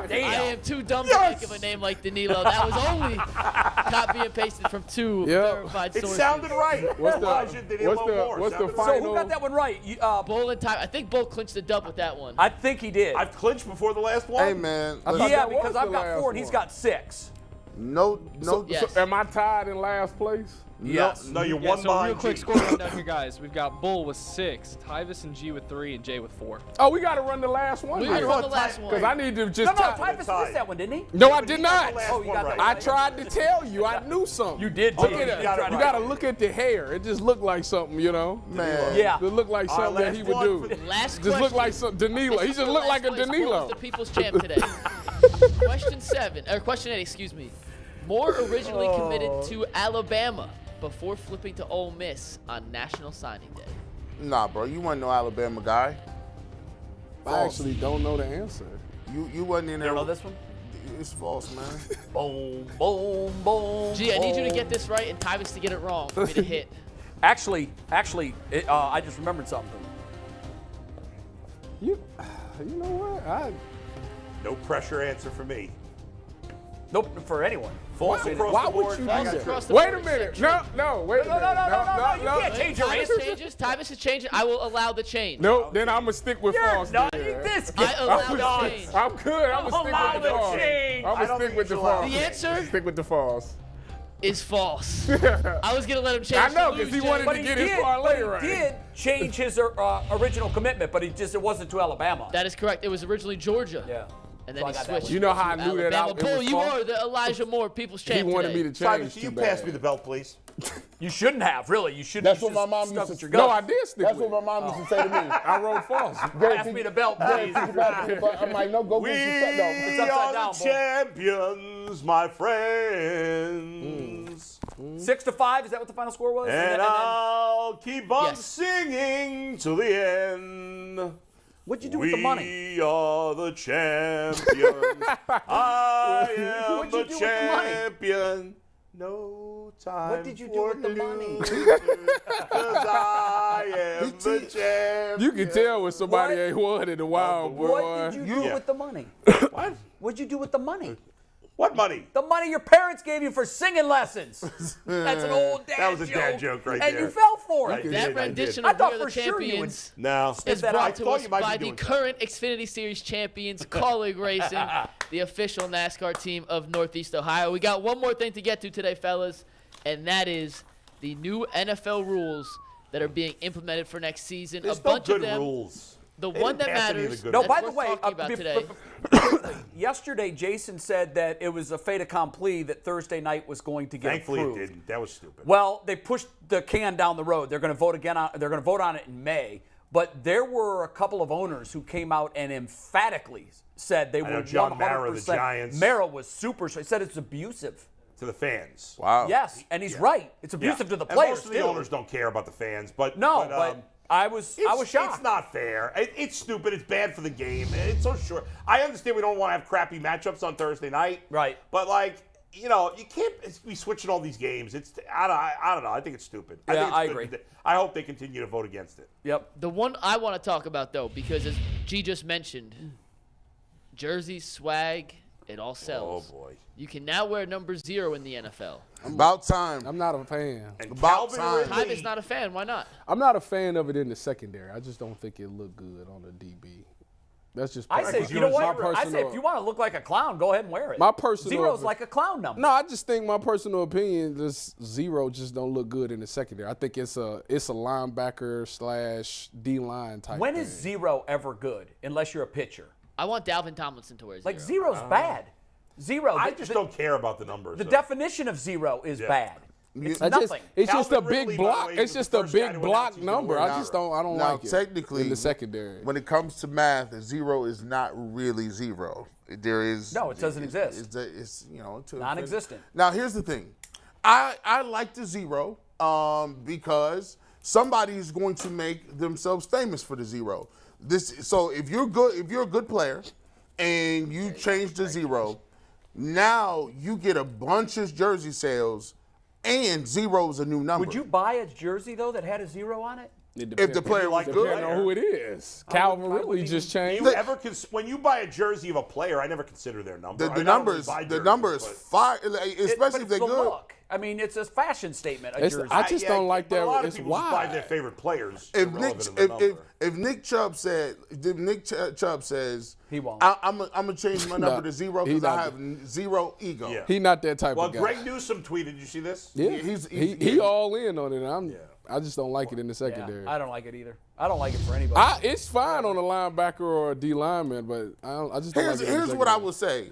Damn. I am too dumb to think of a name like Danilo. That was only copy and pasted from 2 Yep. verified It sources. sounded right. What's Elijah Danilo Moore. what's the Sounded So final? who got that one right? Bull and Ty. I think Bull clinched the dub with that one. I think he did. I've clinched before the last one. Hey man, I thought listen, yeah, that was because the I've got last 4 and he's one. got 6. no. Yes. So am I tied in last place? Yes. No, you're Yeah, one so behind. real quick G. score rundown here, guys. We've got Bull with 6, Tyvus and G with 3, and Jay with 4. Oh, we got to run the last one. We gotta I run the thought last Ty- one. Because I need to No, just no, tie. Tyvus tied. missed that one, didn't he? No, I But did he got not. the last Oh, you one got right. that I tried to tell you. I knew something. You did. Oh, too. you Look at got it it. You right. got to look at the hair. It just looked like something, you know. man. Yeah. It looked like All right, something that last he would one do. for- Last Just question. looked like some Danilo. He just For looked last like a place, Bull Danilo. is the people's champ today. Question 8, excuse me. Moore originally committed to Alabama before flipping to Ole Miss on National Signing Day. Nah, bro, you wasn't no Alabama guy. I actually don't know the answer. You wasn't in You there. don't know this one? It's false, man. Boom, boom, boom. Gee, I need you to boom. get this right and Tyvus to get it wrong for me to hit. Actually, I just remembered something. You know what? No pressure answer for me. Nope, for anyone. False across Why the would board. you I do got that? you. Across the Wait a board, minute. it's No, wait a minute. You can't change your Tyvus answer. changes. Tyvus is changing. I will allow the change. No, then I'm gonna stick with false. No, then. this I allow guy. the change. I'm good. I'm gonna Allow stick with the the false. change. I'm I gonna don't stick think with the you should allow false. The answer Stick with the false. is false. I was gonna let him change. I know, to 'cause lose, he wanted Jay. But to he get his did. parlay But right. he did change his original commitment, but it wasn't to Alabama. That is correct. It was originally Georgia. Yeah. And then So I he got that switched. one. You know how I to knew that Alabama. it was Bull, you false? are the Elijah Moore People's He Champ wanted today. me to Simon, change can too you bad. pass me the belt, please? You shouldn't have, really. You should. That's you what my just mom stuck used with to. your No, gut. I did stick That's with what my mom used to say to me. I wrote false. Pass me the belt, please. I'm like, no, go We get your stuff. No. It's upside are down, the boy. champions, my friends. 6-5. Is that what the final score was? And I'll keep on Yes. singing to the end. What'd you do with the money? We are the champions. I am What'd you the do with the money? champion. No time. What did you do for with the money? losers, 'cause I am the champion. You can tell when somebody What? ain't won in a while, boy. What did you do Yeah. with the money? What? What'd you do with the money? What money? The money your parents gave you for singing lessons. That's an old dad joke. That was a dad joke right and there. you fell for I it. did. That rendition I of thought We Are the for sure you would- Champions No. is that brought out. to I thought us you might be by the doing that. current Xfinity Series champions, Kaulig Racing, the official NASCAR team of Northeast Ohio. We got one more thing to get to today, fellas, and that is the new NFL rules that are being implemented for next season. There's a bunch no of good them. rules. The They one didn't that pass any of the matters. good No, ones. by that's the way, worth talking about today. yesterday Jason said that it was a fait accompli that Thursday night was going to get Thankfully approved. it didn't. That was stupid. Well, they pushed the can down the road. They're going to vote again on. They're going to vote on it in May. But there were a couple of owners who came out and emphatically said they know were John 100%. Mara of the Giants. Mara was super. He said it's abusive. To the fans. Wow. Yes, and he's right. It's abusive to the And players most of the too. owners don't care about the fans, but No, but, but I was shocked. It's not fair. It's stupid. It's bad for the game. It's so short. I understand we don't want to have crappy matchups on Thursday night. Right. But like, you know, you can't be switching all these games. It's I don't know. I think it's stupid. I think it's I good. agree. I hope they continue to vote against it. Yep. The one I want to talk about, though, because as G just mentioned, jerseys, swag, It all sells. Oh, boy. You can now wear number 0 in the NFL. About time. I'm not a fan. And About Calvin time. Ridley. Tyvis not a fan. Why not? I'm not a fan of it in the secondary. I just don't think it looked good on the DB. That's just I say, you know what? I say, personal- if you want to look like a clown, go ahead and wear it. My personal- 0's like a clown number. No, I just think my personal opinion, this 0 just don't look good in the secondary. I think it's a linebacker / D-line type. When thing. is 0 ever good? Unless you're a pitcher. I want Dalvin Tomlinson to wear 0. Like 0's bad. 0. I just don't care about the numbers. The though. definition of 0 is bad. It's nothing. It's just a Calvin big Ridley, by the block. way, It's was just the a first guy big to block announce he's gonna number. wear I just don't Now, like it. technically, in the secondary. when it comes to math, 0 is not really 0. There is No, it doesn't exist. It's to Non-existent. Now here's the thing, I like the 0 because somebody is going to make themselves famous for the 0. So if you're a good player, and you change the 0, now you get a bunch of jersey sales, and 0 is a new number. Would you buy a jersey, though, that had a 0 on it? If the player was good? Depending on who it is. Calvin Ridley just changed. When you buy a jersey of a player, I never consider their number. The number is fire, especially But if it's they're the good. look. I mean, it's a fashion statement, a It's- jersey. I just don't like but that. A lot of It's people just buy wide. their favorite players. If Nick Chubb says He won't. I'm gonna change my number to 0 he because I not- have 0 ego. Yeah. He not that type Well, of guy. Greg Newsome tweeted. Did you see this? Yeah, He's- he all in on it. I just don't like it in the Yeah, secondary. I don't like it either. I don't like it for anybody. It's fine on a linebacker or a D lineman, but I just don't like it. Here's what I would say,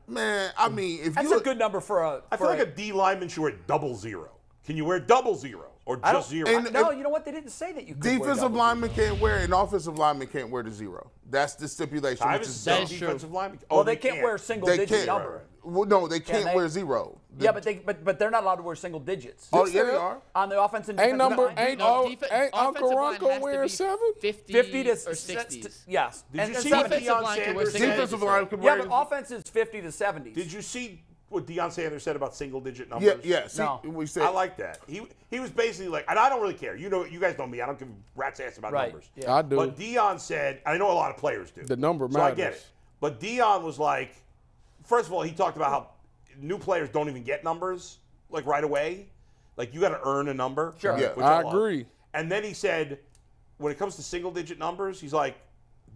man. I mean, if That's you a good number for a. I feel like a D lineman should wear 000. Can you wear 000 or I don't- just 0? And- No, you know what? They didn't say that you could wear defensive double lineman can't wear it, and offensive lineman can't wear the 0. That's the stipulation. Tyvus Which is is dumb. That is true. defensive lineman. Well, they can't wear a They single-digit can't. number. Well, no, they can't they? wear 0. Yeah, but they're not allowed to wear single digits. Oh, yeah, they are. On the offense and Ain't defensive number line. ain't No, all defen- ain't offensive Uncle line Ronco has to wearing be 7? 50 to or 60s. yes. Did you And see 70s. what Defensive Deion line can wear Sanders single said? Defensive line can Yeah, wear. but offense is 50 to 70s. Did you see what Deion Sanders said about single-digit numbers? Yeah. See, No. we said I like that. He was basically like, and I don't really care. You guys know me. I don't give a rat's ass about Right. numbers. Yeah. I do. But Deion said, I know a lot of players do. The number So I get matters. it. But Deion was like, first of all, he talked about how new players don't even get numbers like right away. Like you got to earn a number. Sure. Yeah. which I love. agree. And then he said, when it comes to single-digit numbers, he's like,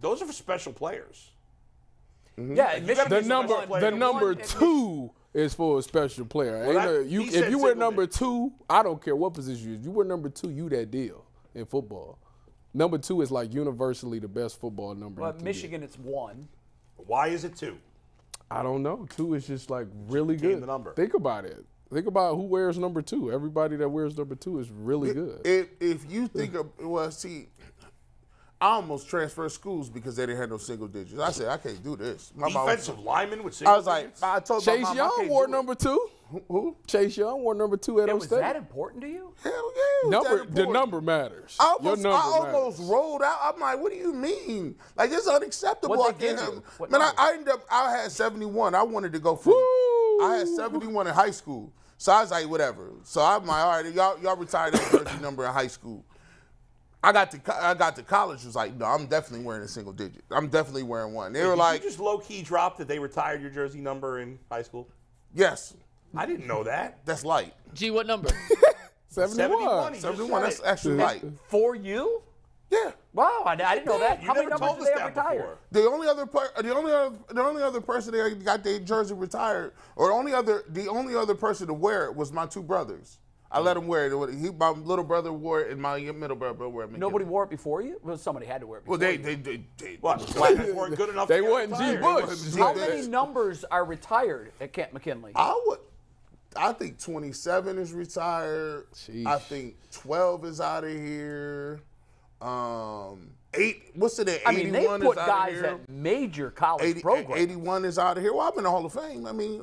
those are for special players. Yeah, and Michigan gotta The be number special player. the The number one- 2 is for a special player. Ain't that- no- he if said you wear single number digit. 2, I don't care what position you use. You wear number 2, you that deal in football. Number 2 is like universally the best football number. you But can Michigan, it's 1. Why is it 2? get. I don't know. 2 is just like really Game good. the number. Think about it. Think about who wears number 2. Everybody that wears number 2 is really good. if you think of I almost transferred schools because they didn't have no single digits. I said I can't do this. My mom- Defensive lineman with single I was like, digits? I told my Chase mom, I Young can't wore do it. number 2. Who? Chase Young wore number 2 at Yeah, O was State. that important to you? Hell yeah. it was that The important. number matters. I Your almost, number I almost matters. rolled out. I'm like, what do you mean? Like, it's unacceptable. What'd they I can't give you? have- What Man, number? I ended up, I had 71. I wanted to go for I had 71 in high school. So I was like, whatever. So I'm like, all right, y'all retired that jersey number in high school. I got to college, was like, no, I'm definitely wearing a single digit. I'm definitely wearing one. They were Did like, you just low-key drop that they retired your jersey number in high school? yes, I didn't know that. that's light. G, what number? 71. 71, that's actually light. For you? Yeah. Wow, I didn't know that. You How many never numbers told do us they that have retired? before. The only other person that got their jersey retired, or the only other person to wear it was my two brothers. I let him wear it. My little brother wore it, and my middle brother wore it. Nobody wore it before you? Well, somebody had to wear it before Well, you. they What? The black guys weren't good enough They to get wasn't G. retired. Bush. How many numbers are retired at Camp McKinley? I think 27 is retired. Sheesh. I think 12 is out of here. 8. What's it? 81 I mean, they is put out guys of here. at major college programs. 81 is out of here. Well, I'm in the Hall of Fame. I mean,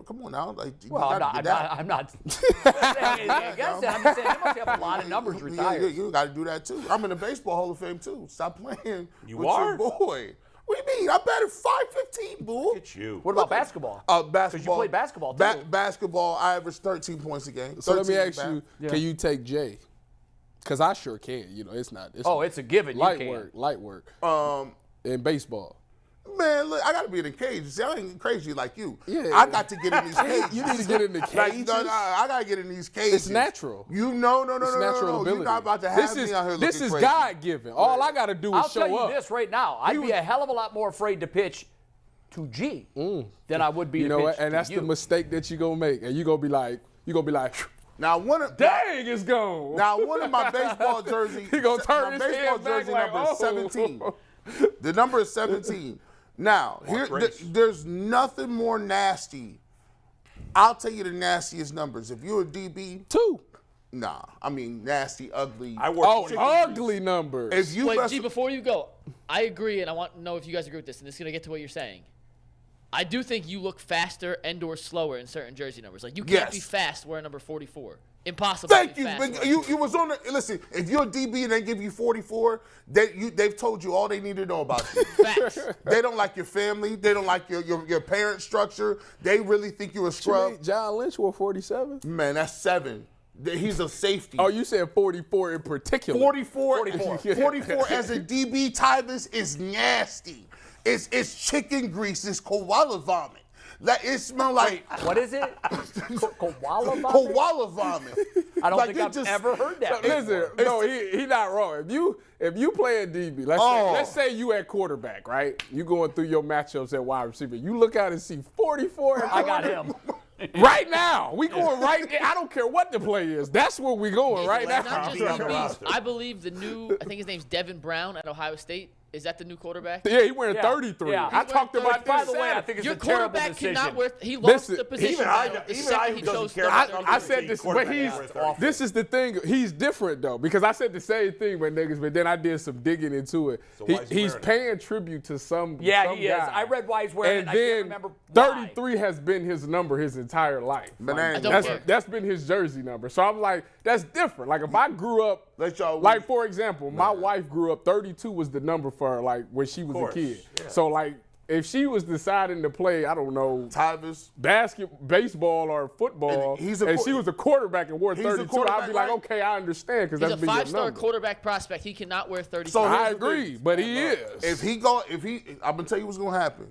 come on now. Like, Well, I'm not saying anything against it. I'm just saying they must have a lot of numbers retired. You got to do that too. I'm in the Baseball Hall of Fame too. Stop playing You with are? your boy. What do you mean? I batted .515, bull. Look at you. What about basketball? Basketball. Because you played basketball, too. Basketball, I averaged 13 points a game. So let me 13 ask you, can you take Jay? Because I sure can. You know, it's not. It's a given. light You can. work. Light work. In baseball. Man, look, I got to be in the cage. See, I ain't crazy like you. Yeah. I got to get in these cages. You need to get in the Like, cages. no, I got to get in these cages. It's natural. You know, no. It's natural ability. You're not about to have me out here looking This is crazy. God-given. All I got to do is I'll show tell you up. this right now. I'd be a hell of a lot more afraid to pitch to G than I would be You to know pitch what? And to that's you. the mistake that you're going to make. And you're going to be like, Now, dang, it's gone. Now, one of my baseball jerseys, He gonna turn my his baseball head back jersey like, number is 17. The number is 17. Now, there's nothing more nasty. I'll tell you the nastiest numbers. If you're a DB, 2. nah. I mean, nasty, ugly. Ugly numbers. If you Wait, mess G, with- before you go, I agree, and I want to know if you guys agree with this, and this is going to get to what you're saying. I do think you look faster and or slower in certain jersey numbers. Like, you can't be fast wearing number 44. Impossible. Thank you. You was on the, listen, if you're a DB and they give you 44, they've told you all they need to know about you. Facts. They don't like your family. They don't like your parent structure. They really think you're a scrub. John Lynch wore 47. Man, that's 7. He's a safety. Oh, you said 44 in particular. 44 as a DB, Tyvus is nasty. It's chicken grease. It's koala vomit. Like, it smells like What is it? Koala vomit? koala vomit. I don't Like, think it I've just- ever heard that. Listen, no, he not wrong. If you play a DB, let's say you at quarterback, right? You going through your matchups at wide receiver. You look out and see 44. I got him. Right now, we going right there. I don't care what the play is. That's where we going right It's now. not just DBs. I believe the new, I think his name's Devin Brown at Ohio State. Is that the new quarterback? Yeah, he wearing Yeah. 33. Yeah. I talked about By this the way, I Saturday. think it's Your a terrible quarterback decision. cannot wear. He lost Listen, the position. even now, I the who second he doesn't chose care stuff. about I said this, but this is the thing. He's different though, because I said the same thing with niggas, but then I did some digging into it. why is he He's wearing paying tribute to some Yeah, he is. guy. I read why he's wearing it. And I can't then remember why. 33 has been his number his entire life. Bananas. I don't That's, care. that's been his jersey number. So I'm like, that's different. Like if I grew up, Let y'all like win. for example, my wife grew up, 32 was the number for her, like when she was a kid. yeah. So like if she was deciding to play, I don't know, Tyvus. baseball or football, And and, he's she was a quarterback and wore he's a 32, I'd quarterback, be like, right? okay, I understand because He's that's a been your five-star number. quarterback prospect. He cannot wear 30. So I here's the agree, thing. but he is. I'm gonna tell you what's gonna happen.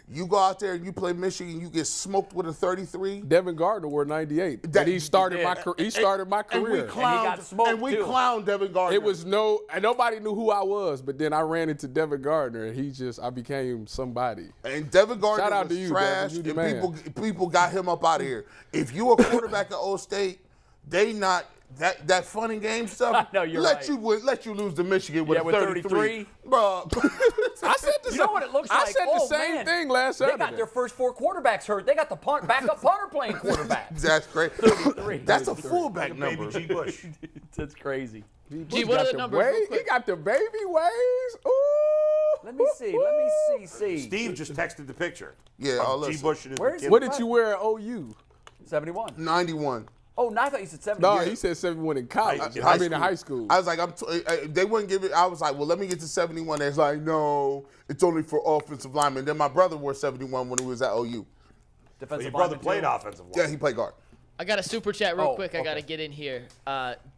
You go out there and you play Michigan, you get smoked with a 33. Devin Gardner wore 98. That- And he started yeah. my career. And we got smoked, too. clowned Devin Gardner. It was and nobody knew who I was, but then I ran into Devin Gardner, and I became somebody. And Devin Gardner Shout out was to you, trash, Devin. You and the man. people got him up out of here. If you a quarterback at Old State, they not that fun and game stuff. No, you're let right. you lose to Michigan with Yeah, a with 33, bro. I said the You know what it looks I like? said the Oh, same man. thing last They Saturday. got their first 4 quarterbacks hurt. They got the backup punter playing quarterback. That's great. 33. That's a fullback Baby number. G. Bush. That's crazy. Gee, what are the numbers? Real He quick? got the baby waves. Ooh. Let me see. Steve just texted the picture. Yeah, of oh, G. listen. Bush and his Where is kid. What did you wear at OU? 71. 91. Oh, no, I thought you said 70. No, he said 71 in college. In I mean, in high school. I was like, they wouldn't give it. I was like, well, let me get to 71. They're like, no, it's only for offensive linemen. Then my brother wore 71 when he was at OU. Defensive Your brother lineman, played too. offensive line. Yeah, he played guard. I got a super chat real Oh, quick. I got to okay. get in here.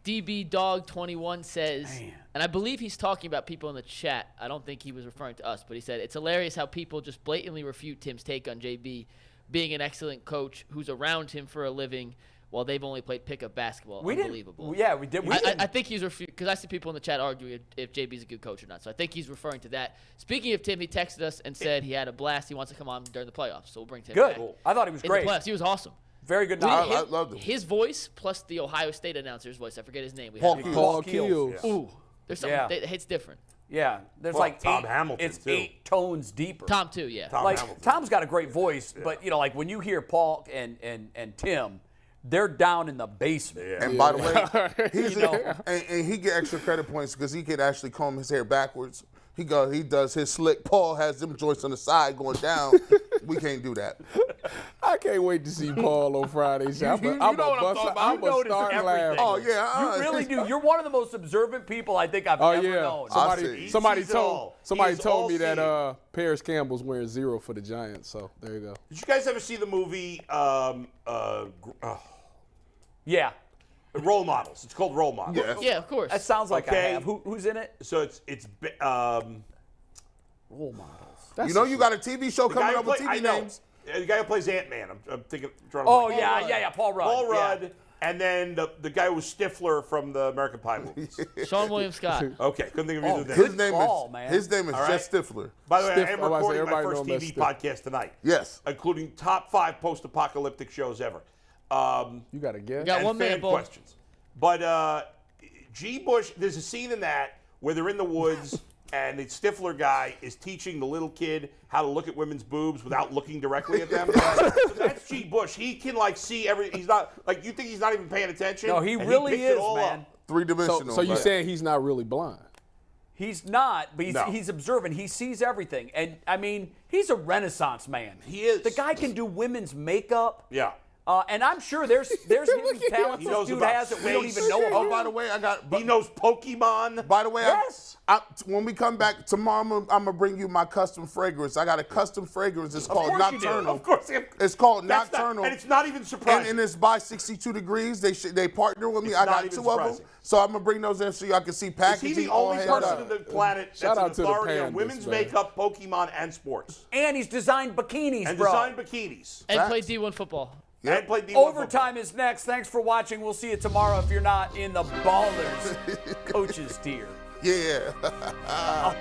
DB Dog 21 says, and I believe he's talking about people in the chat. I don't think he was referring to us, but he said it's hilarious how people just blatantly refute Tim's take on JB being an excellent coach who's around him for a living while they've only played pickup basketball. We Unbelievable. didn't. Yeah, we did. I think he's because I see people in the chat arguing if JB's a good coach or not. So I think he's referring to that. Speaking of Tim, he texted us and said he had a blast. He wants to come on during the playoffs, so we'll bring Tim Good. back. I thought he was In great. the playoffs, he was awesome. Very good We- knowledge. I loved him. His voice plus the Ohio State announcer's voice. I forget his name. We Paul had- Keels. Paul Keels. Keels. Ooh, there's something. Yeah. It hits different. Yeah, there's Well, like Tom 8, Hamilton, it's too. 8 tones deeper. Tom too, yeah. Tom like Hamilton. Tom's got a great voice, but you know, like when you hear Paul and Tim, they're down in the basement. Yeah. And by the way, he's You know. and he get extra credit points because he can actually comb his hair backwards. He does his slick. Paul has them joints on the side going down. We can't do that. I can't wait to see Paul on Friday. you know what I'm talking about. I'm You notice start everything. laughing. Oh yeah, You really do. You're one of the most observant people I think I've Oh ever yeah. known. see. Somebody He sees it all. told somebody He is told me that all-seeing. Paris Campbell's wearing 0 for the Giants. So there you go. Did you guys ever see the movie Yeah, Role Models? It's called Role Models. Yeah. Yeah, of course. that sounds like I Okay. have. Who's in it? So it's Role models. You know you got a TV show coming up with TV know. names. The guy who plays Ant-Man. I'm thinking. Oh, yeah, Paul Rudd. Paul Rudd. Yeah. And then the guy who was Stifler from the American Pie movies. Sean William Scott. Okay, couldn't think of either of them. His name is Jeff Stifler. By the way, I am I recording my everybody first know him TV as podcast tonight. Yes. Including top 5 post-apocalyptic shows ever. You got to guess. got and 1 minute, fan Bull. questions. But G. Bush, there's a scene in that where they're in the woods and the Stifler guy is teaching the little kid how to look at women's boobs without looking directly at them. So that's G. Bush. He can see everything. He's not you think he's not even paying attention. No, he and really picks it is, all man. up. Three-dimensional. So you're saying he's not really blind? He's not, but No. he's observant. He sees everything. And, I mean, he's a Renaissance man. He is. The guy can do women's makeup. Yeah. And I'm sure there's hidden talents He this knows dude about has that we don't space. even know about. Oh, by the way, He knows Pokemon. By the way, Yes. when we come back tomorrow, I'm gonna bring you my custom fragrance. I got a custom fragrance. It's called course you do. Nocturnal. Of course. It's called That's Nocturnal. and it's not even surprising. And it's by 62 Degrees. They partner with me. It's I not got even 2 of them. surprising. So I'm gonna bring those in so y'all can see Is packaging. he the all only handled person out. on the planet Shout that's an out to the authority on pandas, women's man. makeup, Pokemon, and sports? And he's designed bikinis, And bro. designed bikinis. And Facts. play D1 football. And played D1 Overtime is next. Thanks for watching. We'll see you tomorrow if you're not in the Ballers coaches tier. Yeah.